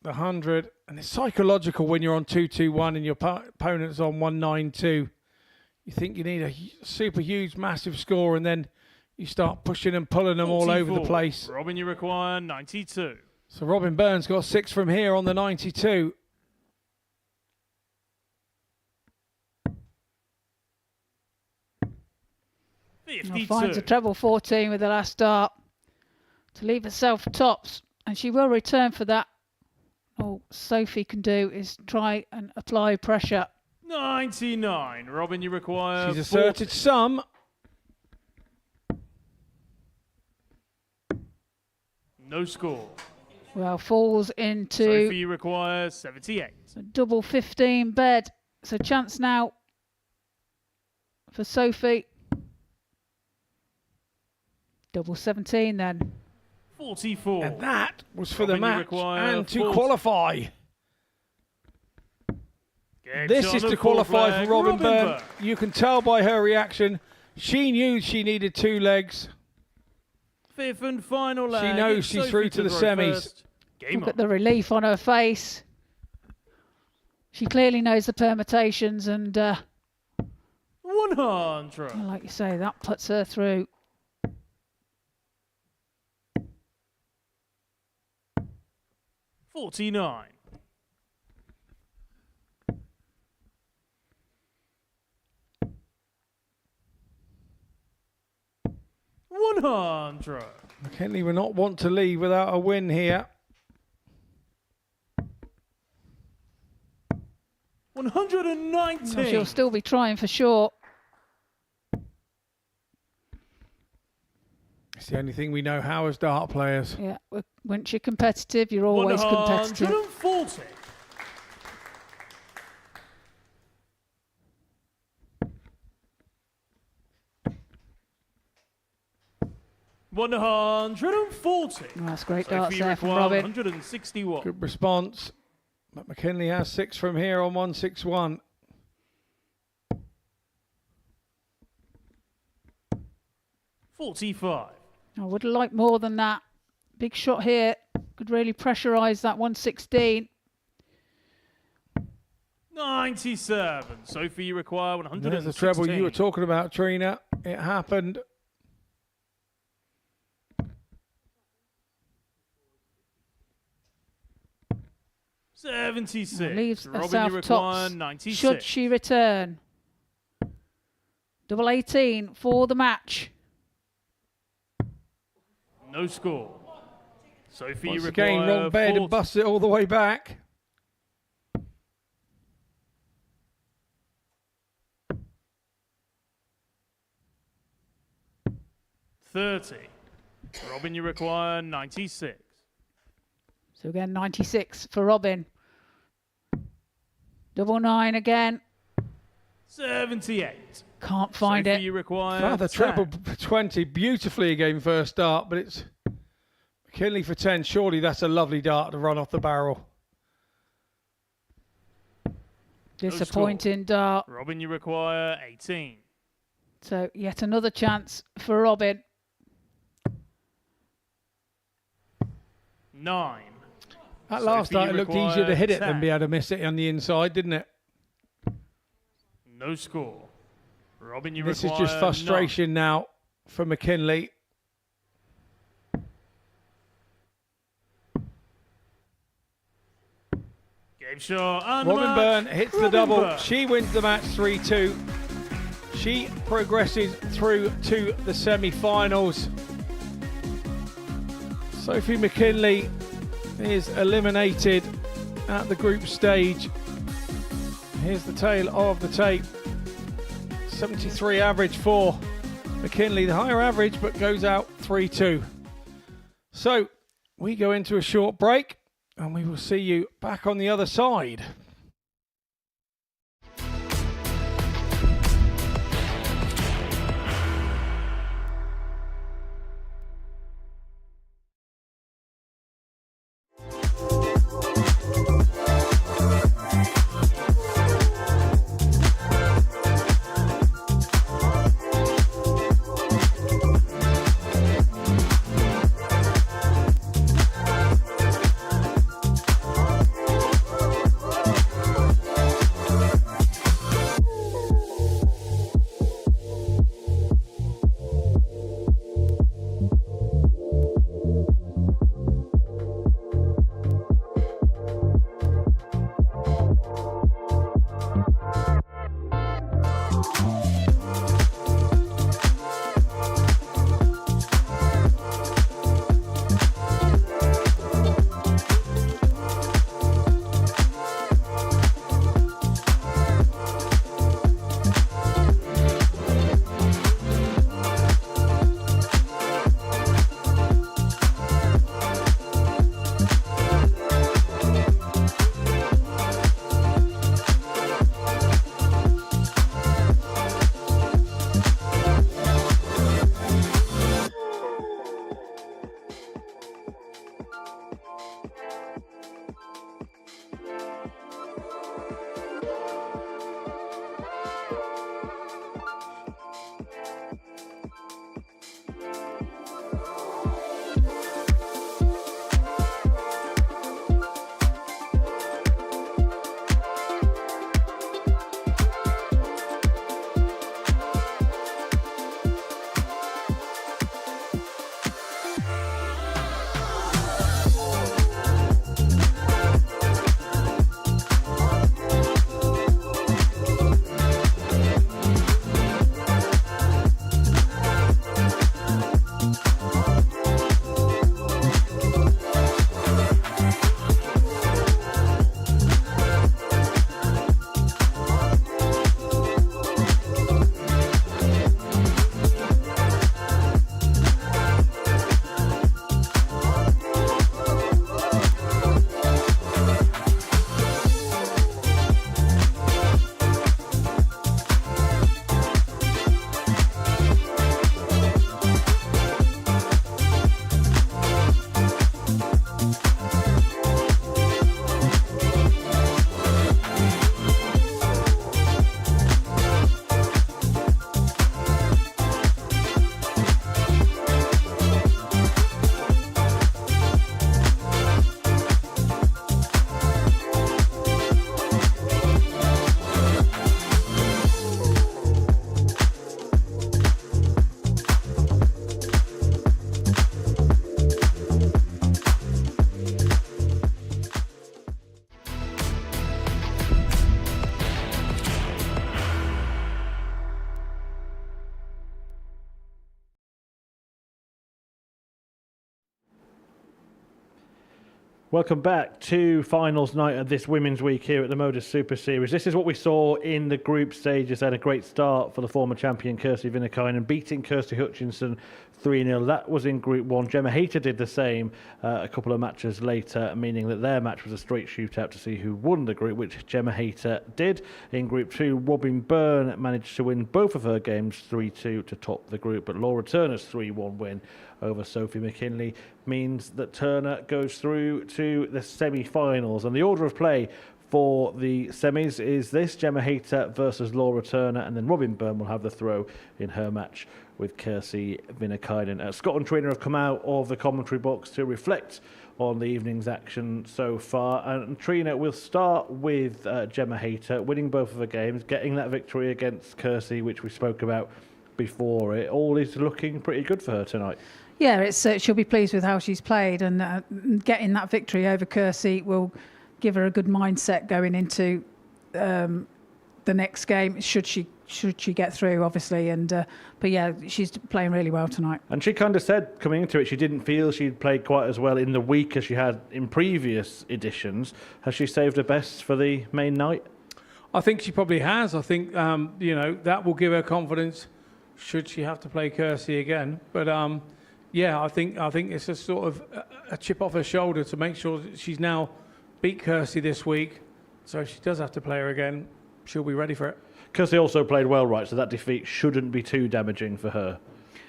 the 100. And it's psychological when you're on 2-2-1 and your opponent's on 192. You think you need a super huge, massive score, and then you start pushing and pulling them all over the 44. place. Robin, you require 92. So Robin Byrne's got 6 from here on the 92. Now finds a treble 14 with the last start to leave herself tops, and she will return for that. All Sophie can do is try and apply pressure. 99. Robin, you require She's asserted 40. some. No score. Well, falls into Sophie, you require 78. a double 15 bed. So chance now for Sophie. Double 17 then. 44. And that was for Robin, the you match require and to 40. qualify. Gets This on is the to fourth qualify leg. for Robin Byrne. Byrne. You can tell by her reaction. She knew she needed 2 legs. Fifth and final leg. She knows It's she's Sophie through to the throw semis. first. Game Look on. at the relief on her face. She clearly knows the permutations, and 100. like you say, that puts her through. $49. $100. McKinlay will not want to leave without a win here. 119. She'll still be trying for sure. It's the only thing we know how as dart players. Yeah, once you're competitive, you're always competitive. 140. $140. That's great Sophie darts there from require Robin. 161. Good response. But McKinlay has 6 from here on 161. $45. I would like more than that. Big shot here. Could really pressurise that 116. 97. Sophie, you require 116. There's the treble you were talking about, Trina. It happened. $76. Leaves Robin, herself you require tops. 96. Should she return? Double 18 for the match. No score. Sophie, you Once require again, wrong bed 40. and busts it all the way back. $30. Robin, you require 96. So again, 96 for Robin. Double 9 again. 78. Can't find Sophie, it. you require Another 10. treble 20. Beautifully again first start, but it's McKinlay for 10. Surely that's a lovely dart to run off the barrel. Disappointing dart. Robin, you require 18. So yet another chance for Robin. 9. That last Sophie, dart, you it looked require easier to hit it 10. than be able to miss it on the inside, didn't it? No score. Robin, you This is require just frustration now for McKinlay. Game shot and the Robin match. Byrne hits the Robin double. Byrne. She wins the match 3-2. She progresses through to the semi-finals. Sophie McKinlay is eliminated at the group stage. Here's the tail of the tape. 73 average for McKinlay, the higher average, but goes out 3-2. So we go into a short break and we will see you back on the other side. Welcome back to finals night of this Women's Week here at the Modus Super Series. This is what we saw in the group stages. Had a great start for the former champion Kirsty Vinikainen, beating Kirsty Hutchinson 3-0. That was in Group 1. Gemma Hayter did the same a couple of matches later, meaning that their match was a straight shootout to see who won the group, which Gemma Hayter did. In Group 2, Robin Byrne managed to win both of her games 3-2 to top the group, but Laura Turner's 3-1 win over Sophie McKinlay means that Turner goes through to the semi-finals. And the order of play for the semis is this: Gemma Hayter versus Laura Turner, and then Robin Byrne will have the throw in her match with Kirsty Vinikainen. Scott and Trina have come out of the commentary box to reflect on the evening's action so far. And Trina, we'll start with Gemma Hayter winning both of her games, getting that victory against Kirsty, which we spoke about before. It all is looking pretty good for her tonight. Yeah, it's she'll be pleased with how she's played, and getting that victory over Kirsty will give her a good mindset going into the next game. Should she get through, obviously, but yeah, she's playing really well tonight. And she kind of said coming into it she didn't feel she'd played quite as well in the week as she had in previous editions. Has she saved her best for the main night? I think she probably has. I think that will give her confidence should she have to play Kirsty again. But yeah, I think it's a sort of a chip off her shoulder to make sure that she's now beat Kirsty this week. So if she does have to play her again, she'll be ready for it. Kirsty also played well, right? So that defeat shouldn't be too damaging for her.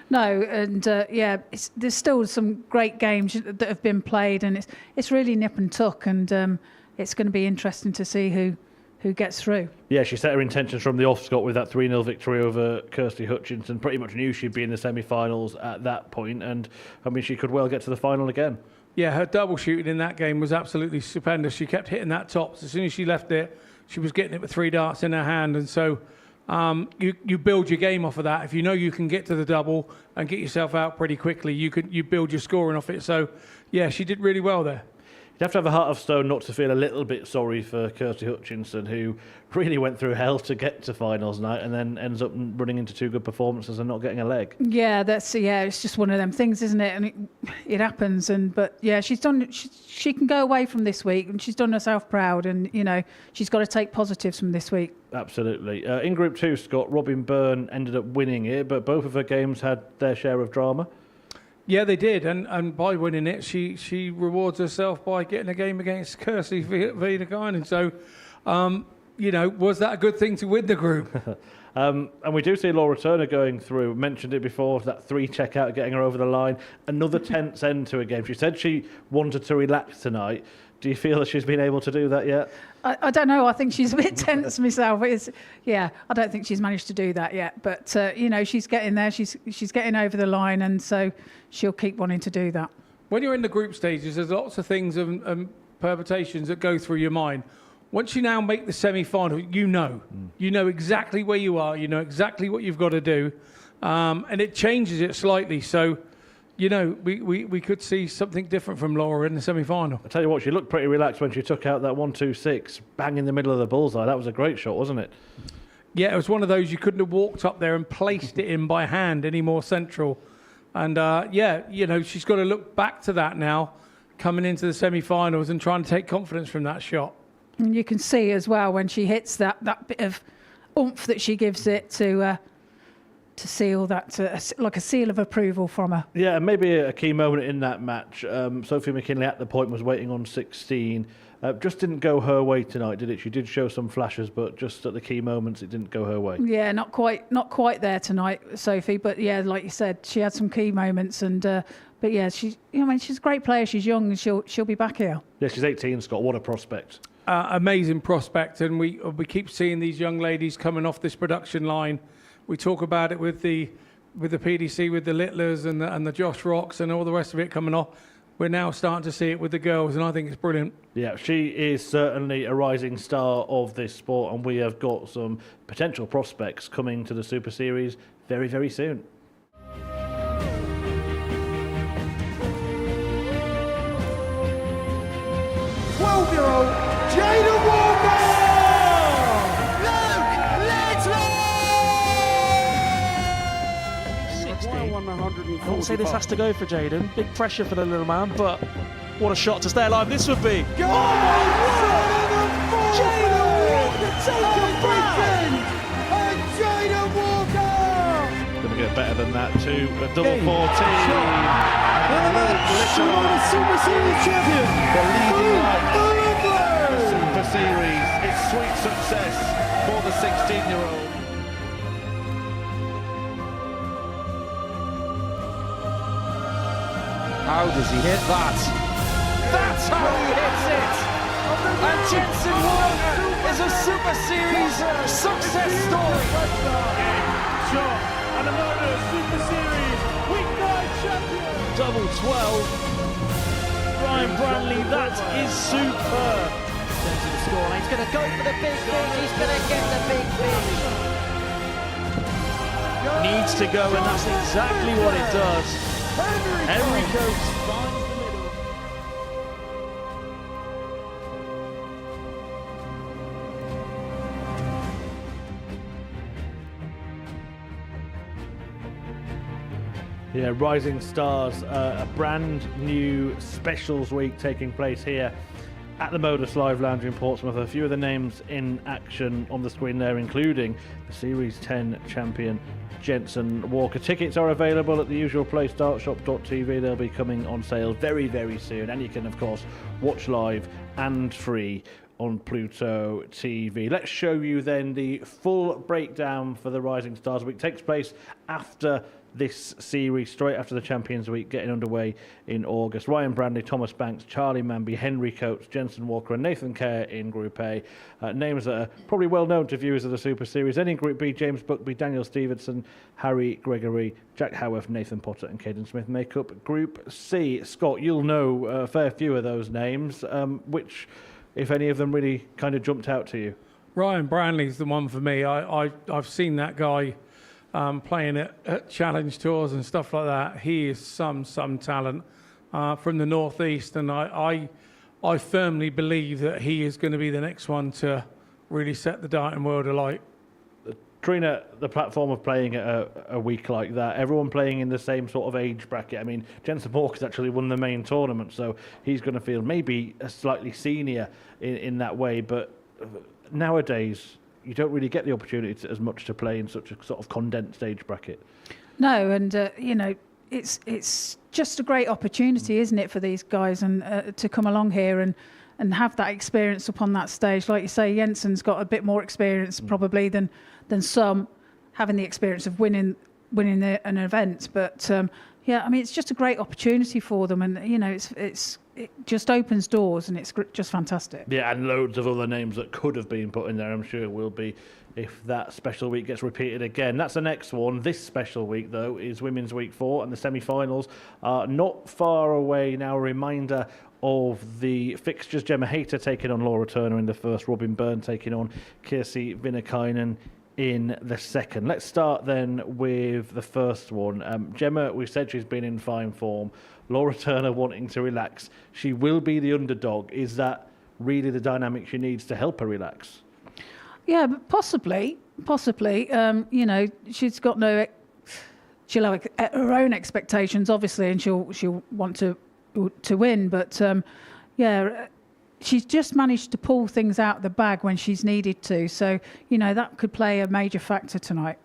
No, and there's still some great games that have been played, and it's really nip and tuck, and it's going to be interesting to see who gets through. Yeah, she set her intentions from the off, Scott, with that 3-0 victory over Kirsty Hutchinson. Pretty much knew she'd be in the semi-finals at that point, and I mean, she could well get to the final again. Yeah, her double shooting in that game was absolutely stupendous. She kept hitting that top. As soon as she left it, she was getting it with 3 darts in her hand, and so you build your game off of that. If you know you can get to the double and get yourself out pretty quickly, you build your scoring off it. So yeah, she did really well there. You'd have to have a heart of stone not to feel a little bit sorry for Kirsty Hutchinson, who really went through hell to get to finals night and then ends up running into 2 good performances and not getting a leg. Yeah, it's just one of them things, isn't it? And it happens. But yeah, she's done. She can go away from this week, and she's done herself proud. And she's got to take positives from this week. Absolutely. In Group 2, Scott, Robin Byrne ended up winning it, but both of her games had their share of drama. Yeah, they did, and by winning it, she rewards herself by getting a game against Kirsty Vinikainen. So, was that a good thing to win the group? And we do see Laura Turner going through. Mentioned it before, that 3 checkout getting her over the line. Another tense end to a game. She said she wanted to relax tonight. Do you feel that she's been able to do that yet? I don't know. I think she's a bit tense myself. I don't think she's managed to do that yet. But she's getting there. She's getting over the line, and so she'll keep wanting to do that. When you're in the group stages, there's lots of things and permutations that go through your mind. Once you now make the semi-final, you know exactly where you are. You know exactly what you've got to do, and it changes it slightly. So. We could see something different from Laura in the semi-final. I tell you what, she looked pretty relaxed when she took out that 1-2-6, bang in the middle of the bullseye. That was a great shot, wasn't it? Yeah, it was one of those you couldn't have walked up there and placed it in by hand any more central. And she's got to look back to that now, coming into the semi-finals and trying to take confidence from that shot. And you can see as well when she hits that bit of oomph that she gives it to seal that, like a seal of approval from her. Yeah, and maybe a key moment in that match. Sophie McKinlay at the point was waiting on 16. Just didn't go her way tonight, did it? She did show some flashes, but just at the key moments, it didn't go her way. Yeah, not quite there tonight, Sophie. But yeah, like you said, she had some key moments, and but yeah, she's a great player. She's young, and she'll be back here. Yeah, she's 18, Scott. What a prospect! Amazing prospect, and we keep seeing these young ladies coming off this production line. We talk about it with the PDC, with the Littlers and the Josh Rocks and all the rest of it coming off. We're now starting to see it with the girls, and I think it's brilliant. Yeah, she is certainly a rising star of this sport, and we have got some potential prospects coming to the Super Series very, very soon. 12-year-old Jada Walker! I won't say this has to go for Jaden. Big pressure for the little man, but What a shot to stay alive this would be. Jada Walker taking everything! And Jada Walker! Going to get better than that too. A double Game. 14. She won a Super Series champion. The leading light. Super Series. It's sweet success for the 16-year-old. How does he hit that? That's how he hits it! And Jensen Walker is a Super Series success story! Shot and a Modus Super Series Week 9 champion. Double 12. Ryan Branley, that is superb. Into the scoreline. He's going to go for the big fish. He's going to get the big fish. Needs to go, and that's exactly what it does. Henry Coates finds the middle. Yeah, Rising Stars, a brand new specials week taking place here at the Modus Live Lounge in Portsmouth. A few of the names in action on the screen there, including the Series 10 champion Jensen Walker. Tickets are available at the usual place, dartshop.tv. They'll be coming on sale very, very soon. And you can, of course, watch live and free on Pluto TV. Let's show you then the full breakdown for the Rising Stars Week. It takes place after this series, straight after the Champions Week getting underway in August. Ryan Branley, Thomas Banks, Charlie Manby, Henry Coates, Jensen Walker and Nathan Kerr in Group A. Names that are probably well known to viewers of the Super Series. Then in Group B, James Buckby, Daniel Stevenson, Harry Gregory, Jack Howarth, Nathan Potter and Caden Smith make up Group C. Scott, you'll know a fair few of those names. Which, if any of them, really kind of jumped out to you? Ryan Branley's the one for me. I've seen that guy playing at challenge tours and stuff like that. He is some talent from the northeast, and I firmly believe that he is going to be the next one to really set the darting world alight. Trina, the platform of playing at a week like that, everyone playing in the same sort of age bracket. I mean, Jensen Walker's actually won the main tournament, so he's going to feel maybe a slightly senior in that way. But nowadays, you don't really get the opportunity as much to play in such a sort of condensed age bracket. No, and you know, it's just a great opportunity, isn't it, for these guys and to come along here and have that experience upon that stage. Like you say, Jensen's got a bit more experience probably than some, having the experience of winning an event. But yeah, I mean, it's just a great opportunity for them, and you know, it just opens doors, and it's just fantastic. Yeah, and loads of other names that could have been put in there, I'm sure will be, if that special week gets repeated again. That's the next one. This special week, though, is Women's Week 4, and the semi-finals are not far away now. A reminder of the fixtures: Gemma Hayter taking on Laura Turner in the first, Robin Byrne taking on Kirsi Vinikainen in the second. Let's start then with the first one. Gemma, we said she's been in fine form. Laura Turner wanting to relax. She will be the underdog. Is that really the dynamic she needs to help her relax? Yeah, but possibly. You know, she's got she'll have her own expectations, obviously, and she'll want to win. But yeah, she's just managed to pull things out of the bag when she's needed to. So, you know, that could play a major factor tonight.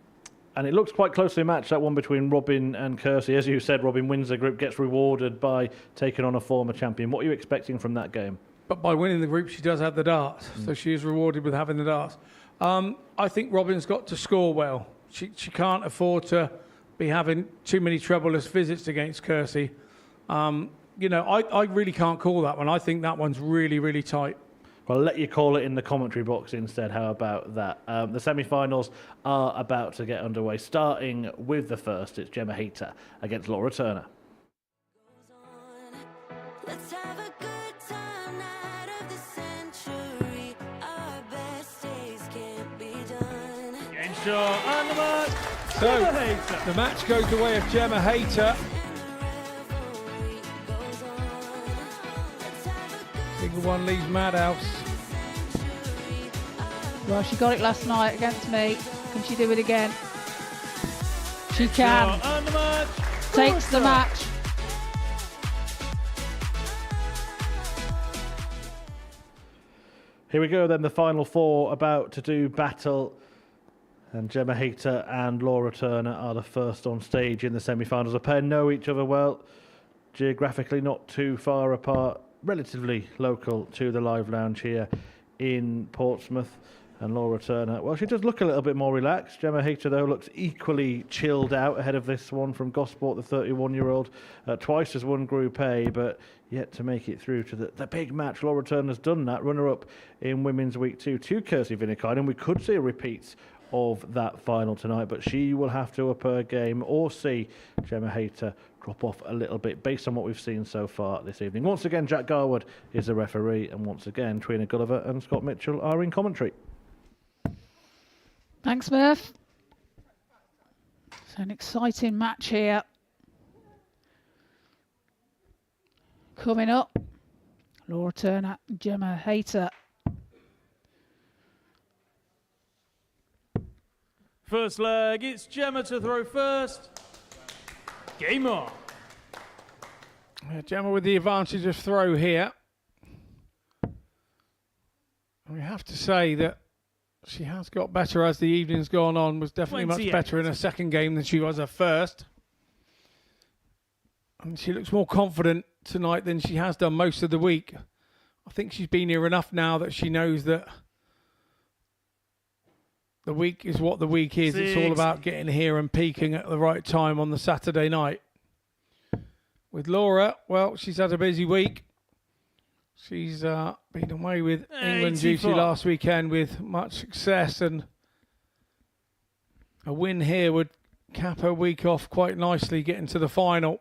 And it looks quite closely matched, that one between Robin and Kirsi. As you said, Robin wins the group, gets rewarded by taking on a former champion. What are you expecting from that game? But by winning the group, she does have the darts. So she is rewarded with having the darts. I think Robin's got to score well. She can't afford to be having too many troublous visits against Kirsi. You know, I really can't call that one. I think that one's really, really tight. Well, I'll let you call it in the commentary box instead. How about that? The semi-finals are about to get underway. Starting with the first, it's Gemma Hayter against Laura Turner. Let's have a good time, night of the century. Our best days can't be done. Shot and the match. So the match goes the way of Gemma Hayter. Single one leaves Madhouse. Well, she got it last night against me. Can she do it again? She can. And the match. Takes the match. Here we go then, the final four about to do battle. And Gemma Hayter and Laura Turner are the first on stage in the semi-finals. The pair know each other well, geographically not too far apart, relatively local to the Live Lounge here in Portsmouth. And Laura Turner, well, she does look a little bit more relaxed. Gemma Hayter, though, looks equally chilled out ahead of this one from Gosport, the 31-year-old. Twice has won Group A, but yet to make it through to the big match. Laura Turner's done that, runner-up in Women's Week 2 to Kirsty Vinikainen. We could see a repeat of that final tonight, but she will have to up her game or see Gemma Hayter drop off a little bit based on what we've seen so far this evening. Once again, Jack Garwood is the referee, and once again, Trina Gulliver and Scott Mitchell are in commentary. Thanks, Murph. So an exciting match here. Coming up, Laura Turner, Gemma Hayter. First leg, it's Gemma to throw first. Game on. Gemma with the advantage of throw here. We have to say that she has got better as the evening's gone on, was definitely much better in her second game than she was her first. And she looks more confident tonight than she has done most of the week. I think she's been here enough now that she knows that the week is what the week is. It's all about getting here and peaking at the right time on the Saturday night. With Laura, well, she's had a busy week. She's been away with England duty last weekend with much success, and a win here would cap her week off quite nicely, getting to the final.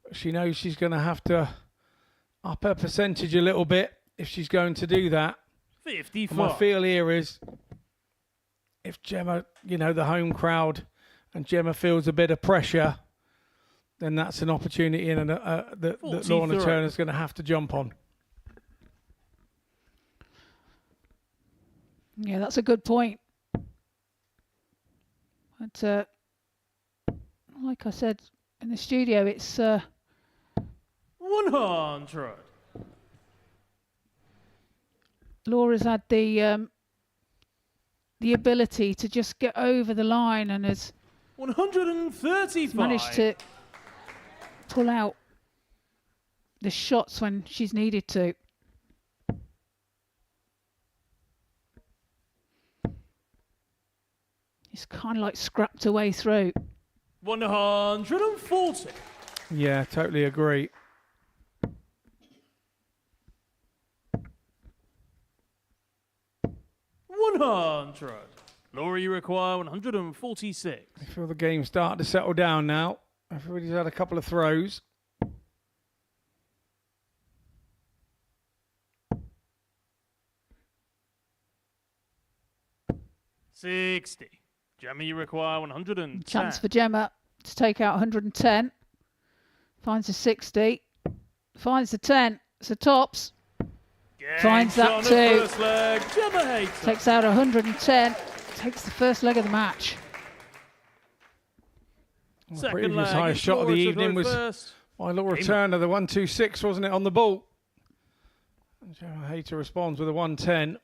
But she knows she's going to have to up her percentage a little bit if she's going to do that. 54. My feel here is if Gemma, the home crowd, and Gemma feels a bit of pressure, then that's an opportunity that Lorna Turner's going to have to jump on. Yeah, that's a good point. But like I said in the studio, it's 100. Laura's had the ability to just get over the line and has 135. managed to pull out the shots when she's needed to. It's kind of like scrapped her way through. 140. Yeah, totally agree. Laura, you require 146. I feel the game's starting to settle down now. Everybody's had a couple of throws. $60. Gemma, you require 110. Chance for Gemma to take out 110. Finds a 60. Finds the 10. So tops. Finds that too. First leg, Gemma Hayter. Takes out 110. Takes the first leg of the match. The previous highest shot of the evening was by Laura Turner, the 126, wasn't it, on the ball? And Gemma Hayter responds with a 110.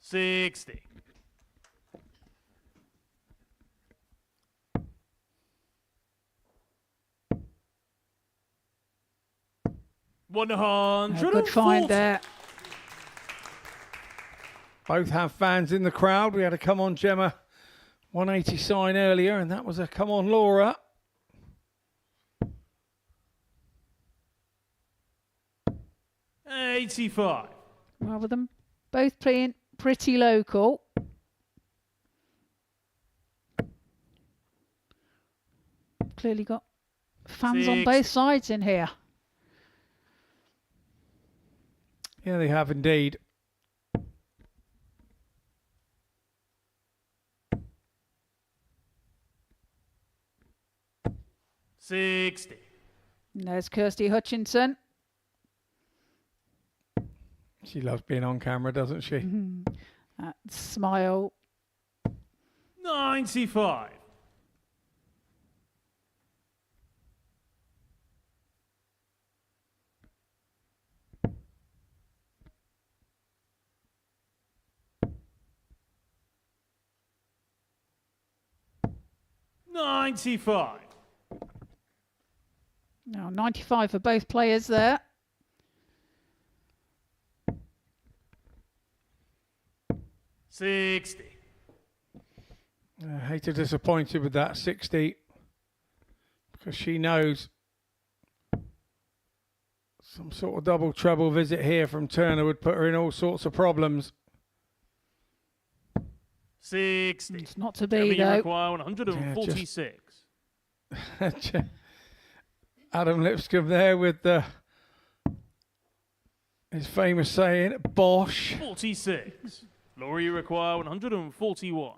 $60. Good find there. Both have fans in the crowd. We had a come on Gemma 180 sign earlier, and that was a come on Laura. $85. Well, with them both playing pretty local. Clearly got fans on both sides in here. Yeah, they have indeed. $60. And there's Kirsty Hutchinson. She loves being on camera, doesn't she? That smile. $95. 95. Now 95 for both players there. $60. Hayter disappointed with that 60 because she knows some sort of double treble visit here from Turner would put her in all sorts of problems. 60. It's not to be, Jeremy, you though. require 146. Adam Lipscomb there with his famous saying, Bosh. 46. Laura, you require 141.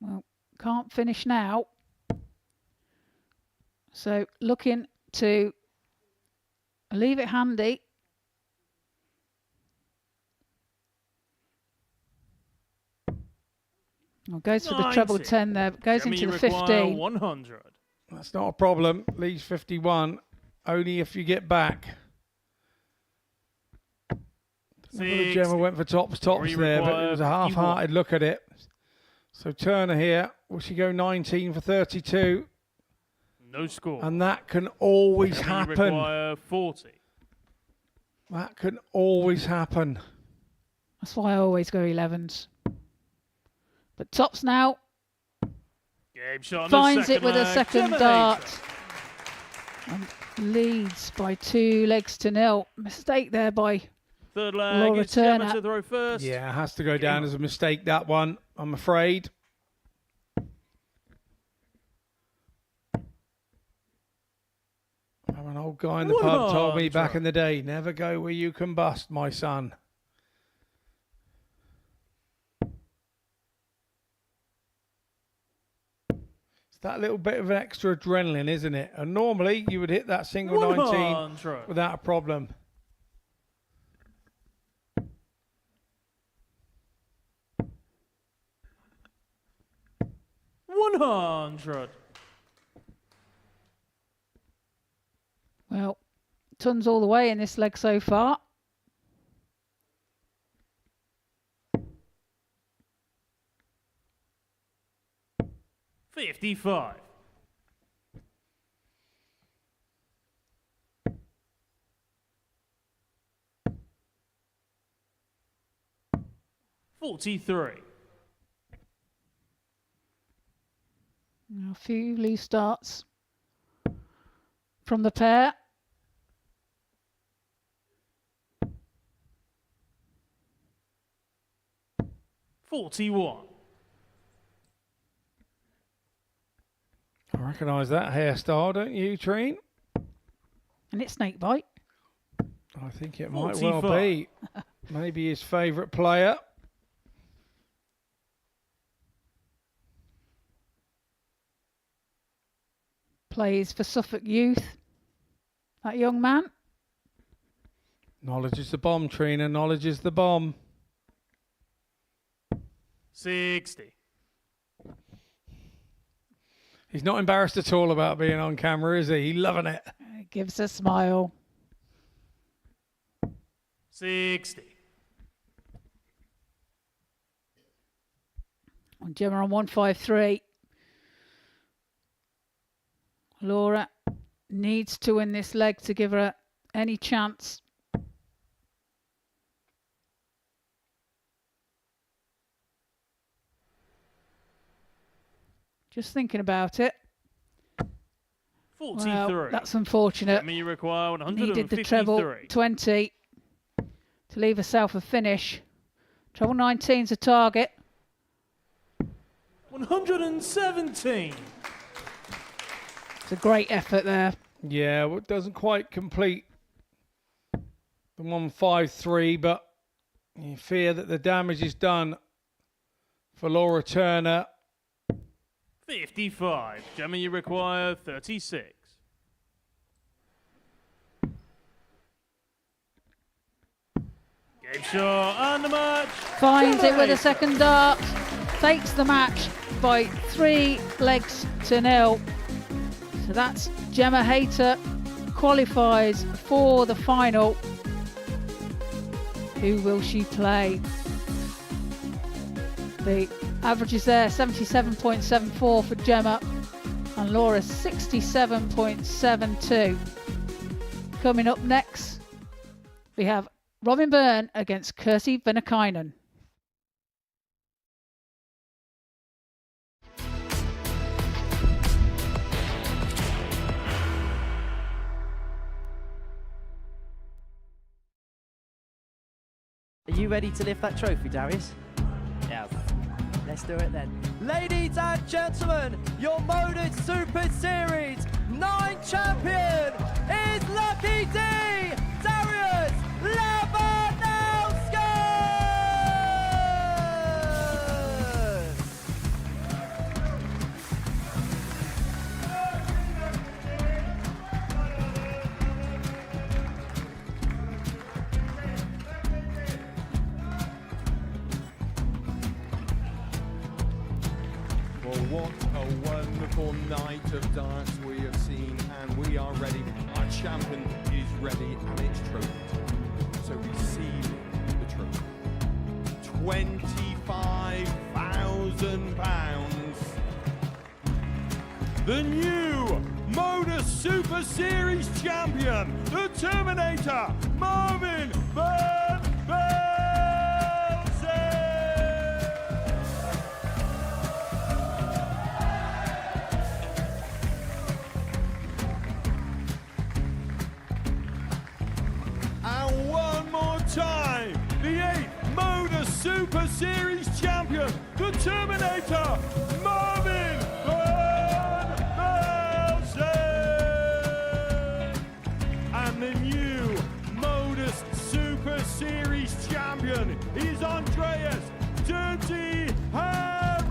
Well, can't finish now. So looking to leave it handy. Well, goes for the treble 10 there, goes Jeremy, into you the require 15. 100. That's not a problem. Leaves 51. Only if you get back. Another Gemma went for tops there, but it was a half-hearted look at it. So Turner here, will she go 19 for 32? No score. And that can always Jeremy, happen. You require 40. That can always happen. That's why I always go 11s. But tops now. Game shot. Finds it with a leg. second Gemma dart. And leads by 2-0. Mistake there by Third leg. Laura It's Gemma Turner. to throw first. Yeah, it has to go down as a mistake, that one, I'm afraid. I'm an old guy in the pub told me back in the day, never go where you combust, my son. It's that little bit of extra adrenaline, isn't it? And normally you would hit that single 19 without a problem. $100. Well, tons all the way in this leg so far. $55. $43. Now a few loose starts from the pair. $41. I recognise that hairstyle, don't you, Treen? And it's snake bite. I think it might well be. Maybe his favourite player. Plays for Suffolk Youth. That young man. Knowledge is the bomb, Trina. Knowledge is the bomb. 60. He's not embarrassed at all about being on camera, is he? He's loving it. Gives a smile. 60. And Gemma on 153. Laura needs to win this leg to give her any chance. Just thinking about it. 43. Well, that's unfortunate. Gemma, you require 153. Needed the treble 20 to leave herself a finish. Treble 19's a target. 117. It's a great effort there. Yeah, well, it doesn't quite complete the 153, but you fear that the damage is done for Laura Turner. 55. Gemma, you require 36. Game shot and the match. Finds Gemma it with a Hayter. second dart. Takes the match by 3-0. So that's Gemma Hayter qualifies for the final. Who will she play? The average is there, 77.74 for Gemma, and Laura 67.72. Coming up next, we have Robin Byrne against Kirsi Vinikainen. Are you ready to lift that trophy, Darius? Yes. Let's do it then. Ladies and gentlemen, your Modus Super Series 9 champion is Lucky D, Darius Lewandowski! Well, what a wonderful night of darts we have seen, and we are ready. Our champion is ready, and it's trophy time. So receive the trophy. £25,000. The new Modus Super Series champion, the Terminator, Marvin Van And one more time, the 8th Modus Super Series champion, the Terminator, Marvin Van Velzen. And the new Modus Super Series champion is Andreas Dirty Harrison.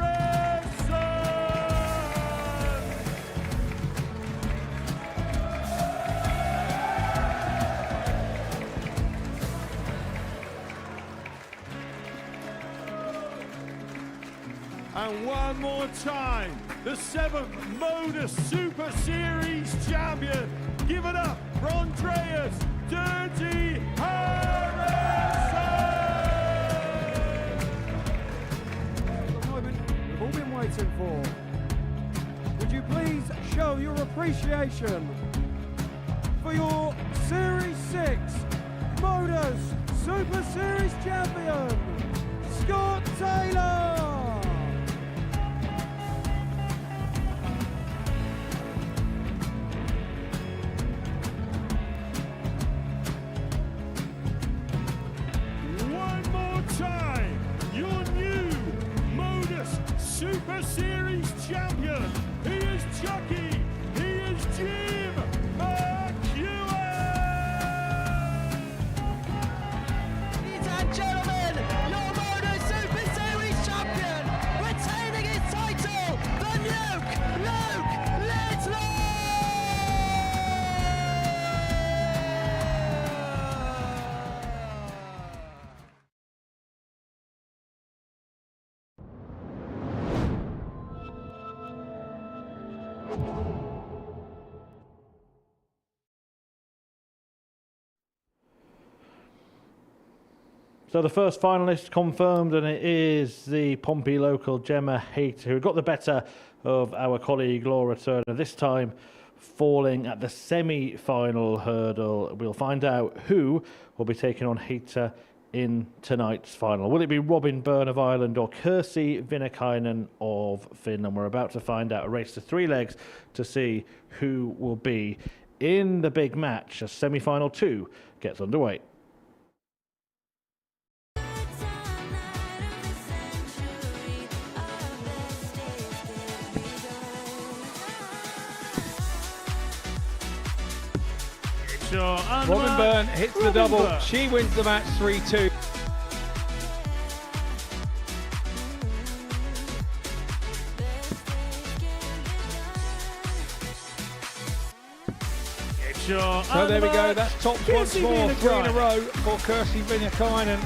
And one more time, the 7th Modus Super Series champion. Give it up for Andreas Dirty Harrison. The moment we've all been waiting for. Would you please show your appreciation for your Series 6 Modus Super Series champion, Scott Taylor. Time, your new Modus Super Series champion. He is Chucky. He is Jim McKinlay. Ladies and gentlemen, your Modus Super Series champion, retaining his title, the Luke Littler. So the first finalist confirmed, and it is the Pompey local Gemma Hayter, who got the better of our colleague Laura Turner, this time falling at the semi-final hurdle. We'll find out who will be taking on Hayter in tonight's final. Will it be Robin Byrne of Ireland or Kirsi Vinikainen of Finland? We're about to find out. A race to 3 legs to see who will be in the big match as semi-final 2 gets underway. Robin Byrne hits the double. Byrne. She wins the match 3-2. So there we go. That's tops once more. 3 in a row for Kirsi Vinikainen.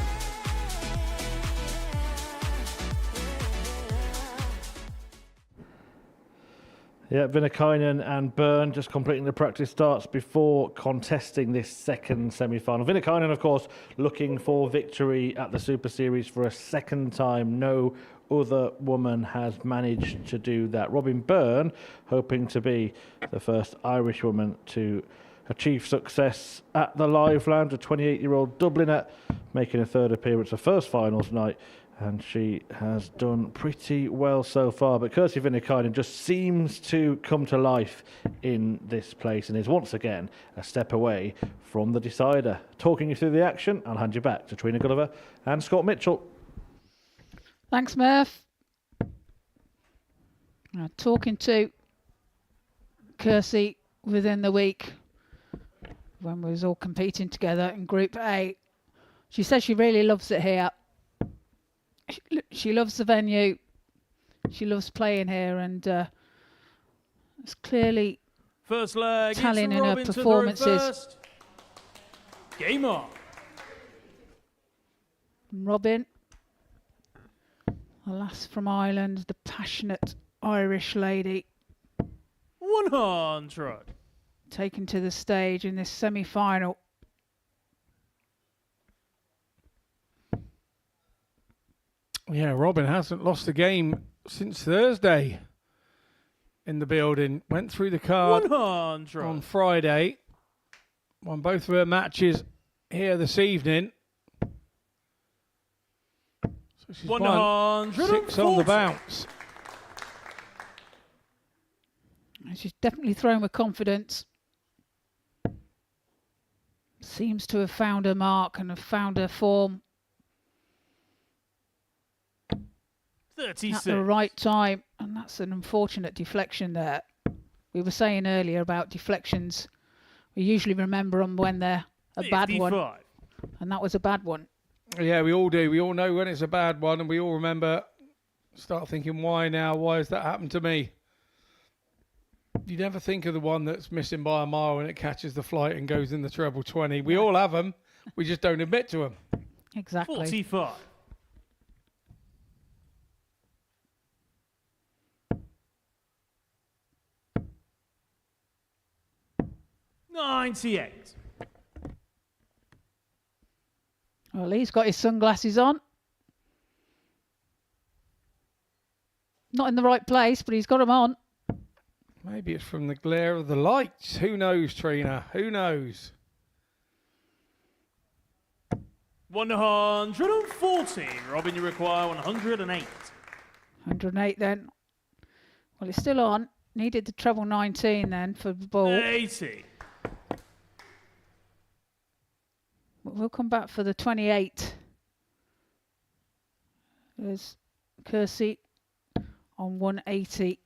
Yeah, Vinikainen and Byrne just completing the practice starts before contesting this second semi-final. Vinikainen, of course, looking for victory at the Super Series for a second time. No other woman has managed to do that. Robin Byrne hoping to be the first Irish woman to achieve success at the Live Lounge. A 28-year-old Dubliner making a third appearance, her first finals night, and she has done pretty well so far. But Kirsty Vinikainen just seems to come to life in this place and is once again a step away from the decider. Talking you through the action, I'll hand you back to Trina Gulliver and Scott Mitchell. Thanks, Murph. Talking to Kirsty within the week when we was all competing together in Group A. She says she really loves it here. She loves the venue. She loves playing here, and it's clearly first leg, tallying in her performances. Game on. Robin, the lass from Ireland, the passionate Irish lady, 100. taken to the stage in this semi-final. Yeah, Robin hasn't lost a game since Thursday in the building. Went through the card 100. on Friday. Won both of her matches here this evening. So she's won 6 on the bounce. And she's definitely thrown with confidence. Seems to have found her mark and have found her form 36. at the right time, and that's an unfortunate deflection there. We were saying earlier about deflections. We usually remember them when they're a 55. bad one, and that was a bad one. Yeah, we all do. We all know when it's a bad one, and we all remember, start thinking, why now? Why has that happened to me? You never think of the one that's missing by a mile and it catches the flight and goes in the treble 20. We all have them. We just don't admit to them. Exactly. 45. $98. Well, he's got his sunglasses on. Not in the right place, but he's got them on. Maybe it's from the glare of the lights. Who knows, Trina? Who knows? 114. Robin, you require 108. 108 then. Well, it's still on. Needed the treble 19 then for the ball. 80. We'll come back for the 28. There's Kirsty on 180.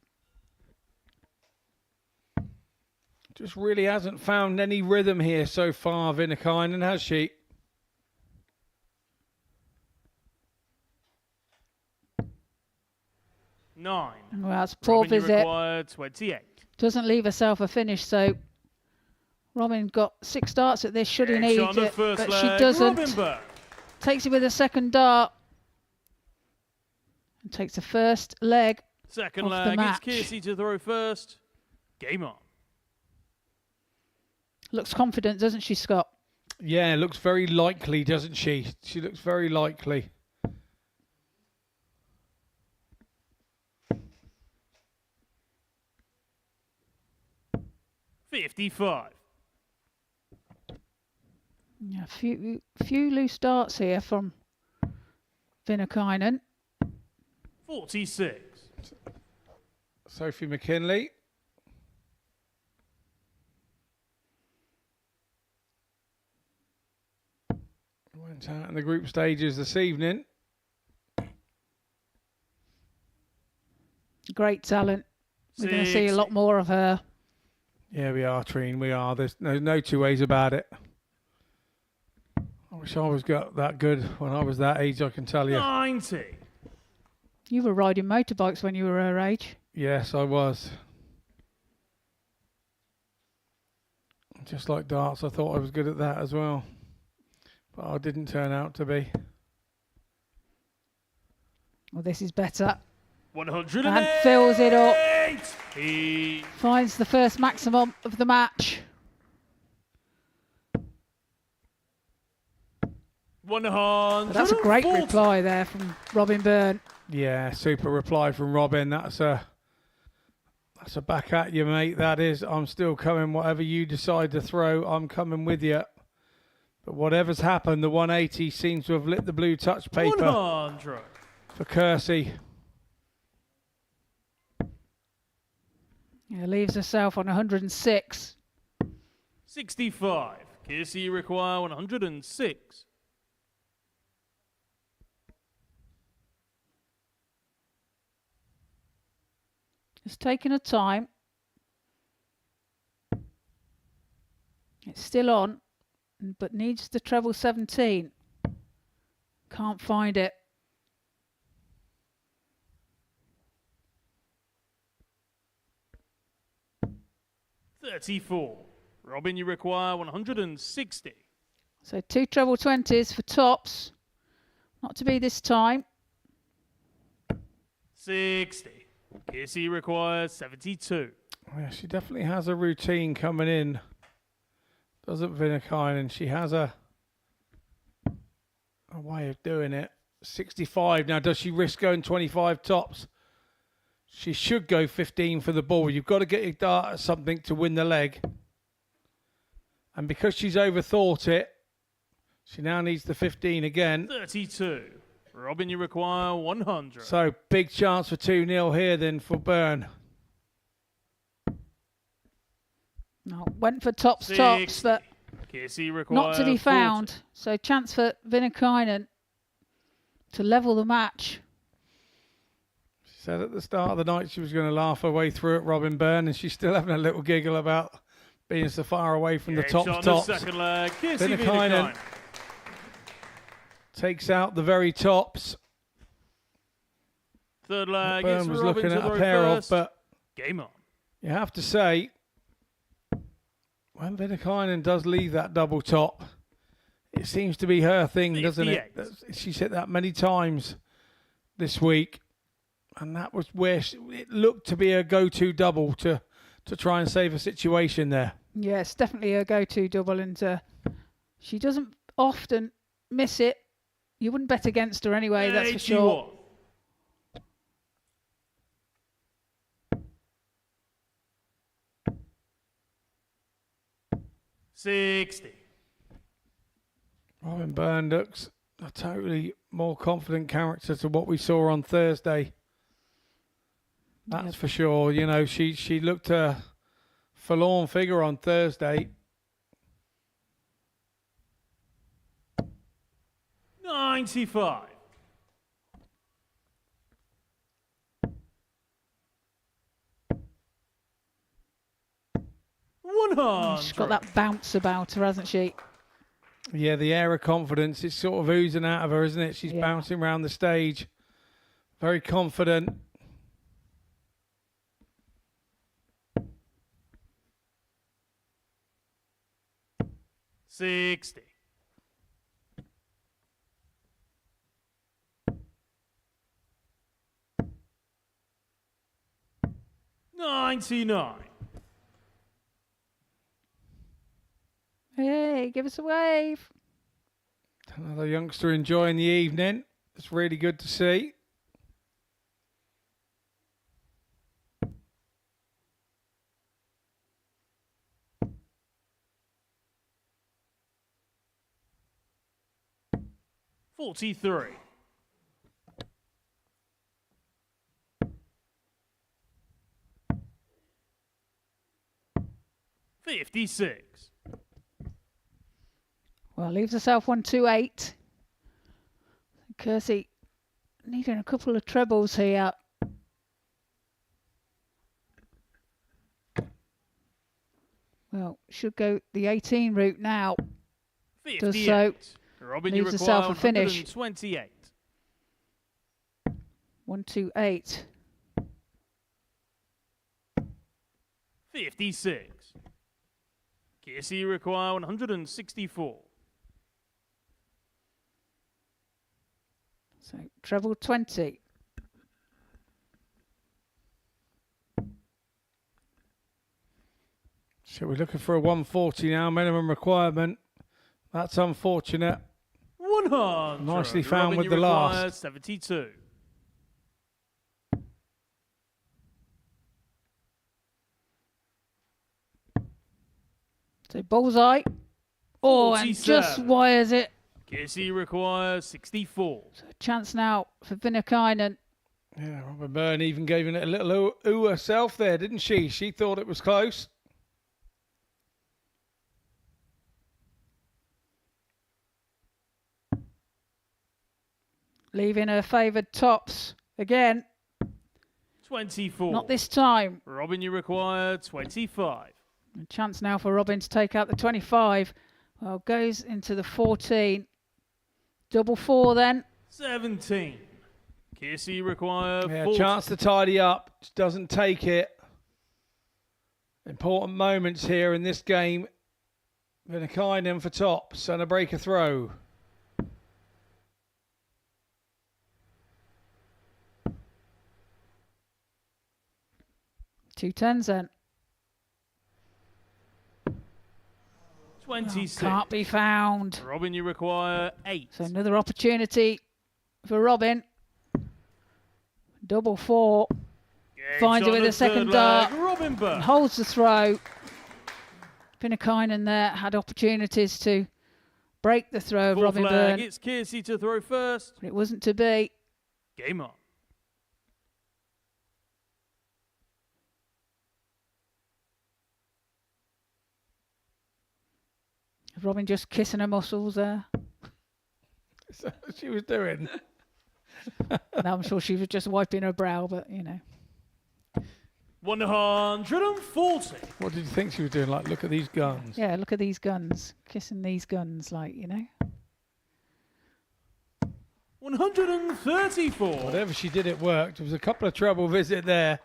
Just really hasn't found any rhythm here so far, Vinikainen, has she? $9. Well, that's a poor Robin, you visit. require 28. Doesn't leave herself a finish, so Robin got 6 darts at this, should he need on the it, first but she leg, doesn't. Robin Byrne. Takes it with a second dart and takes the first leg Second of the leg, it's match. Kirsty to throw first. Game on. Looks confident, doesn't she, Scott? Yeah, looks very likely, doesn't she? She looks very likely. $55. Yeah, few loose darts here from Vinikainen. 46. Sophie McKinlay. Went out in the group stages this evening. Great talent. We're going to see a lot more of her. Yeah, we are, Trine. We are. There's no two ways about it. I wish I was got that good when I was that age, I can tell you. 90. You were riding motorbikes when you were her age. Yes, I was. Just like darts, I thought I was good at that as well. But I didn't turn out to be. Well, this is better. 100 and fills it up. 180. Finds the first maximum of the match. 100. That's a great reply there from Robin Byrne. Yeah, super reply from Robin. That's a back at you, mate. That is. I'm still coming. Whatever you decide to throw, I'm coming with you. But whatever's happened, the 180 seems to have lit the blue touch paper 100. for Kersey. Yeah, leaves herself on 106. 65. Kersey, you require 106. It's taken a time. It's still on, but needs the treble 17. Can't find it. $34. Robin, you require 160. So 2 treble 20s for tops. Not to be this time. 60. Kersey requires 72. Yeah, she definitely has a routine coming in. Doesn't Vinikainen? She has a way of doing it. 65. Now, does she risk going 25 tops? She should go 15 for the ball. You've got to get your dart at something to win the leg. And because she's overthought it, she now needs the 15 again. 32. Robin, you require 100. So, big chance for 2-0 here then for Byrne. No, went for tops, 60. but Kersey requires not to be 40. found. So chance for Vinikainen to level the match. She said at the start of the night she was going to laugh her way through it, Robin Byrne, and she's still having a little giggle about being so far away from the top shot on tops. the second leg. Kersey Vinikainen takes out the very tops. Third leg. Byrne It's was Robin looking to at a throw pair first. of, but Game on. you have to say, when Vinikainen does leave that double top, it seems to be her thing, doesn't it? 58. She's hit that many times this week, and that was where it looked to be a go-to double to try and save a situation there. Yes, definitely a go-to double, and she doesn't often miss it. You wouldn't bet against her anyway, that's for sure. 60. Robin Byrne looks a totally more confident character to what we saw on Thursday. That's for sure. You know, she looked a forlorn figure on Thursday. 95. She's got that bounce about her, hasn't she? Yeah, the air of confidence is sort of oozing out of her, isn't it? She's bouncing around the stage. Very confident. $60. $99. Hey, give us a wave. Another youngster enjoying the evening. It's really good to see. $43. $56. Well, leaves herself 128. Kersey needing a couple of trebles here. Well, should go the 18 route now. 58. Does so. Robin, Leaves you herself require a finish. 128. 128. 56. Kersey, you require 164. So treble 20. So we're looking for a 140 now, minimum requirement. That's unfortunate. 100. Nicely found Robin, with you the require last. 72. So bullseye. Oh, and 47. just wires it. Kissy requires 64. So chance now for Vinikainen. Yeah, Robin Byrne even gave it a little ooh herself there, didn't she? She thought it was close. Leaving her favoured tops again. 24. Not this time. Robin, you require 25. A chance now for Robin to take out the 25. Well, goes into the 14. Double 4 then. 17. Kissy require Yeah, 40. chance to tidy up. Just doesn't take it. Important moments here in this game. Vinikainen for tops and a breaker throw. Two tens then. 26. Can't be found. Robin, you require 8. So another opportunity for Robin. Double 4. Finds it with a second dart. Robin Byrne. And holds the throw. Vinikainen there had opportunities to break the throw of Full Robin flag. Byrne. It's Kissy to throw first. But it wasn't to be. Game on. Robin just kissing her muscles there. That's what she was doing. No, I'm sure she was just wiping her brow, but you know. 140. What did you think she was doing? Like, look at these guns. Yeah, look at these guns. Kissing these guns, like, you know. 134. Whatever she did, it worked. There was a couple of treble visit there.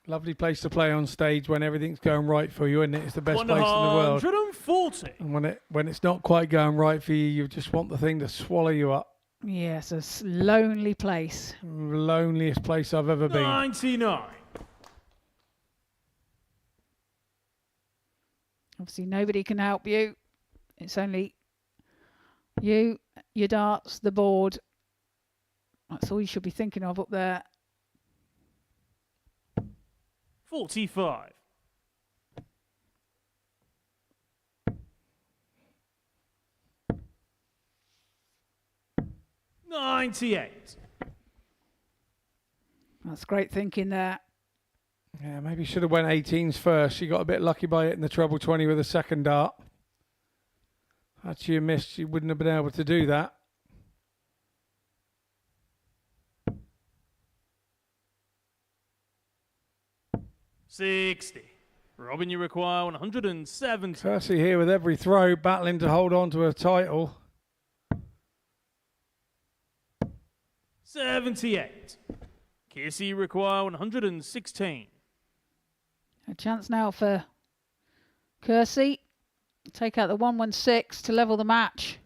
Lovely place to play on stage when everything's going right for you, isn't it? It's the best place in the world. 140. And when it's not quite going right for you, you just want the thing to swallow you up. Yes, a lonely place. Loneliest place I've ever been. 99. Obviously, nobody can help you. It's only you, your darts, the board. That's all you should be thinking of up there. 45. $98. That's great thinking there. Yeah, maybe should have went 18s first. She got a bit lucky by hitting the treble 20 with a second dart. Had she missed, she wouldn't have been able to do that. $60. Robin, you require 170. Kersey here with every throw, battling to hold on to her title. 78. Kissy require 116. A chance now for Kersey. Take out the 116 to level the match.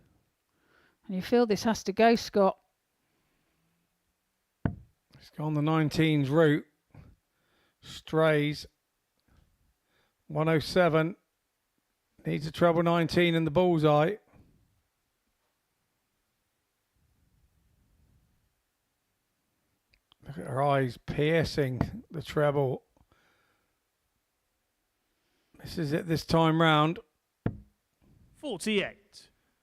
And you feel this has to go, Scott. It's gone the 19s route. Strays. 107. Needs a treble 19 in the bullseye. Look at her eyes piercing the treble. This is it this time round. 48.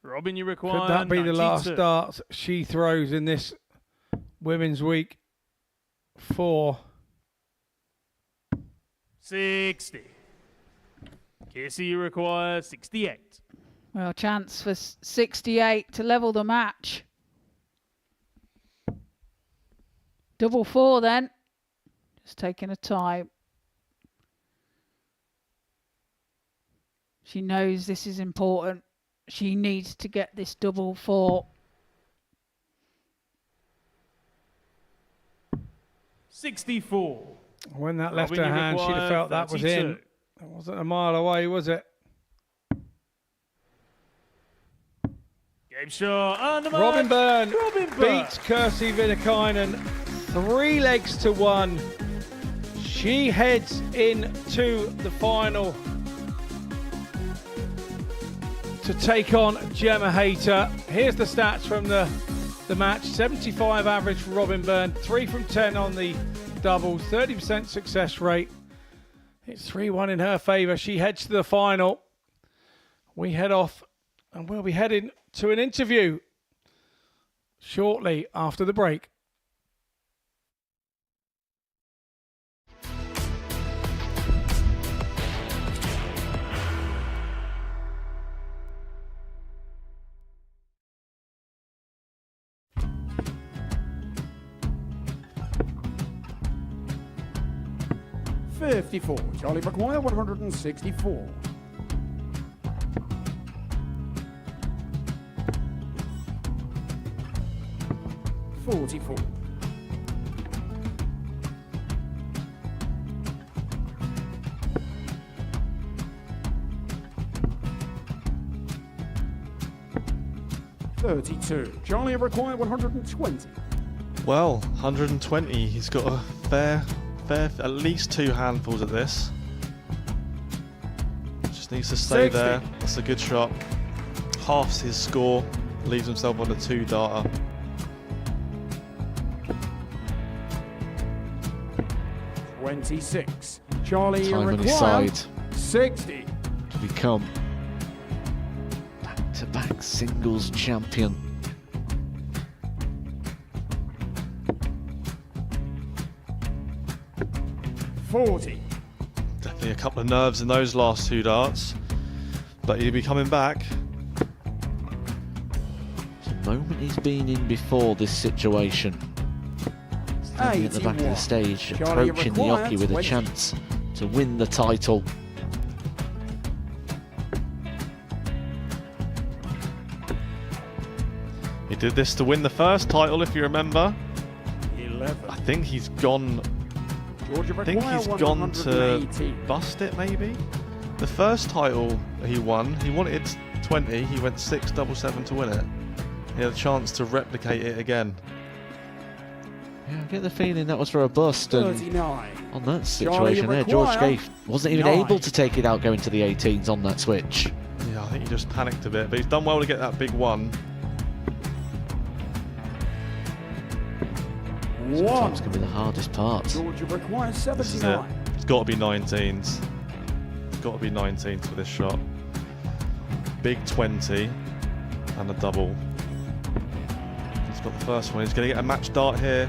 Robin, you require Could that be 92. the last darts she throws in this Women's Week 4? 60. Kissy, you require 68. Well, chance for 68 to level the match. Double 4 then. Just taking a time. She knows this is important. She needs to get this double 4. 64. When that left Robin, her you hand, she'd have require felt that was 32. in. It wasn't a mile away, was it? Game Game shot and the Robin match. Byrne Robin Byrne beats Kirsty Vinikainen 3 legs to 1. She heads into the final to take on Gemma Hayter. Here's the stats from the match. 75 average for Robin Byrne, 3 from 10 on the doubles, 30% success rate. It's 3-1 in her favour. She heads to the final. We head off and we'll be heading to an interview shortly after the break. $54. Charlie McKinlay, 164. $44. $32. Charlie McKinlay, 120. Well, 120. He's got a fair, at least 2 handfuls of this. Just needs to stay 60. there. That's a good shot. Halves his score, leaves himself on a 2-darter. $26. Charlie Time on his require side 60. to become back-to-back singles champion. $40. Definitely a couple of nerves in those last 2 darts, but he'll be coming back. The moment he's been in before this situation. Standing at the back of the stage, Charlie approaching the require hockey with 20. a chance to win the title. He did this to win the first title, if you remember. 11. I think he's gone. Georgia I think require he's gone to 180. bust it, maybe. The first title he wanted 20. He went 6-7-7 to win it. He had a chance to replicate it again. Yeah, I get the feeling that was for a bust, and 39. on that situation there, George Scaife wasn't even 9. able to take it out going to the 18s on that switch. Yeah, I think he just panicked a bit, but he's done well to get that big one. Sometimes can be the hardest part. Georgia requires This is it. 79. It's got to be 19s. It's got to be 19s for this shot. Big 20 and a double. He's got the first one. He's going to get a match dart here.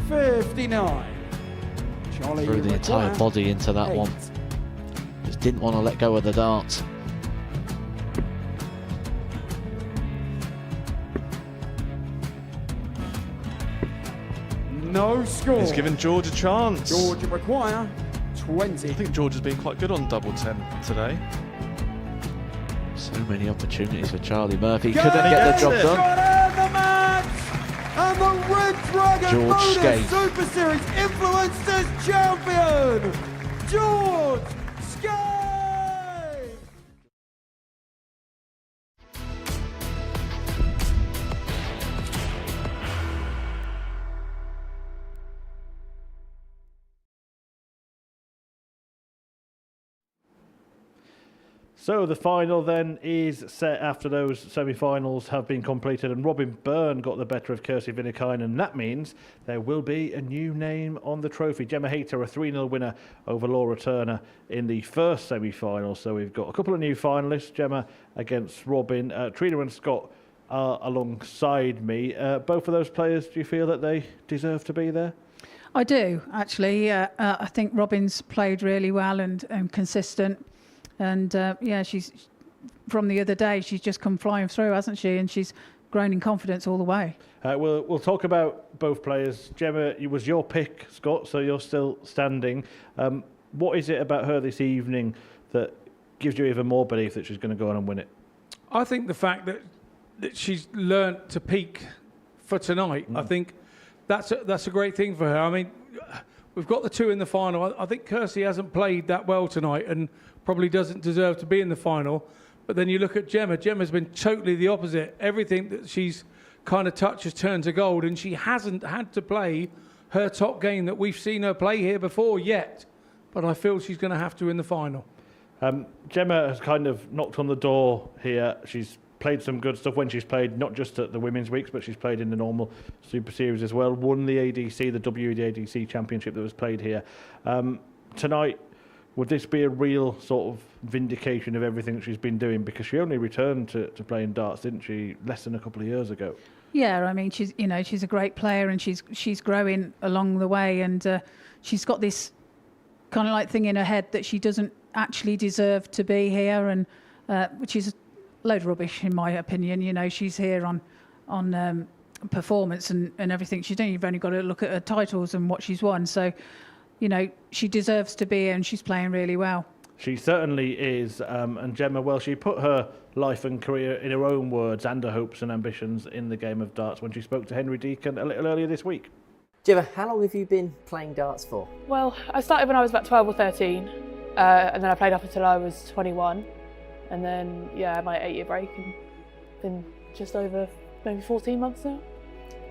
$59. Charlie Threw the entire require body into that 8. one. Just didn't want to let go of the dart. No score. He's giving George a chance. Georgia require 20. I think George has been quite good on double 10 today. So many opportunities for Charlie Murphy. Go! Couldn't get the job Got done. out of the match! And the Red Dragon George Modus Scaife. Super Series Influencers Champion, George Scaife! So the final then is set after those semi-finals have been completed, and Robin Byrne got the better of Kirsty Vinikainen, and that means there will be a new name on the trophy. Gemma Hayter, a 3-0 winner over Laura Turner in the first semi-final. So we've got a couple of new finalists, Gemma against Robin. Trina and Scott are alongside me. Both of those players, do you feel that they deserve to be there? I do, actually. I think Robin's played really well and consistent. And yeah, she's from the other day. She's just come flying through, hasn't she? And she's grown in confidence all the way. We'll talk about both players. Gemma, it was your pick, Scott, so you're still standing. What is it about her this evening that gives you even more belief that she's going to go on and win it? I think the fact that she's learnt to peak for tonight, I think that's a great thing for her. I mean, we've got the two in the final. I think Kirsty hasn't played that well tonight and probably doesn't deserve to be in the final. But then you look at Gemma. Gemma's been totally the opposite. Everything that she's kind of touched has turned to gold, and she hasn't had to play her top game that we've seen her play here before yet. But I feel she's going to have to in the final. Gemma has kind of knocked on the door here. She's played some good stuff when she's played, not just at the Women's Weeks, but she's played in the normal Super Series as well. Won the ADC, the WADC Championship that was played here. Tonight, would this be a real sort of vindication of everything that she's been doing? Because she only returned to playing darts, didn't she, less than a couple of years ago? Yeah, I mean, she's a great player, and she's growing along the way, and she's got this kind of like thing in her head that she doesn't actually deserve to be here, and which is a load of rubbish in my opinion. She's here on performance and everything. You've only got to look at her titles and what she's won. So, she deserves to be here, and she's playing really well. She certainly is. And Gemma, well, she put her life and career in her own words and her hopes and ambitions in the game of darts when she spoke to Henry Deacon a little earlier this week. Gemma, how long have you been playing darts for? Well, I started when I was about 12 or 13, and then I played up until I was 21, and then, I had my 8-year break, and been just over maybe 14 months now.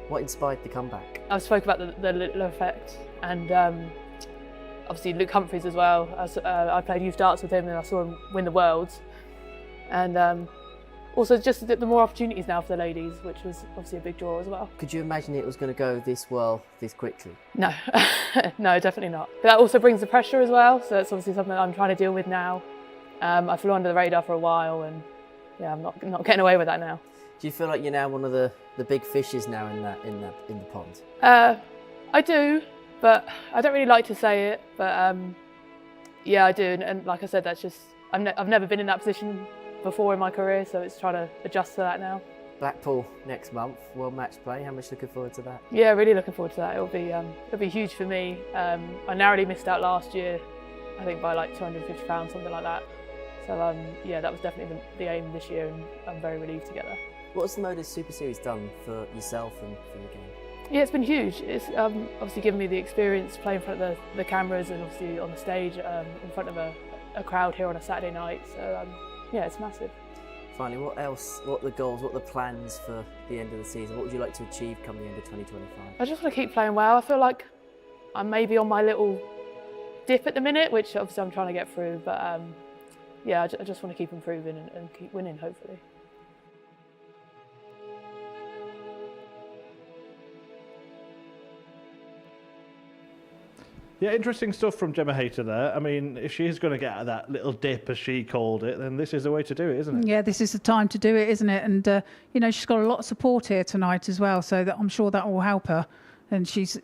What inspired the comeback? I spoke about the Littler effect, and obviously Luke Humphries as well. I played youth darts with him, and I saw him win the Worlds, and also just the more opportunities now for the ladies, which was obviously a big draw as well. Could you imagine it was going to go this well, this quickly? No, no, definitely not. But that also brings the pressure as well, so it's obviously something that I'm trying to deal with now. I flew under the radar for a while, and I'm not getting away with that now. Do you feel like you're now one of the big fishes now in the pond? I do, but I don't really like to say it. But I do, and like I said, that's just I've never been in that position before in my career, so it's trying to adjust to that now. Blackpool next month, World Match Play. How much looking forward to that? Yeah, really looking forward to that. It'll be huge for me. I narrowly missed out last year, I think by like £250, something like that. So that was definitely the aim this year, and I'm very relieved to get there. What has the Modus Super Series done for yourself and for your game? Yeah, it's been huge. It's obviously given me the experience playing in front of the cameras and obviously on the stage in front of a crowd here on a Saturday night. So it's massive. Finally, what are the goals, what are the plans for the end of the season? What would you like to achieve come the end of 2025? I just want to keep playing well. I feel like I'm maybe on my little dip at the minute, which obviously I'm trying to get through, but I just want to keep improving and keep winning, hopefully. Yeah, interesting stuff from Gemma Hayter there. I mean, if she is going to get out of that little dip, as she called it, then this is the way to do it, isn't it? Yeah, this is the time to do it, isn't it? And, she's got a lot of support here tonight as well, so that I'm sure that will help her. And she's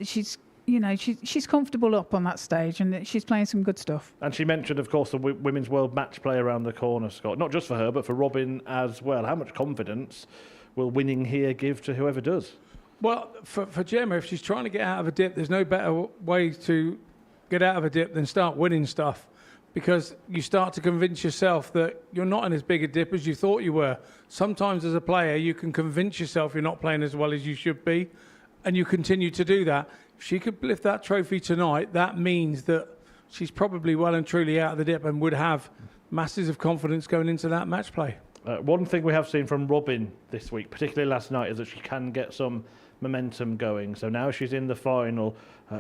comfortable up on that stage, and she's playing some good stuff. And she mentioned, of course, the Women's World Match Play around the corner, Scott. Not just for her, but for Robin as well. How much confidence will winning here give to whoever does? Well, for Gemma, if she's trying to get out of a dip, there's no better way to get out of a dip than start winning stuff, because you start to convince yourself that you're not in as big a dip as you thought you were. Sometimes as a player, you can convince yourself you're not playing as well as you should be, and you continue to do that. If she could lift that trophy tonight, that means that she's probably well and truly out of the dip and would have masses of confidence going into that match play. One thing we have seen from Robin this week, particularly last night, is that she can get some momentum going. So now she's in the final,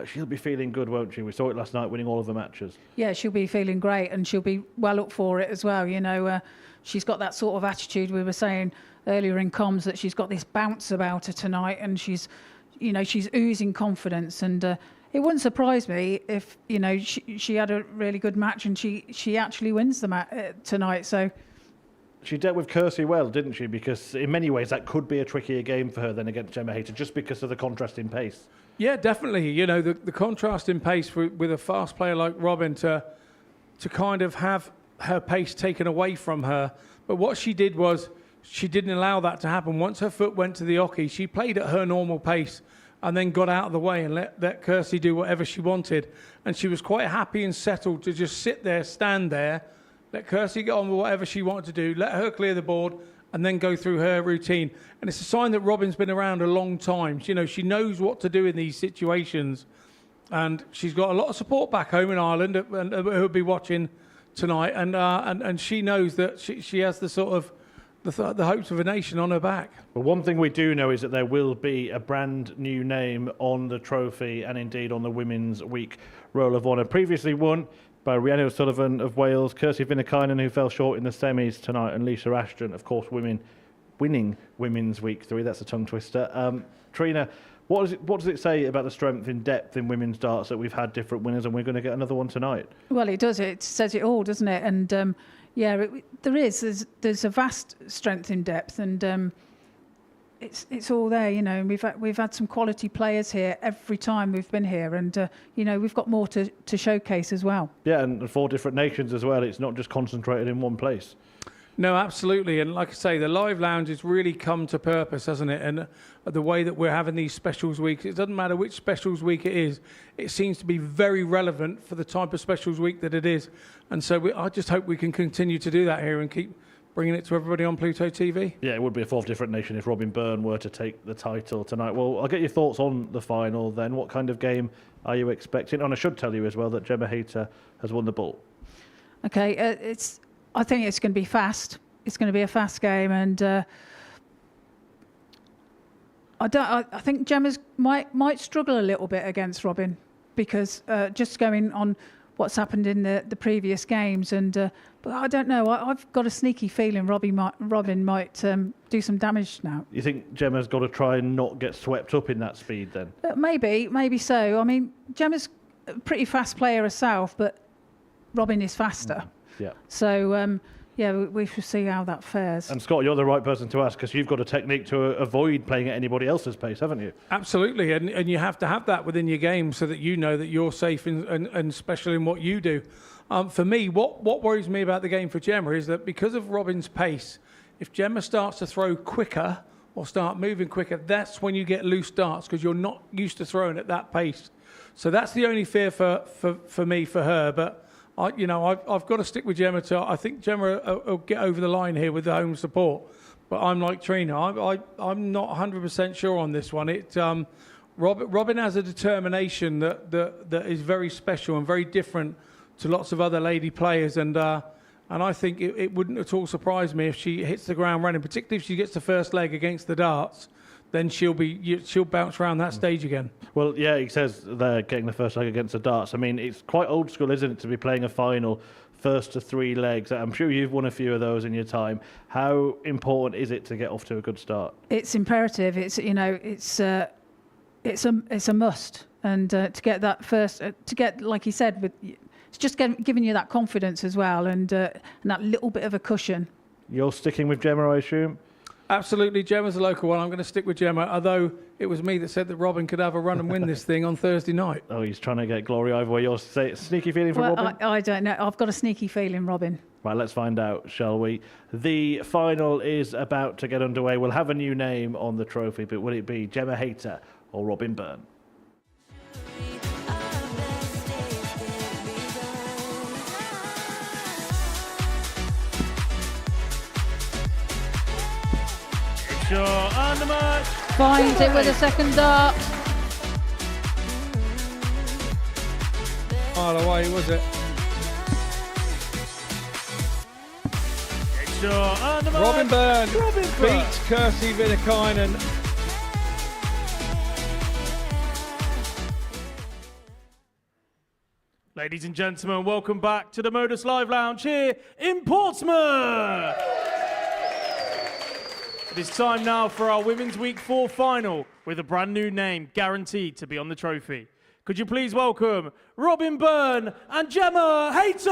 she'll be feeling good, won't she? We saw it last night, winning all of the matches. Yeah, she'll be feeling great, and she'll be well up for it as well. She's got that sort of attitude. We were saying earlier in comms that she's got this bounce about her tonight, and she's oozing confidence. And it wouldn't surprise me if she had a really good match and she actually wins the match tonight. So. She dealt with Kirsty well, didn't she? Because in many ways that could be a trickier game for her than against Gemma Hayter, just because of the contrast in pace. Yeah, definitely. The contrast in pace with a fast player like Robin to kind of have her pace taken away from her. But what she did was she didn't allow that to happen. Once her foot went to the oche, she played at her normal pace and then got out of the way and let Kirsty do whatever she wanted. And she was quite happy and settled to just sit there, stand there, let Kirsty get on with whatever she wanted to do, let her clear the board, and then go through her routine. And it's a sign that Robin's been around a long time. She knows what to do in these situations. And she's got a lot of support back home in Ireland, and who'll be watching tonight. And she knows that she has the sort of the hopes of a nation on her back. Well, one thing we do know is that there will be a brand new name on the trophy and indeed on the Women's Week Roll of Honour. Previously won by Rhiannon O'Sullivan of Wales, Kirsty Vinikainen, who fell short in the semis tonight, and Lisa Ashton, of course, winning Women's Week 3. That's a tongue twister. Trina, what does it say about the strength in depth in women's darts that we've had different winners and we're going to get another one tonight? Well, it does. It says it all, doesn't it? And there's a vast strength in depth, and it's all there, you know. And we've had some quality players here every time we've been here, and we've got more to showcase as well. Yeah, and 4 different nations as well. It's not just concentrated in one place. No, absolutely. And like I say, the Live Lounge has really come to purpose, hasn't it? And the way that we're having these specials weeks, it doesn't matter which specials week it is, it seems to be very relevant for the type of specials week that it is. And so I just hope we can continue to do that here and keep bringing it to everybody on Pluto TV. Yeah, it would be a 4th different nation if Robin Byrne were to take the title tonight. Well, I'll get your thoughts on the final then. What kind of game are you expecting? And I should tell you as well that Gemma Hayter has won the ball. Okay, I think it's going to be fast. It's going to be a fast game, and I think Gemma's might struggle a little bit against Robin, because just going on what's happened in the previous games, and but I don't know. I've got a sneaky feeling Robin might do some damage now. You think Gemma's got to try and not get swept up in that speed then? Maybe so. I mean, Gemma's a pretty fast player herself, but Robin is faster. Yeah. So, we shall see how that fares. And Scott, you're the right person to ask, because you've got a technique to avoid playing at anybody else's pace, haven't you? Absolutely, and you have to have that within your game so that you know that you're safe and special in what you do. For me, what worries me about the game for Gemma is that because of Robin's pace, if Gemma starts to throw quicker or start moving quicker, that's when you get loose darts, because you're not used to throwing at that pace. So that's the only fear for me, for her, but I've got to stick with Gemma. I think Gemma will get over the line here with the home support. But I'm like Trina. I'm not 100% sure on this one. Robin has a determination that is very special and very different to lots of other lady players. And I think it wouldn't at all surprise me if she hits the ground running, particularly if she gets the first leg against the darts. Then she'll bounce around that stage again. Well, yeah, he says they're getting the first leg against the darts. I mean, it's quite old school, isn't it, to be playing a final first to 3 legs? I'm sure you've won a few of those in your time. How important is it to get off to a good start? It's imperative. It's a must, and to get that first, like he said, it's just giving you that confidence as well, and that little bit of a cushion. You're sticking with Gemma, I assume? Absolutely, Gemma's a local one. I'm going to stick with Gemma, although it was me that said that Robin could have a run and win this thing on Thursday night. Oh, he's trying to get glory over where you're sneaky feeling for Robin? I don't know. I've got a sneaky feeling, Robin. Right, let's find out, shall we? The final is about to get underway. We'll have a new name on the trophy, but will it be Gemma Hayter or Robin Byrne? On the mark. Finds it with a second dart. Oh, the way was it? On the mark. Robin Byrne beats Kirsty Vinikainen. Ladies and gentlemen, welcome back to the Modus Live Lounge here in Portsmouth. It is time now for our Women's Week 4 final with a brand new name guaranteed to be on the trophy. Could you please welcome Robin Byrne and Gemma Hayter?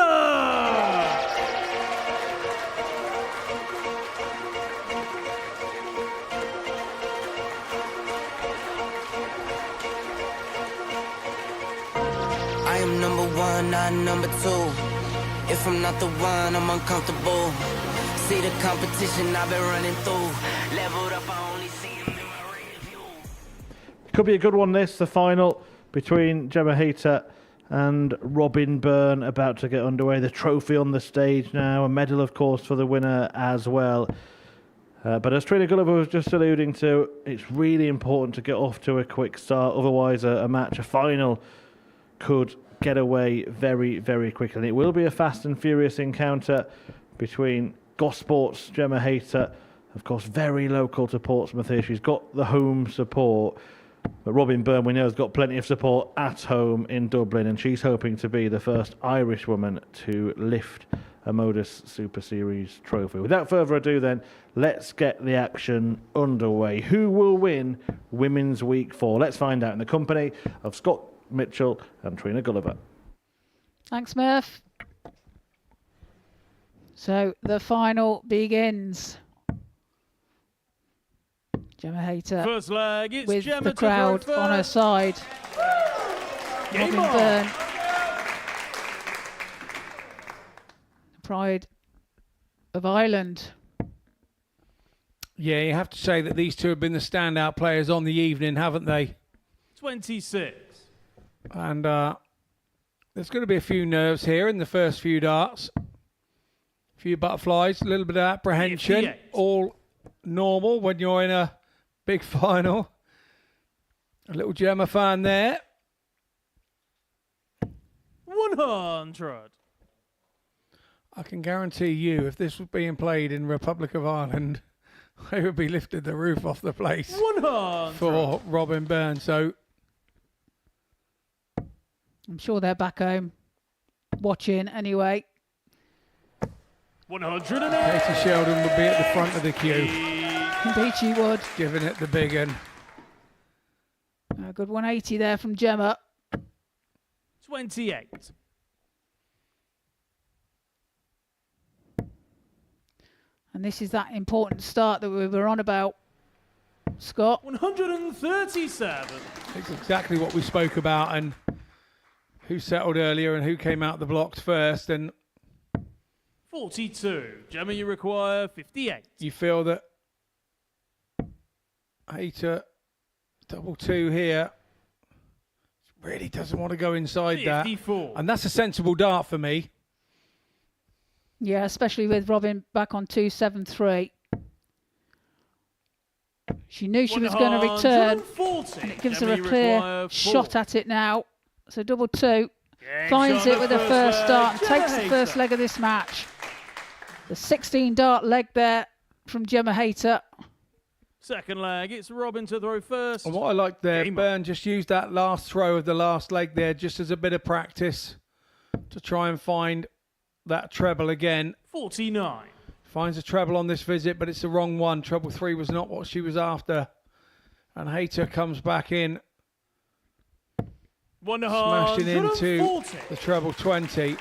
I am number 1, not number 2. If I'm not the one, I'm uncomfortable. See the competition I've been running through. Leveled up, I only see them in my review. Could be a good one, this, the final between Gemma Hayter and Robin Byrne, about to get underway. The trophy on the stage now, a medal, of course, for the winner as well. But as Trina Gulliver was just alluding to, it's really important to get off to a quick start. Otherwise, a match, a final, could get away very, very quickly. And it will be a fast and furious encounter between Gosport's Gemma Hayter, of course, very local to Portsmouth here. She's got the home support. But Robin Byrne, we know, has got plenty of support at home in Dublin, and she's hoping to be the first Irish woman to lift a Modus Super Series trophy. Without further ado then, let's get the action underway. Who will win Women's Week 4? Let's find out in the company of Scott Mitchell and Trina Gulliver. Thanks, Murph. So the final begins. Gemma Hayter First leg, it's with Gemma the crowd on her side. Game Robin on. Byrne. Pride of Ireland. Yeah, you have to say that these two have been the standout players on the evening, haven't they? 26. And there's going to be a few nerves here in the first few darts. A few butterflies, a little bit of apprehension. 58. All normal when you're in a big final. A little Gemma fan there. 100. I can guarantee you, if this was being played in Republic of Ireland, they would be lifted the roof off the place 100. for Robin Byrne. So I'm sure they're back home watching anyway. 108. Katie Sheldon would be at the front of the queue. Indeed she would. Giving it the big one. A good 180 there from Gemma. 28. And this is that important start that we were on about, Scott. 137. It's exactly what we spoke about, and who settled earlier and who came out the blocks first. And 42. Gemma, you require 58. you feel that Hayter, 2-2 here, really doesn't want to go inside 54. that. And that's a sensible dart for me. Yeah, especially with Robin back on 273. She knew she was going to return. 140. And it gives Gemma, her a you clear require 4. shot at it now. So 2-2. Game Finds shot it on with the the first leg. dart and Gemma takes the Hayter. first leg of this match. The 16 dart leg there from Gemma Hayter. Second leg, it's Robin to throw first. And what I like there, Game Byrne just used that last throw of the last leg there just as a bit of practice to try and find that treble again. 49. Finds a treble on this visit, but it's the wrong one. Treble 3 was not what she was after. And Hayter comes back in, smashing into 140. the treble 20.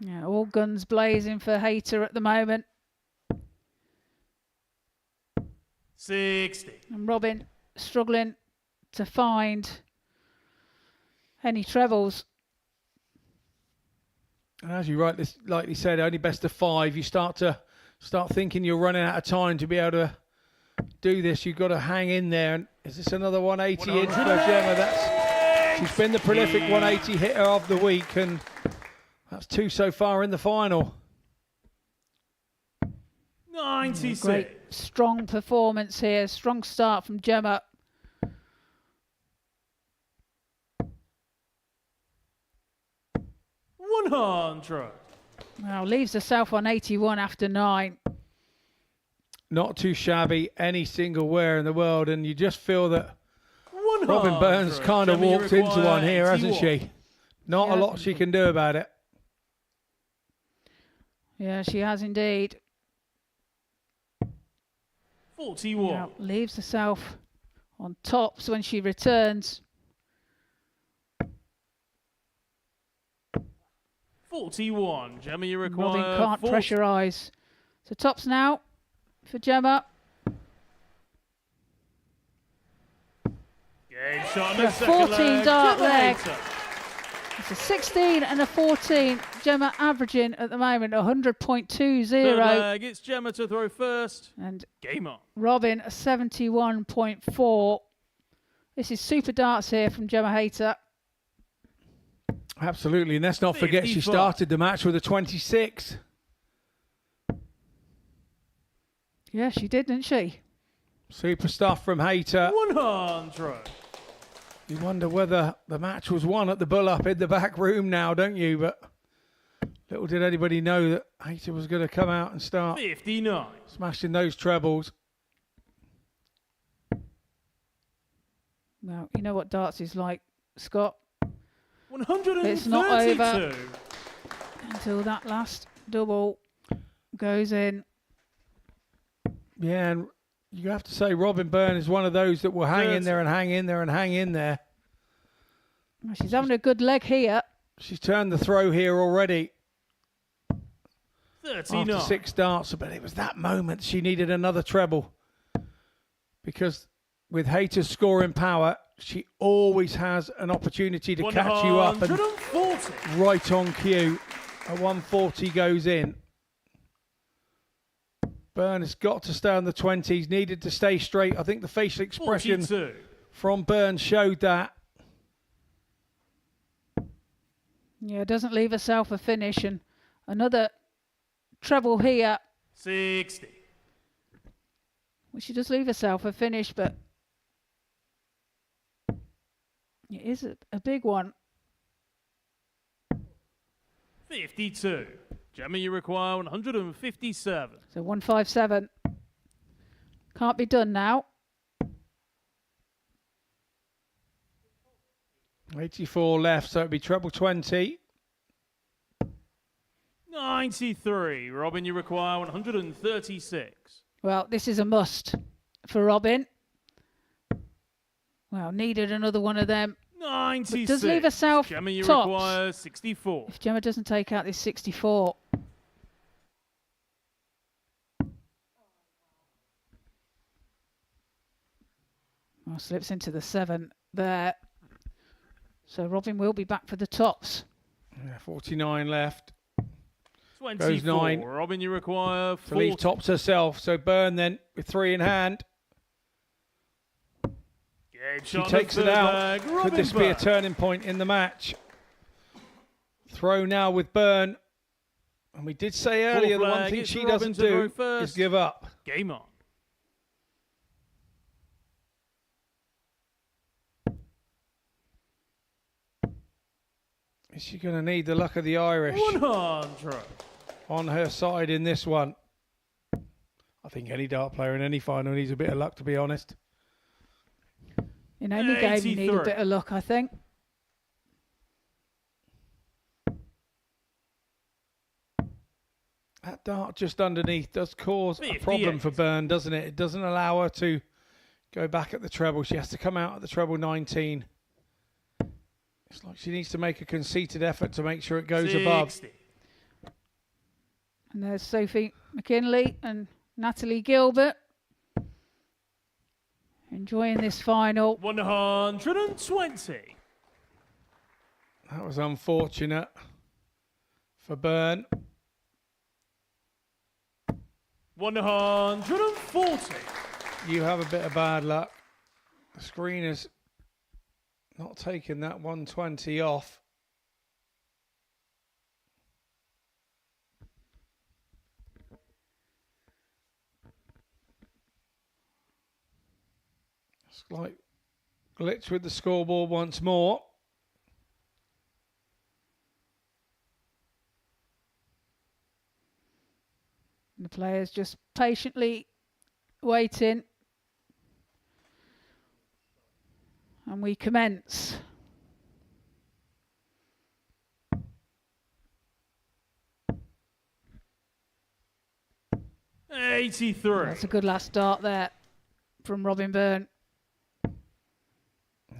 Yeah, all guns blazing for Hayter at the moment. 60. And Robin struggling to find any trebles. And as you rightly said, only best of 5. You start thinking you're running out of time to be able to do this. You've got to hang in there. And is this another 180 in for Gemma? She's been the prolific 180 hitter of the week, and that's 2 so far in the final. 96. Great strong performance here. Strong start from Gemma. Well, leaves herself on 81 after 9. Not too shabby any single wear in the world, and you just feel that Robin Byrne's kind of walked into one here, hasn't she? Not a lot she can do about it. Yeah, she has indeed. 41. Now, leaves herself on tops when she returns. 41. Gemma, you require Robin can't 40. pressurise. So tops now for Gemma. Game shot on A the second 14 leg. dart Gemma leg. Hayter. It's a 16 and a 14. Gemma averaging at the moment 100.20. Third leg, it's Gemma to throw first. And game on. Robin a 71.4. This is super darts here from Gemma Hayter. Absolutely, and let's not forget she 54. started the match with a 26. Yeah, she did, didn't she? Super stuff from Hayter. 100. You wonder whether the match was won at the Bull Up in the back room now, don't you? But little did anybody know that Hayter was going to come out and start 59. smashing those trebles. Well, you know what darts is like, Scott. 132. It's not over until that last double goes in. Yeah, and you have to say Robin Byrne is one of those that will hang in there and hang in there and hang in there. Well, she's having a good leg here. She's turned the throw here already. 39. After 6 darts, but it was that moment she needed another treble. Because with Hayter's scoring power, she always has an opportunity to catch you up. And 140. right on cue, a 140 goes in. Byrne has got to stay on the 20s, needed to stay straight. I think the facial expression 42. from Byrne showed that. Yeah, doesn't leave herself a finish. And another treble here. 60. Well, she does leave herself a finish, but it is a big one. 52. Gemma, you require 157. So 157. Can't be done now. 84 left, so it'd be treble 20. 93. Robin, you require 136. Well, this is a must for Robin. Well, needed another one of them. 96. But does leave herself Gemma, you tops require 64. if Gemma doesn't take out this 64. Well, slips into the 7 there. So Robin will be back for the tops. Yeah, 49 left. 24. Goes 9. Robin, you require 40. To leave tops herself. So Byrne then with 3 in hand. She takes it out. Could this be a turning point in the match? Throw now with Byrne. And we did say earlier the one thing she doesn't do is give up. Game on. Is she going to need the luck of the Irish 100. on her side in this one? I think any dart player in any final needs a bit of luck, to be honest. In any game, you need a bit of luck, I think. That dart just underneath does cause a problem for Byrne, doesn't it? It doesn't allow her to go back at the treble. She has to come out at the treble 19. It's like she needs to make a conceited effort to make sure it goes above. And there's Sophie McKinlay and Natalie Gilbert enjoying this final. 120. That was unfortunate for Byrne. 140. You have a bit of bad luck. The screen is not taking that 120 off. Slight glitch with the scoreboard once more. The players just patiently waiting. And we commence. $83. That's a good last start there from Robin Byrne.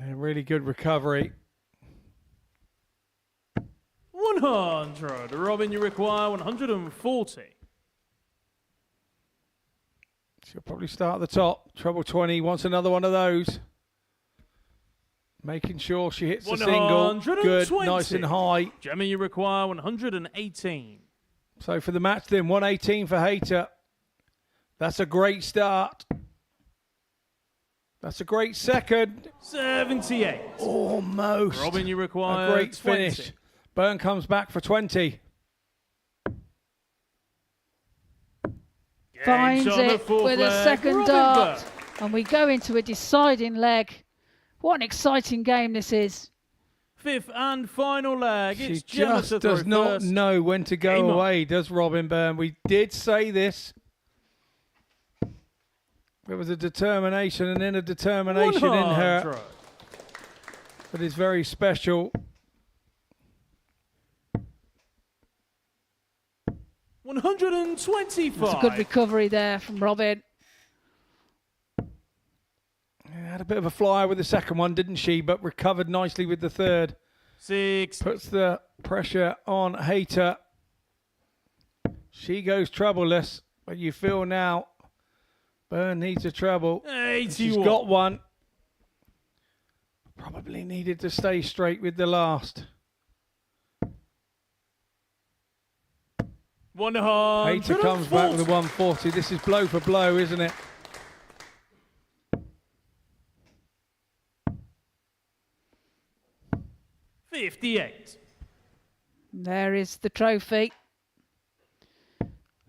A really good recovery. 100. Robin, you require 140. She'll probably start at the top. Treble 20 wants another one of those. Making sure she hits the single. Good, nice and high. Gemma, you require 118. So for the match then, 118 for Hayter. That's a great start. That's a great second. 78. Almost. Robin, you require a great 20. finish. Byrne comes back for 20. Finds it with a second dart. And we go into a deciding leg What an exciting game this is. Fifth and final leg. She It's Gemma just to throw does not first. know when to go Game on. away, does Robin Byrne. We did say this. There was a determination and inner determination in her 100. that is very special. 125. It's a good recovery there from Robin. Had a bit of a flyer with the second one, didn't she? But recovered nicely with the third. 6. Puts the pressure on Hayter. She goes troubleless, but you feel now Byrne needs a treble. 81. She's got one. Probably needed to stay straight with the last. 100. Hayter comes back with a 140. This is blow for blow, isn't it? $58. There is the trophy.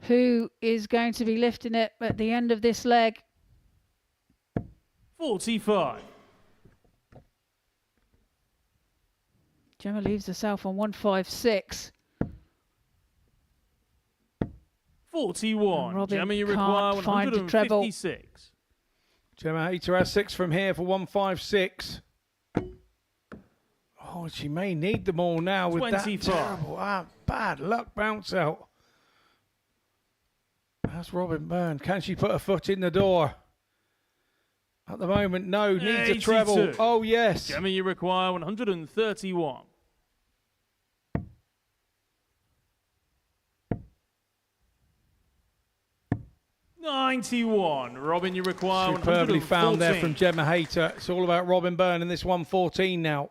Who is going to be lifting it at the end of this leg? 45. Gemma leaves herself on 156. 41. Robin Gemma, you can't require find a treble. 156. Gemma Hayter has 6 from here for 156. Oh, she may need them all now with 25. that terrible, bad luck bounce out. That's Robin Byrne. Can she put her foot in the door? At the moment, no. Needs a 82. treble. Oh, yes. Gemma, you require 131. $91. Robin, you require Superbly found there 114. from Gemma Hayter. It's all about Robin Byrne in this 114 now.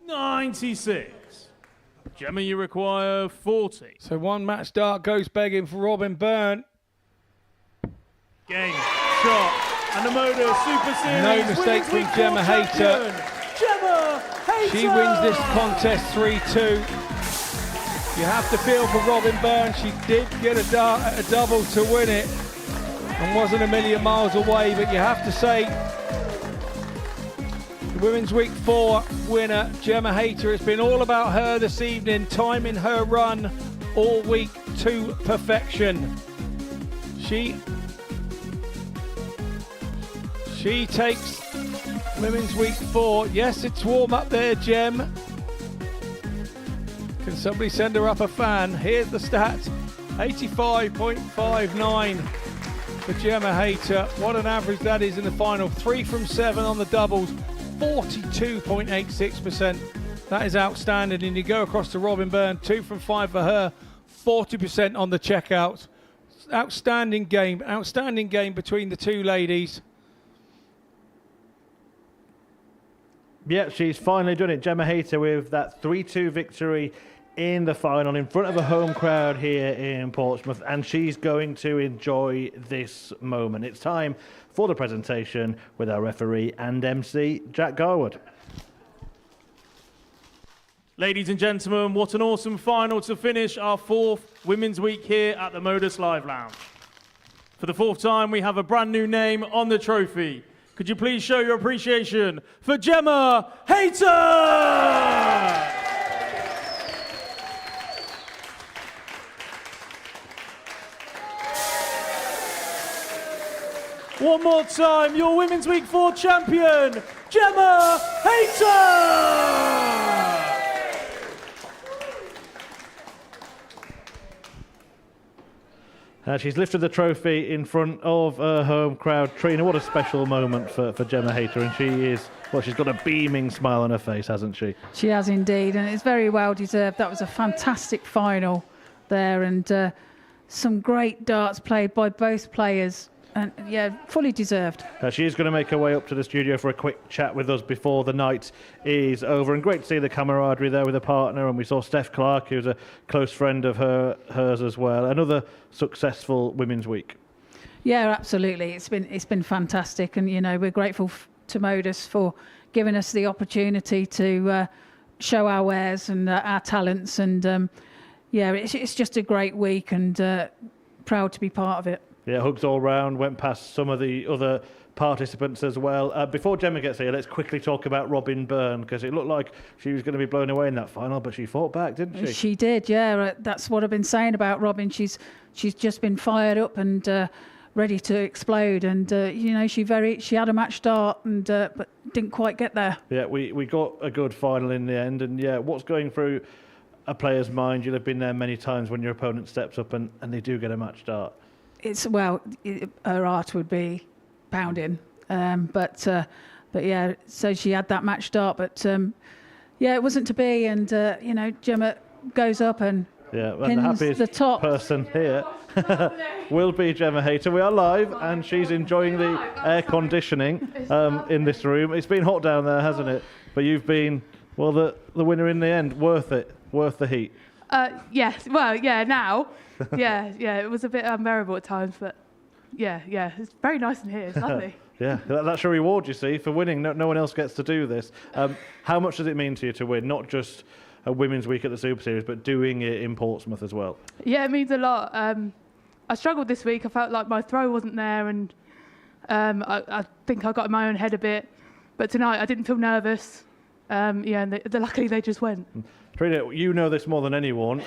$96. Gemma, you require 40. So one match start goes begging for Robin Byrne. Game, shot, and the Modus Super Series. No mistake Women's from Week Gemma 4 Hayter. champion, Gemma Hayter. She wins this contest 3-2. You have to feel for Robin Byrne. She did get a double to win it and wasn't a million miles away, but you have to say the Women's Week 4 winner, Gemma Hayter, it's been all about her this evening, timing her run all week to perfection. She takes Women's Week 4. Yes, it's warm up there, Gem. Can somebody send her up a fan? Here's the stats. 85.59 for Gemma Hayter. What an average that is in the final. 3 from 7 on the doubles. 42.86%. That is outstanding. And you go across to Robin Byrne. 2 from 5 for her. 40% on the checkout. Outstanding game. Outstanding game between the two ladies. Yeah, she's finally done it. Gemma Hayter with that 3-2 victory in the final in front of a home crowd here in Portsmouth, and she's going to enjoy this moment. It's time for the presentation with our referee and MC, Jack Garwood. Ladies and gentlemen, what an awesome final to finish our 4th Women's Week here at the Modus Live Lounge. For the 4th time, we have a brand new name on the trophy. Could you please show your appreciation for Gemma Hayter? One more time, your Women's Week 4 champion, Gemma Hayter! She's lifted the trophy in front of her home crowd. Trina, what a special moment for Gemma Hayter, and she is, well, she's got a beaming smile on her face, hasn't she? She has indeed, and it's very well deserved. That was a fantastic final there, and some great darts played by both players. And yeah, fully deserved. She is going to make her way up to the studio for a quick chat with us before the night is over. And great to see the camaraderie there with a partner. And we saw Steph Clark, who's a close friend of hers as well. Another successful Women's Week. Yeah, absolutely. It's been fantastic, and you know we're grateful to Modus for giving us the opportunity to show our wares and our talents. And yeah, it's just a great week, and proud to be part of it. Yeah, hugs all round, went past some of the other participants as well. Before Gemma gets here, let's quickly talk about Robin Byrne, because it looked like she was going to be blown away in that final, but she fought back, didn't she? She did, yeah. That's what I've been saying about Robin. She's just been fired up and ready to explode. And she had a match start, and but didn't quite get there. Yeah, we got a good final in the end. And yeah, what's going through a player's mind? You'll have been there many times when your opponent steps up and they do get a match start. Her heart would be pounding, but yeah. So she had that match start, but it wasn't to be. And Gemma goes up and the happiest the top person here will be Gemma Hayter. We are live, and she's enjoying the air conditioning in this room. It's been hot down there, hasn't it? But you've been the winner in the end. Worth it. Worth the heat. Yes. Well, yeah. Now, yeah. It was a bit unbearable at times, but yeah. It's very nice in here. It's lovely. Yeah, that's your reward, you see, for winning. No one else gets to do this. How much does it mean to you to win? Not just a Women's Week at the Super Series, but doing it in Portsmouth as well. Yeah, it means a lot. I struggled this week. I felt like my throw wasn't there, and I think I got in my own head a bit. But tonight I didn't feel nervous. And luckily they just went. Trina, you know this more than anyone.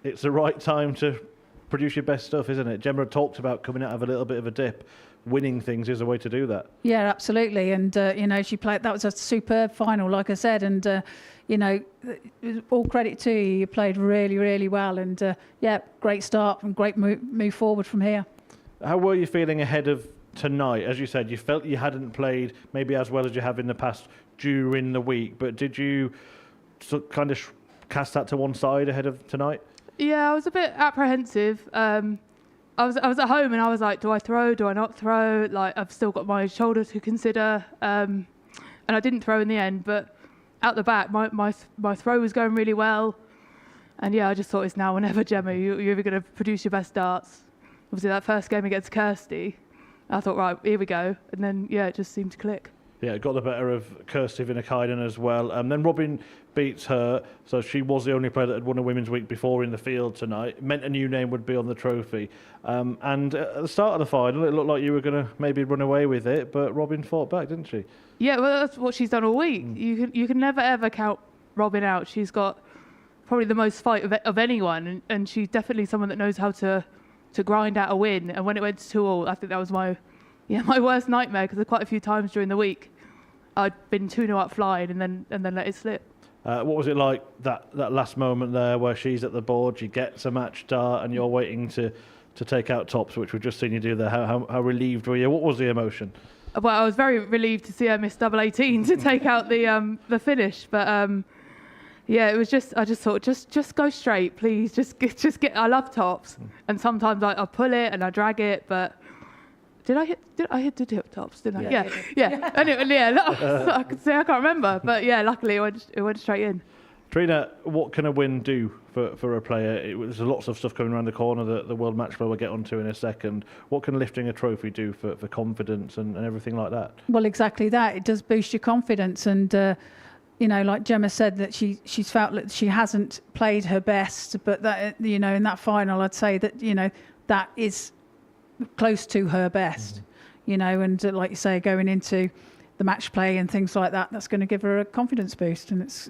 It's the right time to produce your best stuff, isn't it? Gemma talked about coming out of a little bit of a dip. Winning things is a way to do that. Yeah, absolutely. And, she played, that was a superb final, like I said. And, all credit to you. You played really, really well. And, great start and great move forward from here. How were you feeling ahead of tonight? As you said, you felt you hadn't played maybe as well as you have in the past during the week. But did you kind of cast that to one side ahead of tonight? Yeah, I was a bit apprehensive. I was at home and I was like, do I throw? Do I not throw? Like, I've still got my shoulder to consider. And I didn't throw in the end, but out the back, my throw was going really well. And yeah, I just thought it's now or never, Gemma. You're either going to produce your best darts. Obviously, that first game against Kirsty, I thought, right, here we go. And then, it just seemed to click. Yeah, it got the better of Kirsty Vinikainen as well. Then Robin beats her, so she was the only player that had won a Women's Week before in the field tonight. It meant a new name would be on the trophy. And at the start of the final, it looked like you were going to maybe run away with it, but Robin fought back, didn't she? Yeah, well, that's what she's done all week. You can never, ever count Robin out. She's got probably the most fight of anyone, and she's definitely someone that knows how to grind out a win. And when it went to 2-2, I think that was my worst nightmare, because quite a few times during the week I'd been 2-0 up flying and then let it slip. What was it like that last moment there where she's at the board, she gets a match start and you're waiting to take out tops, which we've just seen you do there? How relieved were you? What was the emotion? Well, I was very relieved to see her miss double 18 to take out the finish, but it was just, I just thought, just go straight, please. Just get. I love tops, and sometimes I pull it and I drag it, but did I hit tops? Didn't I? Yeah. Anyway, I could say I can't remember, but luckily it went straight in. Trina, what can a win do for a player? There's lots of stuff coming around the corner that the World Match Play we'll get onto in a second. What can lifting a trophy do for confidence and everything like that? Well, exactly that. It does boost your confidence, and like Gemma said, that she's felt that she hasn't played her best, but that in that final, I'd say that that is close to her best. And like you say, going into the match play and things like that, that's going to give her a confidence boost, and it's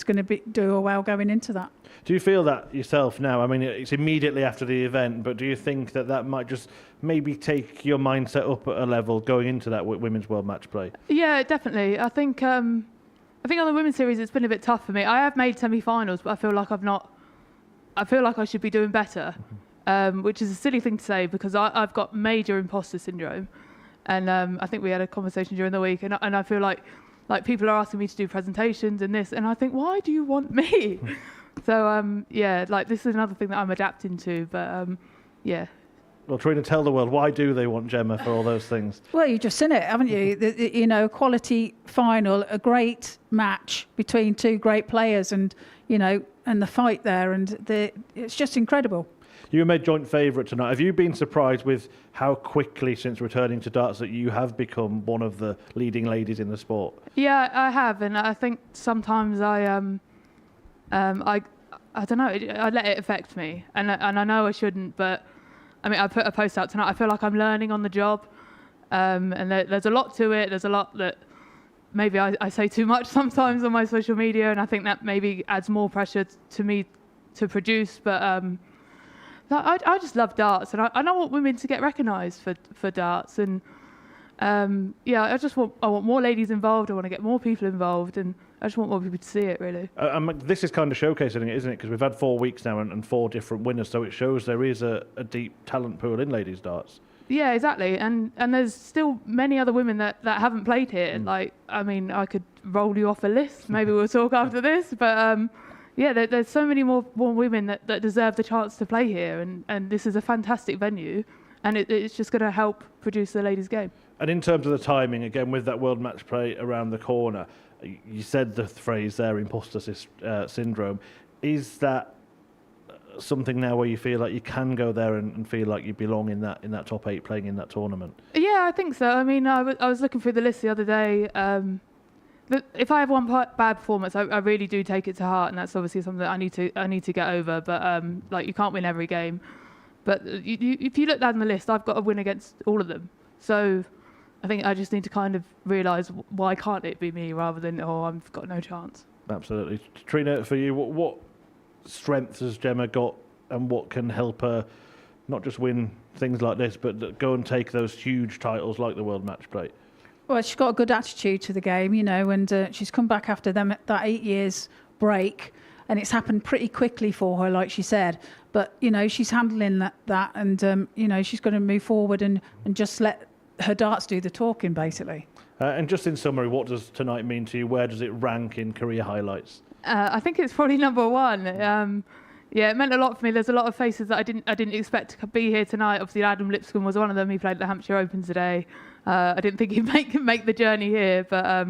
going to do her well going into that. Do you feel that yourself now? I mean, it's immediately after the event, but do you think that might just maybe take your mindset up at a level going into that Women's World Match Play? Yeah, definitely. I think on the Women's Series it's been a bit tough for me. I have made semi-finals, but I feel like I've not. I feel like I should be doing better, which is a silly thing to say because I've got major imposter syndrome. And I think we had a conversation during the week, and I feel like people are asking me to do presentations and this, and I think, why do you want me? So this is another thing that I'm adapting to, but yeah. Well, Trina, tell the world, why do they want Gemma for all those things? Well, you've just seen it, haven't you? A quality final, a great match between two great players, and and the fight there, and it's just incredible. You were made joint favourite tonight. Have you been surprised with how quickly, since returning to darts, that you have become one of the leading ladies in the sport? Yeah, I have, and I think sometimes I don't know, I let it affect me, and I know I shouldn't, but I mean, I put a post out tonight. I feel like I'm learning on the job, and there's a lot to it. There's a lot that maybe I say too much sometimes on my social media, and I think that maybe adds more pressure to me to produce. But I just love darts, and I want women to get recognised for darts, and I want more ladies involved. I want to get more people involved, and I just want more people to see it, really. This is kind of showcasing it, isn't it? Because we've had 4 weeks now and 4 different winners, so it shows there is a deep talent pool in ladies' darts. Yeah, exactly. And there's still many other women that haven't played here. Like, I mean, I could roll you off a list. Maybe we'll talk after this. But there's so many more women that deserve the chance to play here. And this is a fantastic venue. And it's just going to help produce the ladies' game. And in terms of the timing, again, with that World Match Play around the corner, you said the phrase there, imposter syndrome. Is that something now where you feel like you can go there and feel like you belong in that top 8 playing in that tournament? Yeah, I think so. I mean, I was looking through the list the other day. If I have one bad performance, I really do take it to heart, and that's obviously something that I need to get over. But like, you can't win every game. But if you look down the list, I've got to win against all of them. So I think I just need to kind of realise why can't it be me rather than, I've got no chance. Absolutely. Trina, for you, what strengths has Gemma got, and what can help her not just win things like this, but go and take those huge titles like the World Match Play? Well, she's got a good attitude to the game, and she's come back after that 8 years break, and it's happened pretty quickly for her, like she said. But, she's handling that and, she's going to move forward and just let her darts do the talking, basically. And just in summary, what does tonight mean to you? Where does it rank in career highlights? I think it's probably number 1. It meant a lot for me. There's a lot of faces that I didn't expect to be here tonight. Obviously, Adam Lipscomb was one of them. He played at the Hampshire Open today. I didn't think he'd make the journey here, but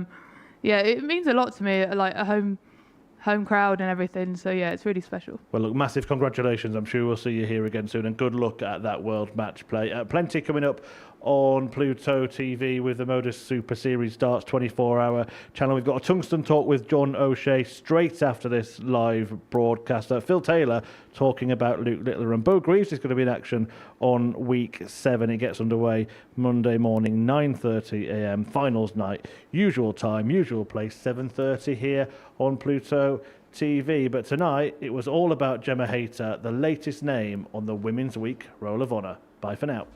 it means a lot to me. Like a home crowd and everything. So it's really special. Well, look, massive congratulations. I'm sure we'll see you here again soon, and good luck at that World Match Play. Plenty coming up on Pluto TV with the Modus Super Series Darts 24-hour channel. We've got a tungsten talk with John O'Shea straight after this live broadcast. Phil Taylor talking about Luke Littler, and Bo Greaves is going to be in action on week 7. It gets underway Monday morning, 9:30 a.m. finals night, usual time, usual place, 7:30 here on Pluto TV. But tonight it was all about Gemma Hayter, the latest name on the Women's Week Roll of Honour. Bye for now.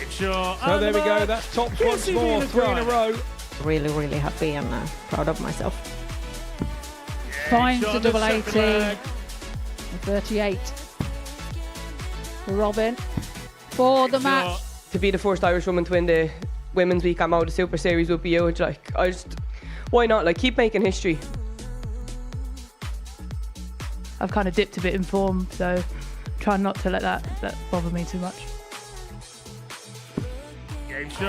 So there we go, that's tops once more, 3 in a row. Really, really happy and proud of myself. Finds the double 18, 38. Robin for the match. To be the first Irish woman to win the Women's Week at Modus Super Series would be huge. Why not? Keep making history. I've kind of dipped a bit in form, so try not to let that bother me too much.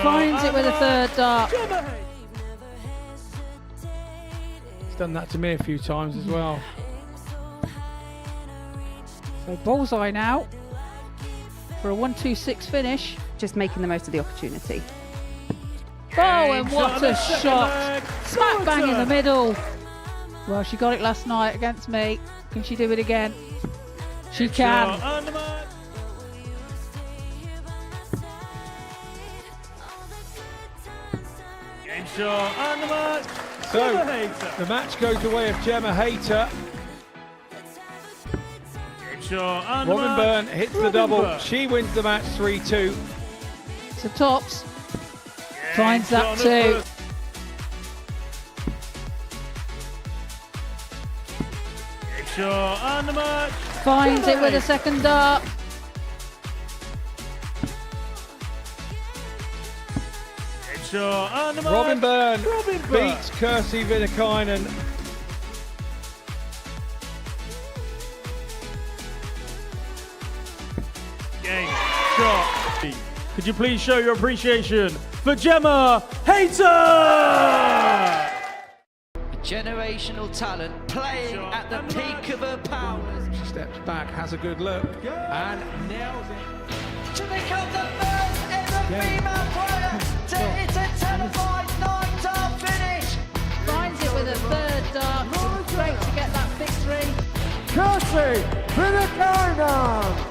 Finds it with a third dart. He's done that to me a few times as well. So bullseye now for a 1-2-6 finish. Just making the most of the opportunity. Oh, and what a shot! Smack bang in the middle. Well, she got it last night against me. Can she do it again? She can. So, the match goes the way of Gemma Hayter. Robin Byrne hits the double. She wins the match 3-2. So tops finds that too. Finds it with a second dart. Robin Byrne beats Kirsty Vinikainen. Game, shot. Could you please show your appreciation for Gemma Hayter? A generational talent playing at the peak of her powers. She steps back, has a good look, and nails it. To become the first ever female player to hit a televised 9-dart finish. Vinikainen.